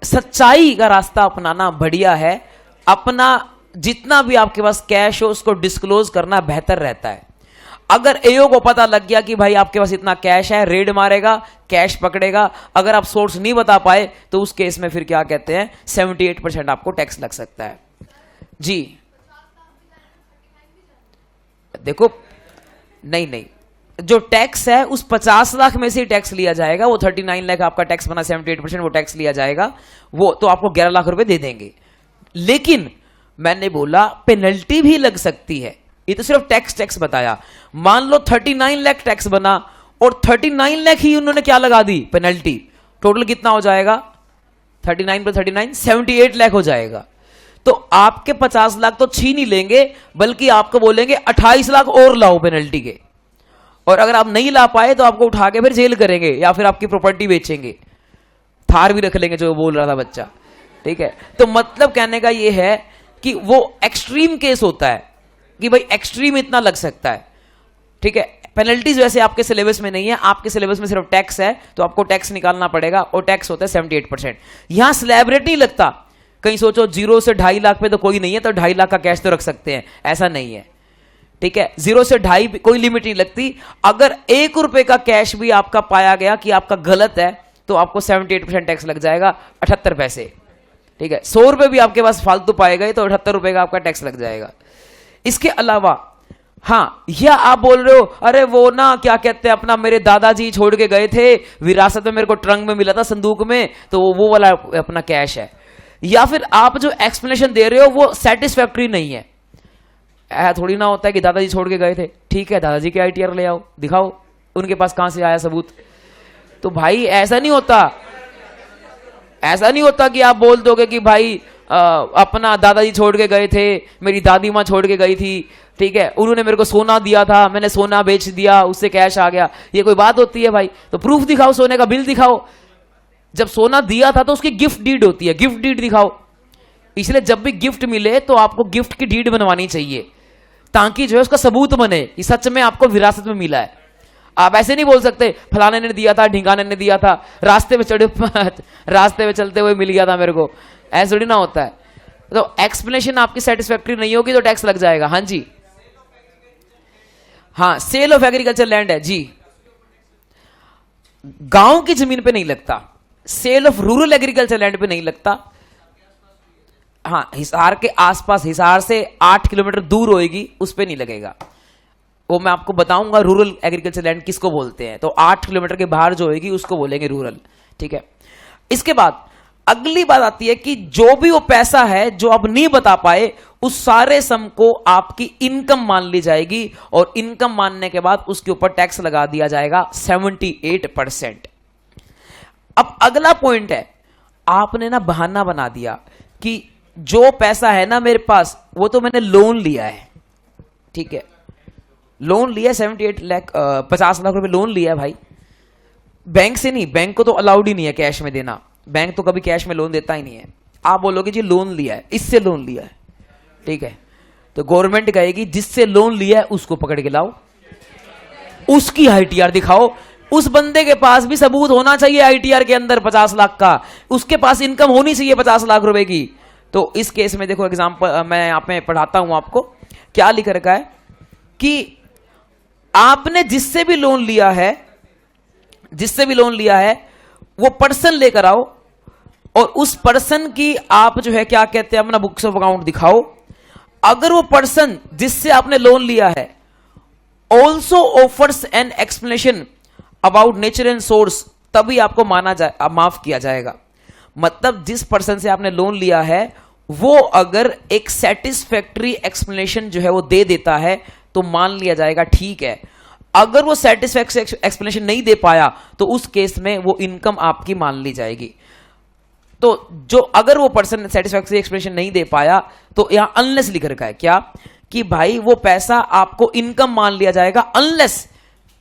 सच्चाई का रास्ता अपनाना बढ़िया है। अपना जितना भी आपके पास कैश हो उसको डिस्क्लोज करना बेहतर रहता है। अगर एओ को पता लग गया कि भाई आपके पास इतना कैश है, रेड मारेगा, कैश पकड़ेगा। अगर आप सोर्स नहीं बता पाए तो उस केस में फिर क्या कहते हैं 78% आपको टैक्स लग सकता है। जी देखो, नहीं, जो टैक्स है उस 50 लाख में से टैक्स लिया जाएगा। वो 39 लाख आपका टैक्स बना, 78% वो टैक्स लिया जाएगा। वो तो आपको 11 लाख रुपए दे देंगे। लेकिन मैंने बोला पेनल्टी भी लग सकती है। ये तो सिर्फ टैक्स बताया। मान लो 39 लाख टैक्स बना और 39 लाख ही उन्होंने क्या लगा दी पेनल्टी। टोटल कितना हो जाएगा? 39 पर 39 78 लाख हो जाएगा। तो आपके 50 लाख तो छीन ही लेंगे, बल्कि आपको बोलेंगे 28 लाख और लाओ पेनल्टी के। और अगर आप नहीं ला पाए तो आपको उठा के फिर जेल करेंगे या फिर आपकी प्रॉपर्टी बेचेंगे, थार भी रख लेंगे, जो बोल रहा था बच्चा। ठीक है, तो मतलब कहने का ये है कि वो एक्सट्रीम केस होता है कि भाई एक्सट्रीम इतना लग सकता है। ठीक है, पेनल्टीज वैसे आपके सिलेबस में नहीं है, आपके सिलेबस में सिर्फ टैक्स है, तो आपको टैक्स निकालना पड़ेगा और टैक्स होता है 78%। यहां स्लैब रेट नहीं लगता। कहीं सोचो 0 से 2.5 लाख पे तो कोई नहीं है, तो 2.5 लाख का कैश तो रख सकते हैं, ऐसा नहीं है। ठीक है, 0 से 2.5 कोई लिमिट नहीं लगती। अगर 1 रुपए का कैश भी आपका पाया गया कि आपका गलत है, तो आपको 78% टैक्स लग जाएगा, 78 पैसे। ठीक है, 100 रुपए भी आपके पास फालतू पाए गए तो 78 रुपए का आपका टैक्स लग जाएगा। इसके अलावा हाँ, या आप बोल रहे हो अरे वो ना क्या कहते हैं अपना, मेरे दादाजी छोड़ के गए थे विरासत में, मेरे को ट्रंक में मिला था संदूक में, तो वो वाला अपना कैश है। या फिर आप जो एक्सप्लेनेशन दे रहे हो वो सेटिस्फैक्टरी नहीं है। थोड़ी ना होता है कि दादाजी छोड़ के गए थे, ठीक है दादाजी के ITR ले आओ, दिखाओ उनके पास कहां से आया सबूत। तो भाई ऐसा नहीं होता, ऐसा नहीं होता कि आप बोल दोगे कि भाई अपना दादाजी छोड़ के गए थे, मेरी दादी माँ छोड़ के गई थी, ठीक है, उन्होंने मेरे को सोना दिया था, मैंने सोना बेच दिया, उससे कैश आ गया। ये कोई बात होती है भाई? तो प्रूफ दिखाओ, सोने का बिल दिखाओ। जब सोना दिया था तो उसकी गिफ्ट डीड होती है, गिफ्ट डीड दिखाओ। इसलिए जब भी गिफ्ट मिले तो आपको गिफ्ट की डीड बनवानी चाहिए, ताकि जो है उसका सबूत बने कि सच में आपको विरासत में मिला है। आप ऐसे नहीं बोल सकते फलाने ने दिया था, ढिंगाने ने दिया था, रास्ते में चलते हुए मिल गया था मेरे को, ऐसा थोड़ी ना होता है। तो एक्सप्लेनेशन आपकी सेटिस्फैक्टरी नहीं होगी तो टैक्स लग जाएगा। हाँ जी, हाँ, सेल ऑफ एग्रीकल्चर लैंड है जी, गांव की जमीन पे नहीं लगता, sale of rural agriculture land पे नहीं लगता। हाँ, हिसार के आसपास, हिसार से 8 किलोमीटर दूर होएगी, उस पे नहीं लगेगा। वो मैं आपको बताऊंगा रूरल एग्रीकल्चर लैंड किसको बोलते हैं। तो 8 किलोमीटर के बाहर जो होगी उसको बोलेंगे रूरल। ठीक है, इसके बाद अगली बात आती है कि जो भी वो पैसा है जो आप नहीं बता पाए, उस सारे सम को आपकी इनकम मान ली जाएगी, और इनकम मानने के बाद उसके ऊपर टैक्स लगा दिया जाएगा 78%। अब अगला पॉइंट है, आपने ना बहाना बना दिया कि जो पैसा है ना मेरे पास, वो तो मैंने लोन लिया है। ठीक है, लोन लिया 50 लाख रुपए लोन लिया है भाई, बैंक से नहीं, बैंक को तो अलाउड ही नहीं है कैश में देना, बैंक तो कभी कैश में लोन देता ही नहीं है। आप बोलोगे जी लोन लिया है, इससे लोन लिया है, ठीक है, तो गवर्नमेंट कहेगी जिससे लोन लिया है उसको पकड़ के लाओ, उसकी ITR दिखाओ। उस बंदे के पास भी सबूत होना चाहिए ITR के अंदर 50 लाख का, उसके पास इनकम होनी चाहिए 50 लाख रुपए की। तो इस केस में देखो एग्जांपल मैं यहाँ पे पढ़ाता हूं आपको, क्या लिख रखा है कि आपने जिससे भी लोन लिया है, जिससे भी लोन लिया है वो पर्सन लेकर आओ, और उस पर्सन की आप जो है क्या कहते हैं अपना बुक्स ऑफ अकाउंट दिखाओ। अगर वो पर्सन जिससे आपने लोन लिया है also offers an explanation about nature and source, तभी आपको माफ किया जाएगा। मतलब जिस पर्सन से आपने लोन लिया है वो अगर एक सेटिस्फैक्टरी एक्सप्लेनेशन जो है वो दे देता है तो मान लिया जाएगा ठीक है। अगर वो सेटिस्फैक्टरी एक्सप्लेनेशन नहीं दे पाया तो उस केस में वो इनकम आपकी मान ली जाएगी। तो जो अगर वो पर्सन सेटिस्फैक्टरी एक्सप्लेनेशन नहीं दे पाया तो यहां अनलेस लिख रखा है क्या कि भाई वो पैसा आपको इनकम मान लिया जाएगा, अनलेस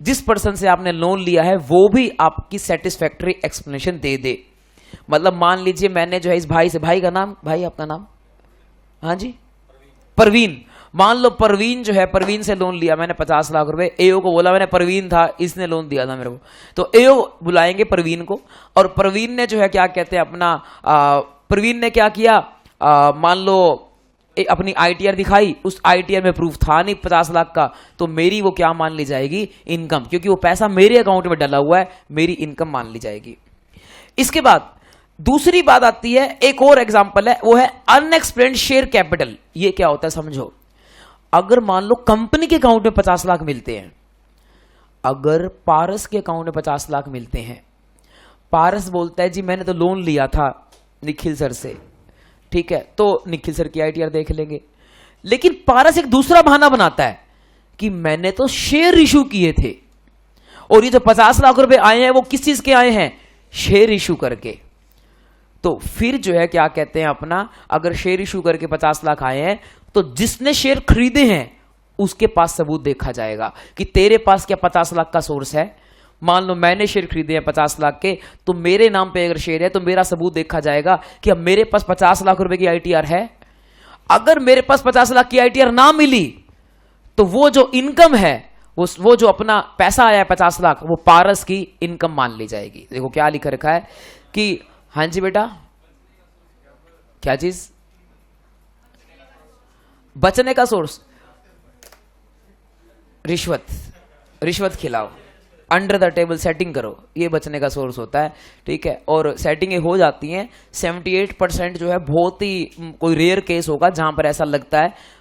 जिस पर्सन से आपने लोन लिया है वो भी आपकी सेटिस्फैक्टरी एक्सप्लेनेशन दे दे। मतलब मान लीजिए मैंने जो है इस भाई से, भाई का नाम, भाई आपका नाम? हाँ जी, परवीन। मान लो परवीन जो है, परवीन से लोन लिया मैंने 50 लाख रुपए, एओ को बोला मैंने परवीन था, इसने लोन दिया था मेरे को, तो एओ बुलाएंगे परवीन को, और परवीन ने जो है क्या कहते हैं अपना परवीन ने क्या किया, मान लो अपनी ITR दिखाई, उस ITR में प्रूफ था नहीं 50 लाख का, तो मेरी वो क्या मान ली जाएगी, इनकम, क्योंकि वो पैसा मेरे अकाउंट में डाला हुआ है, मेरी इनकम मान ली जाएगी। इसके बाद दूसरी बात आती है, एक और एग्जांपल है, वो है अनएक्सप्लेन्ड शेयर कैपिटल। ये क्या होता है समझो। अगर मान लो कंपनी के अकाउंट में 50 लाख मिलते हैं, अगर पारस के अकाउंट में 50 लाख मिलते हैं, पारस बोलता है जी मैंने तो लोन लिया था निखिल सर से, ठीक है, तो निखिल सर की ITR देख लेंगे। लेकिन पारस एक दूसरा बहाना बनाता है कि मैंने तो शेयर इशू किए थे, और ये जो 50 लाख रुपए आए हैं वो किस चीज के आए हैं, शेयर इशू करके। तो फिर जो है क्या कहते हैं अपना, अगर शेयर इशू करके 50 लाख आए हैं तो जिसने शेयर खरीदे हैं उसके पास सबूत देखा जाएगा कि तेरे पास क्या 50 लाख का सोर्स है। मान लो मैंने शेयर खरीदे हैं 50 लाख के, तो मेरे नाम पे अगर शेयर है तो मेरा सबूत देखा जाएगा कि अब मेरे पास 50 लाख रुपए की आईटीआर है। अगर मेरे पास 50 लाख की आईटीआर ना मिली तो वो जो इनकम है, वो जो अपना पैसा आया है 50 लाख, वो पारस की इनकम मान ली जाएगी। देखो क्या लिखा रखा है कि हाँ जी बेटा, क्या चीज? बचने का सोर्स रिश्वत खिलाओ, अंडर द टेबल सेटिंग करो, ये बचने का सोर्स होता है। ठीक है, और सेटिंगें हो जाती हैं 78% जो है। बहुत ही कोई रेयर केस होगा जहां पर ऐसा लगता है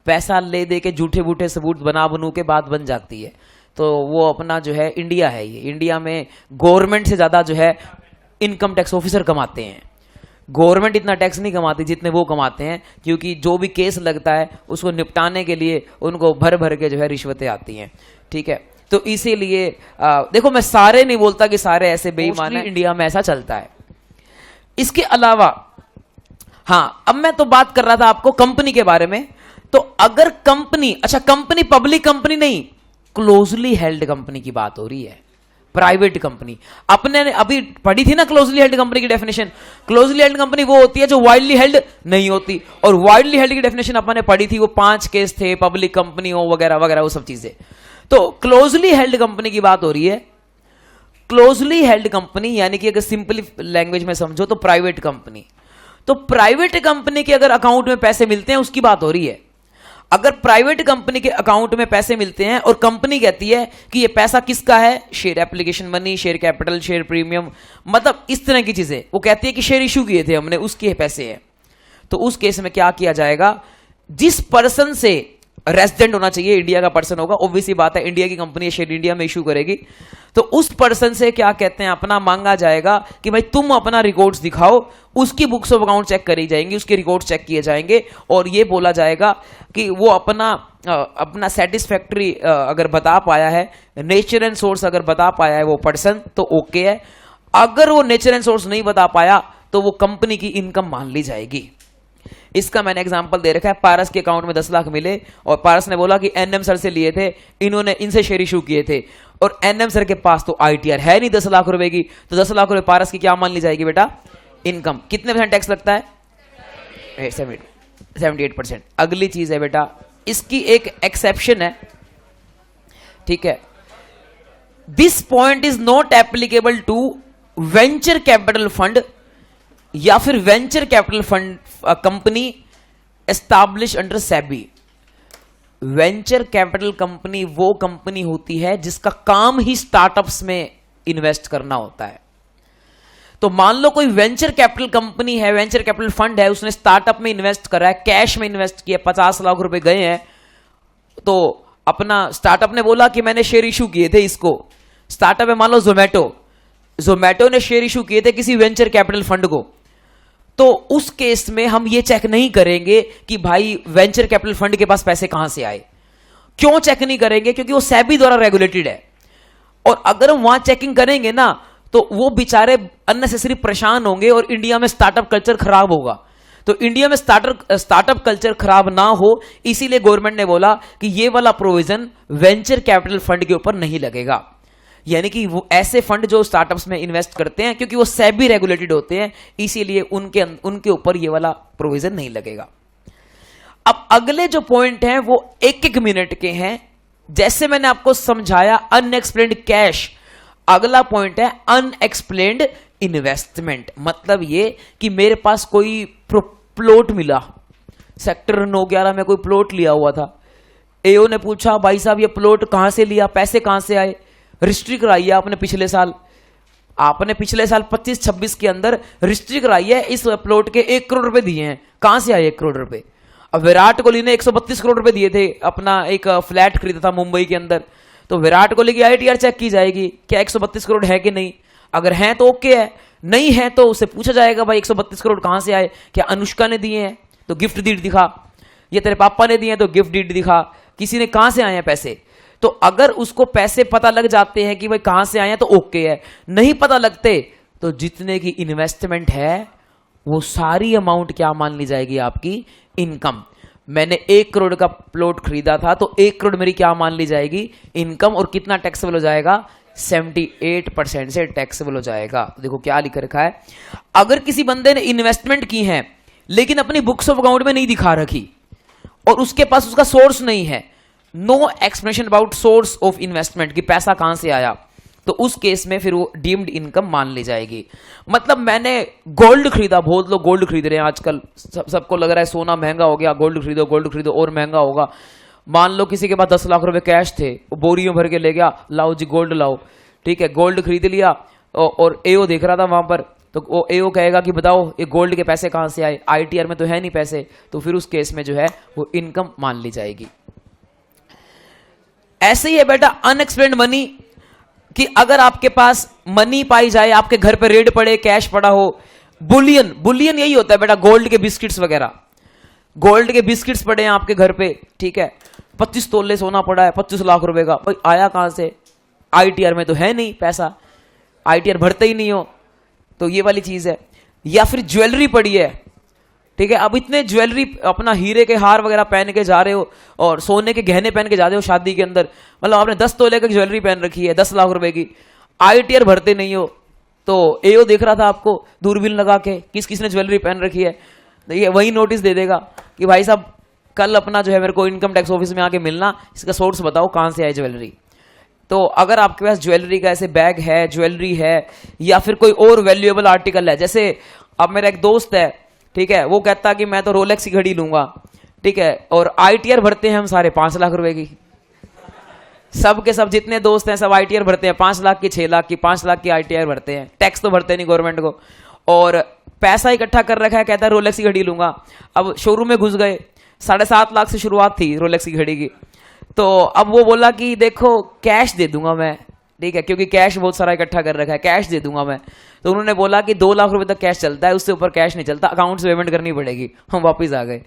पैसा ले दे के झूठे बूठे सबूत बनू के बात बन जाती है। तो वो अपना जो है इंडिया है, ये इंडिया में गवर्नमेंट से ज्यादा जो है इनकम टैक्स ऑफिसर कमाते हैं। गवर्नमेंट इतना टैक्स नहीं कमाती जितने वो कमाते हैं, क्योंकि जो भी केस लगता है उसको निपटाने के लिए उनको भर भर के जो है रिश्वतें आती हैं। ठीक है, तो इसीलिए देखो मैं सारे नहीं बोलता कि सारे ऐसे बेईमान हैं, इंडिया में ऐसा चलता है। इसके अलावा हाँ, अब मैं तो बात कर रहा था आपको कंपनी के बारे में। तो अगर कंपनी, अच्छा कंपनी पब्लिक कंपनी नहीं, क्लोजली हेल्ड कंपनी की बात हो रही है, प्राइवेट कंपनी। अपने ने अभी पढ़ी थी ना क्लोजली हेल्ड कंपनी की डेफिनेशन। क्लोजली हेल्ड कंपनी वो होती है जो वाइडली हेल्ड नहीं होती, और वाइडली हेल्ड की डेफिनेशन अपने पढ़ी थी, वो 5 केस थे, पब्लिक कंपनी हो वगैरह वगैरह वो सब चीजें। तो क्लोजली हेल्ड कंपनी की बात हो रही है। क्लोजली हेल्ड कंपनी यानी कि अगर सिंपली लैंग्वेज में समझो तो प्राइवेट कंपनी। तो प्राइवेट कंपनी के अगर अकाउंट में पैसे मिलते हैं उसकी बात हो रही है। अगर प्राइवेट कंपनी के अकाउंट में पैसे मिलते हैं और कंपनी कहती है कि ये पैसा किसका है, share application money, share capital, share premium, मतलब इस तरह की चीजें, वो कहती है कि शेयर इशू किए थे हमने, उसके पैसे हैं, तो उस केस में क्या किया जाएगा? जिस पर्सन से रेजिडेंट होना चाहिए, इंडिया का पर्सन होगा, ऑब्वियसली बात है, इंडिया की कंपनी शेयर इंडिया में इशू करेगी, तो उस पर्सन से क्या कहते हैं, अपना मांगा जाएगा कि भाई तुम अपना रिकॉर्ड्स दिखाओ। उसकी बुक्स ऑफ अकाउंट चेक करी जाएंगी, उसके रिकॉर्ड्स चेक किए जाएंगे, और ये बोला जाएगा कि वो अपना सेटिस्फैक्ट्री अगर बता पाया है, नेचर एंड सोर्स अगर बता पाया है वो पर्सन, तो ओके है। अगर वो नेचर एंड सोर्स नहीं बता पाया तो वो कंपनी की इनकम मान ली जाएगी। इसका मैंने एग्जांपल दे रखा है। पारस के अकाउंट में 10 लाख मिले और पारस ने बोला कि एनएम सर से लिए थे, इन्होंने इनसे शेयर इशू किए थे, और एनएम सर के पास तो आईटीआर है नहीं 10 लाख रुपए की, तो 10 लाख रुपए पारस की क्या मान ली जाएगी बेटा? इनकम। कितने % टैक्स लगता है? 78%। अगली चीज है बेटा, इसकी एक एक्सेप्शन है। ठीक है, this point is not applicable to venture capital fund या फिर venture capital fund company establish under SEBI. Venture capital company वो कंपनी होती है जिसका काम ही स्टार्टअप्स में इन्वेस्ट करना होता है। तो मान लो कोई वेंचर कैपिटल कंपनी है, वेंचर कैपिटल फंड है, उसने स्टार्टअप में इन्वेस्ट करा है, कैश में इन्वेस्ट किया, 50 लाख रुपए गए हैं, तो अपना स्टार्टअप ने बोला कि मैंने शेयर इशू किए थे इसको। स्टार्टअप है मान लो जोमेटो ने शेयर इशू किए थे किसी वेंचर कैपिटल फंड को, तो उस केस में हम ये चेक नहीं करेंगे कि भाई वेंचर कैपिटल फंड के पास पैसे कहां से आए। क्यों चेक नहीं करेंगे? क्योंकि वो सेबी द्वारा रेगुलेटेड है, और अगर हम वहां चेकिंग करेंगे ना तो वो बेचारे अननेसेसरी परेशान होंगे और इंडिया में स्टार्टअप कल्चर खराब होगा। तो इंडिया में स्टार्टअप कल्चर खराब ना हो, इसीलिए गवर्नमेंट ने बोला कि ये वाला प्रोविजन वेंचर कैपिटल फंड के ऊपर नहीं लगेगा। यानी कि वो ऐसे फंड जो स्टार्टअप्स में इन्वेस्ट करते हैं, क्योंकि वो सेबी रेगुलेटेड होते हैं, इसीलिए उनके ऊपर ये वाला प्रोविजन नहीं लगेगा। अब अगले जो पॉइंट हैं वो 1-1 मिनट के हैं। जैसे मैंने आपको समझाया अनएक्सप्लेन्ड कैश, अगला पॉइंट है अनएक्सप्लेन्ड इन्वेस्टमेंट। मतलब ये कि मेरे पास कोई प्लॉट मिला, सेक्टर 9/11 में कोई प्लॉट लिया हुआ था, एओ ने पूछा भाई साहब ये प्लॉट कहां से लिया, पैसे कहां से आए? रजिस्ट्री कराई है आपने पिछले साल 25-26 के अंदर रजिस्ट्री कराई है, इस प्लॉट के 1 करोड़ रुपए दिए हैं। कहां से आए 1 करोड़ रुपए? अब विराट कोहली ने 132 करोड़ रुपए दिए थे, अपना एक फ्लैट खरीदा था मुंबई के अंदर, तो विराट कोहली की आईटीआर चेक की जाएगी, क्या 132 करोड़ है कि नहीं। अगर है तो ओके है, नहीं है तो उससे पूछा जाएगा भाई 132 करोड़ कहां से आए, क्या अनुष्का ने दिए हैं तो गिफ्ट डीड दिखा, ये तेरे पापा ने दिए हैं तो गिफ्ट डीड दिखा, किसी ने कहां से आए हैं पैसे। तो अगर उसको पैसे पता लग जाते हैं कि भाई कहां से आए हैं तो ओके है, नहीं पता लगते तो जितने की इन्वेस्टमेंट है वो सारी अमाउंट क्या मान ली जाएगी? आपकी इनकम। मैंने 1 करोड़ का प्लॉट खरीदा था तो 1 करोड़ मेरी क्या मान ली जाएगी, इनकम, और कितना टैक्सेबल हो जाएगा, 78% से टैक्सेबल हो जाएगा। देखो क्या लिख रखा है, अगर किसी बंदे ने इन्वेस्टमेंट की है लेकिन अपनी बुक्स ऑफ अकाउंट में नहीं दिखा रखी और उसके पास उसका सोर्स नहीं है, no explanation about source of investment, कि पैसा कहां से आया, तो उस केस में फिर वो डीम्ड इनकम मान ली जाएगी। मतलब मैंने गोल्ड खरीदा, बहुत लोग गोल्ड खरीद रहे हैं आजकल, सबको लग रहा है सोना महंगा हो गया, गोल्ड खरीदो और महंगा होगा। मान लो किसी के पास 10 लाख रुपए कैश थे, वो बोरियों भर के ले गया, लाओ जी गोल्ड लाओ, ठीक है, गोल्ड खरीद लिया, और एओ देख रहा था वहां पर, तो वो एओ कहेगा कि बताओ ये गोल्ड के पैसे कहां से आए, आईटीआर में तो है नहीं पैसे, तो फिर उस केस में जो है वो इनकम मान ली जाएगी। ऐसे ही है बेटा अनएक्सप्लेन्ड मनी, कि अगर आपके पास मनी पाई जाए, आपके घर पे रेड पड़े, कैश पड़ा हो, बुलियन यही होता है बेटा, गोल्ड के बिस्किट्स वगैरह, गोल्ड के बिस्किट्स पड़े हैं आपके घर पे, ठीक है, 25 तोले सोना पड़ा है, 25 लाख रुपए का, भाई आया कहां से, आईटीआर में तो है नहीं पैसा, आईटीआर भरते ही नहीं हो, तो ये वाली चीज है। या फिर ज्वेलरी पड़ी है, ठीक है, अब इतने ज्वेलरी, अपना हीरे के हार वगैरह पहन के जा रहे हो और सोने के गहने पहन के जा रहे हो शादी के अंदर, मतलब आपने 10 तोले की ज्वेलरी पहन रखी है 10 लाख रुपए की, आईटीआर भरते नहीं हो, तो एओ देख रहा था आपको दूरबीन लगा के किस किसने ज्वेलरी पहन रखी है, देखिए वही नोटिस दे देगा कि भाई साहब कल अपना जो है मेरे को इनकम टैक्स ऑफिस में आके मिलना, इसका सोर्स बताओ कहां से आई ज्वेलरी। तो अगर आपके पास ज्वेलरी का ऐसे बैग है, ज्वेलरी है, या फिर कोई और वैल्यूएबल आर्टिकल है, जैसे अब मेरा एक दोस्त है, ठीक है, वो कहता कि मैं तो रोलेक्स की घड़ी लूंगा, ठीक है, और आईटीआर भरते हैं हम सारे 5 लाख रुपए की, सब के सब जितने दोस्त हैं सब आईटीआर भरते हैं, 5 लाख की, 6 लाख की, 5 लाख की आईटीआर भरते हैं, टैक्स तो भरते नहीं गवर्नमेंट को, और पैसा इकट्ठा कर रखा है, कहता है रोलेक्स की घड़ी लूंगा। अब शोरूम में घुस गए, 7.5 लाख से शुरुआत थी रोलेक्स की घड़ी की, तो अब वो बोला कि देखो कैश दे दूंगा मैं, ठीक है, क्योंकि कैश बहुत सारा इकट्ठा कर रखा है, कैश दे दूंगा मैं। तो उन्होंने बोला कि 2 लाख रुपए तक कैश चलता है, उससे ऊपर कैश नहीं चलता, अकाउंट से पेमेंट करनी पड़ेगी। हम वापस आ गए,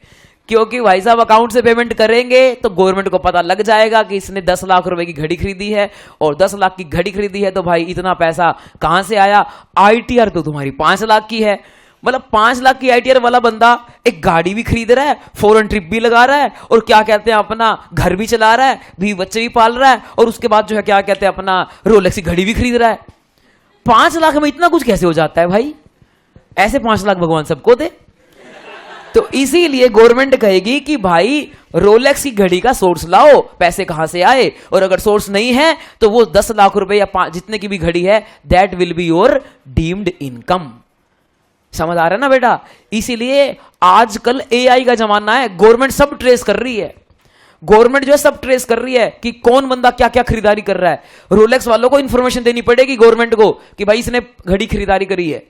क्योंकि भाई साहब अकाउंट से पेमेंट करेंगे तो गवर्नमेंट को पता लग जाएगा कि इसने 10 लाख रुपए की घड़ी खरीदी है, और 10 लाख की घड़ी खरीदी है तो भाई इतना पैसा कहां से आया, आईटीआर तो तुम्हारी 5 लाख की है। मतलब 5 लाख की आईटीआर वाला बंदा एक गाड़ी भी खरीद रहा है, फॉरेन ट्रिप भी लगा रहा है, और क्या कहते हैं अपना घर भी चला रहा है, भी बच्चे भी पाल रहा है, और उसके बाद जो है क्या कहते हैं अपना रोलेक्स की घड़ी भी खरीद रहा है। 5 लाख में इतना कुछ कैसे हो जाता है भाई, ऐसे 5 लाख भगवान सबको दे। तो इसीलिए गवर्नमेंट कहेगी कि भाई रोलेक्स की घड़ी का सोर्स लाओ, पैसे कहां से आए, और अगर सोर्स नहीं है तो वो 10 लाख रुपए या जितने की भी घड़ी है, that will be your deemed income. समझ आ रहा है ना बेटा, इसीलिए आजकल एआई का जमाना है, गवर्नमेंट सब ट्रेस कर रही है, गवर्नमेंट जो है सब ट्रेस कर रही है कि कौन बंदा क्या क्या खरीदारी कर रहा है। रोलेक्स वालों को इंफॉर्मेशन देनी पड़ेगी गवर्नमेंट को कि भाई इसने घड़ी खरीदारी करी है,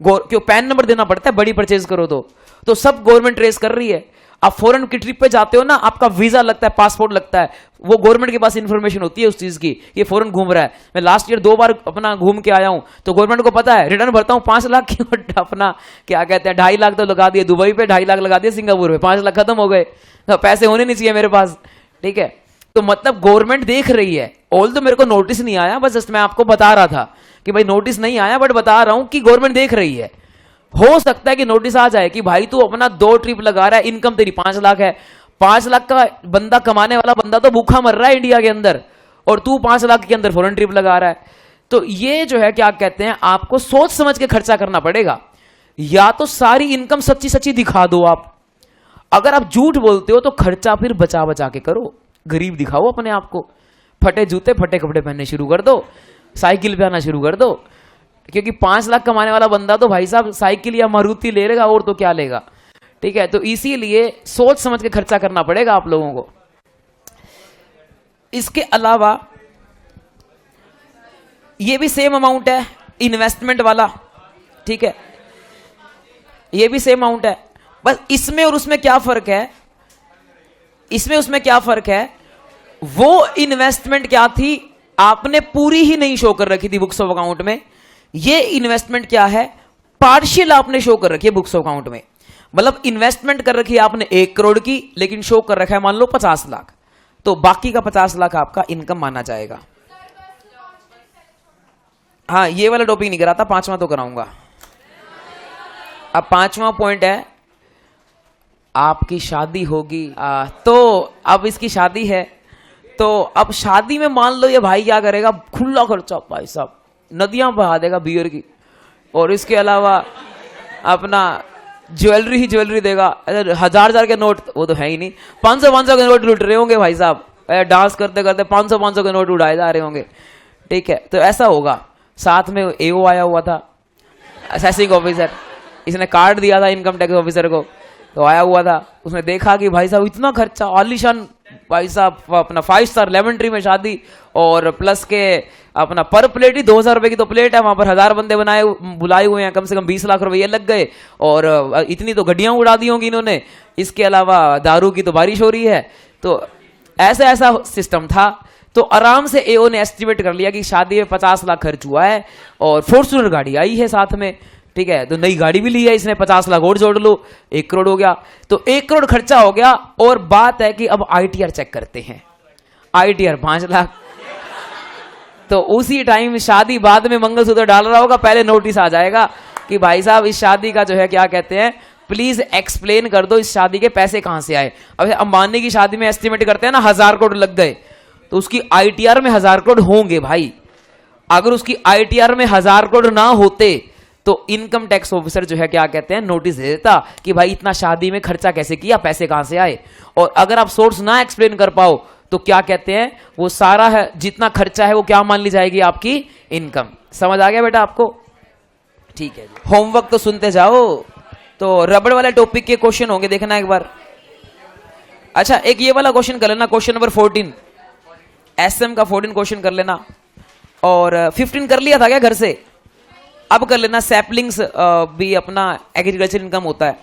क्यों पैन नंबर देना पड़ता है बड़ी परचेज करो तो सब गवर्नमेंट ट्रेस कर रही है। आप फॉरेन की ट्रिप पे जाते हो ना, आपका वीजा लगता है, पासपोर्ट लगता है, वो गवर्नमेंट के पास इंफॉर्मेशन होती है उस चीज की, ये फॉरेन घूम रहा है। मैं लास्ट ईयर 2 बार अपना घूम के आया हूं, तो गवर्नमेंट को पता है, रिटर्न भरता हूं 5 लाख की, अपना क्या कहते हैं 2.5 लाख तो लगा दिए दुबई पे, 2.5 लाख लगा दिए सिंगापुर पे, 5 लाख खत्म हो गए, तो पैसे होने नहीं चाहिए मेरे पास, ठीक है। तो मतलब गवर्नमेंट देख रही है, ऑल तो मेरे को नोटिस नहीं आया, बस जस्ट मैं आपको बता रहा था कि भाई नोटिस नहीं आया, बट बता रहा हूं कि गवर्नमेंट देख रही है। हो सकता है कि नोटिस आ जाए कि भाई तू अपना 2 ट्रिप लगा रहा है, इनकम तेरी 5 लाख है, 5 लाख का बंदा कमाने वाला बंदा तो भूखा मर रहा है इंडिया के अंदर, और तू 5 लाख के अंदर फॉरेन ट्रिप लगा रहा है। तो ये जो है क्या कहते हैं, आपको सोच समझ के खर्चा करना पड़ेगा, या तो सारी इनकम सच्ची सच्ची दिखा दो आप, अगर आप झूठ बोलते हो तो खर्चा फिर बचा बचा के करो, गरीब दिखाओ अपने आप को, फटे जूते फटे कपड़े पहनने शुरू कर दो, साइकिल पे आना शुरू कर दो, क्योंकि 5 लाख कमाने वाला बंदा तो भाई साहब साइकिल या मारुति ले लेगा, और तो क्या लेगा, ठीक है। तो इसीलिए सोच समझ के खर्चा करना पड़ेगा आप लोगों को। इसके अलावा ये भी सेम अमाउंट है इन्वेस्टमेंट वाला, ठीक है, ये भी सेम अमाउंट है, बस इसमें और उसमें क्या फर्क है, इसमें उसमें क्या फर्क है, वो इन्वेस्टमेंट क्या थी आपने पूरी ही नहीं शो कर रखी थी बुक्स ऑफ अकाउंट में, ये इन्वेस्टमेंट क्या है पार्शियल आपने शो कर रखी है बुक्स ऑफ अकाउंट में। मतलब इन्वेस्टमेंट कर रखी है आपने 1 करोड़ की, लेकिन शो कर रखा है मान लो 50 लाख, तो बाकी का 50 लाख आपका इनकम माना जाएगा। हाँ, ये वाला टॉपिक नहीं कराता, 5वां तो कराऊंगा। अब 5वां पॉइंट है, आपकी शादी होगी। तो अब इसकी शादी है, तो अब शादी में मान लो ये भाई क्या करेगा, खुला खर्चा भाई साहब नदियां बहा देगा बियर की, और इसके अलावा अपना ज्वेलरी ही ज्वेलरी देगा। 1000 के नोट वो तो है ही नहीं, 500 के नोट लुट रहे होंगे भाई साहब, डांस करते करते 500 के नोट उड़ाए जा रहे होंगे। ठीक है, तो ऐसा होगा। साथ में एओ आया हुआ था, असेसिंग ऑफिसर, इसने कार्ड दिया था इनकम टैक्स ऑफिसर को, तो आया हुआ था, उसने देखा कि भाई साहब इतना खर्चा, आलीशान भाई साहब अपना 5 स्टार लेमन ट्री में शादी, और प्लस के अपना पर प्लेट ही 2000 रुपए की तो प्लेट है, वहां पर 1000 बंदे बुलाए हुए हैं, कम से कम 20 लाख रुपए ये लग गए, और इतनी तो गड्डियां उड़ा दी होंगी इन्होंने, इसके अलावा दारू की तो बारिश हो रही है। तो ऐसा सिस्टम था। तो आराम से एओ ने एस्टिमेट कर लिया कि शादी में 50 लाख खर्च हुआ है, और फॉर्च्यूनर गाड़ी आई है साथ में। ठीक है, तो नई गाड़ी भी ली है इसने, 50 लाख और जोड़ लो, 1 करोड़ हो गया। तो 1 करोड़ खर्चा हो गया, और बात है कि अब आईटीआर चेक करते हैं, आईटीआर 5 लाख। तो उसी टाइम शादी बाद में मंगलसूत्र डाल रहा होगा, पहले नोटिस आ जाएगा कि भाई साहब इस शादी का जो है क्या कहते हैं, प्लीज एक्सप्लेन कर दो इस शादी के पैसे कहां से आए। अब अंबानी की शादी में एस्टिमेट करते हैं ना 1000 करोड़ लग गए, तो उसकी आईटीआर में 1000 करोड़ होंगे भाई। अगर उसकी आईटीआर में 1000 करोड़ ना होते तो इनकम टैक्स ऑफिसर जो है क्या कहते हैं, नोटिस दे देता कि भाई इतना शादी में खर्चा कैसे किया, पैसे कहां से आए। और अगर आप सोर्स ना एक्सप्लेन कर पाओ तो क्या कहते हैं, वो सारा है जितना खर्चा है वो क्या मान ली जाएगी, आपकी इनकम। समझ आ गया बेटा आपको? ठीक है, होमवर्क तो सुनते जाओ। तो रबड़ वाले टॉपिक के क्वेश्चन होंगे, देखना एक बार। अच्छा, एक ये वाला क्वेश्चन कर लेना, क्वेश्चन नंबर 14 एसएम का 14 क्वेश्चन कर लेना। और 15 कर लिया था क्या घर से? अब कर लेना, सैपलिंग्स भी अपना एग्रीकल्चर इनकम होता है।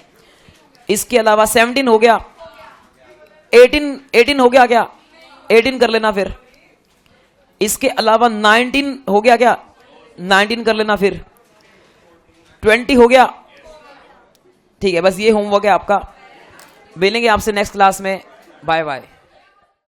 इसके अलावा 17 हो गया, 18 हो गया क्या? 18 कर लेना फिर। इसके अलावा 19 हो गया क्या? 19 कर लेना फिर। 20 हो गया। ठीक है, बस ये होमवर्क है आपका। मिलेंगे आपसे नेक्स्ट क्लास में। Bye bye.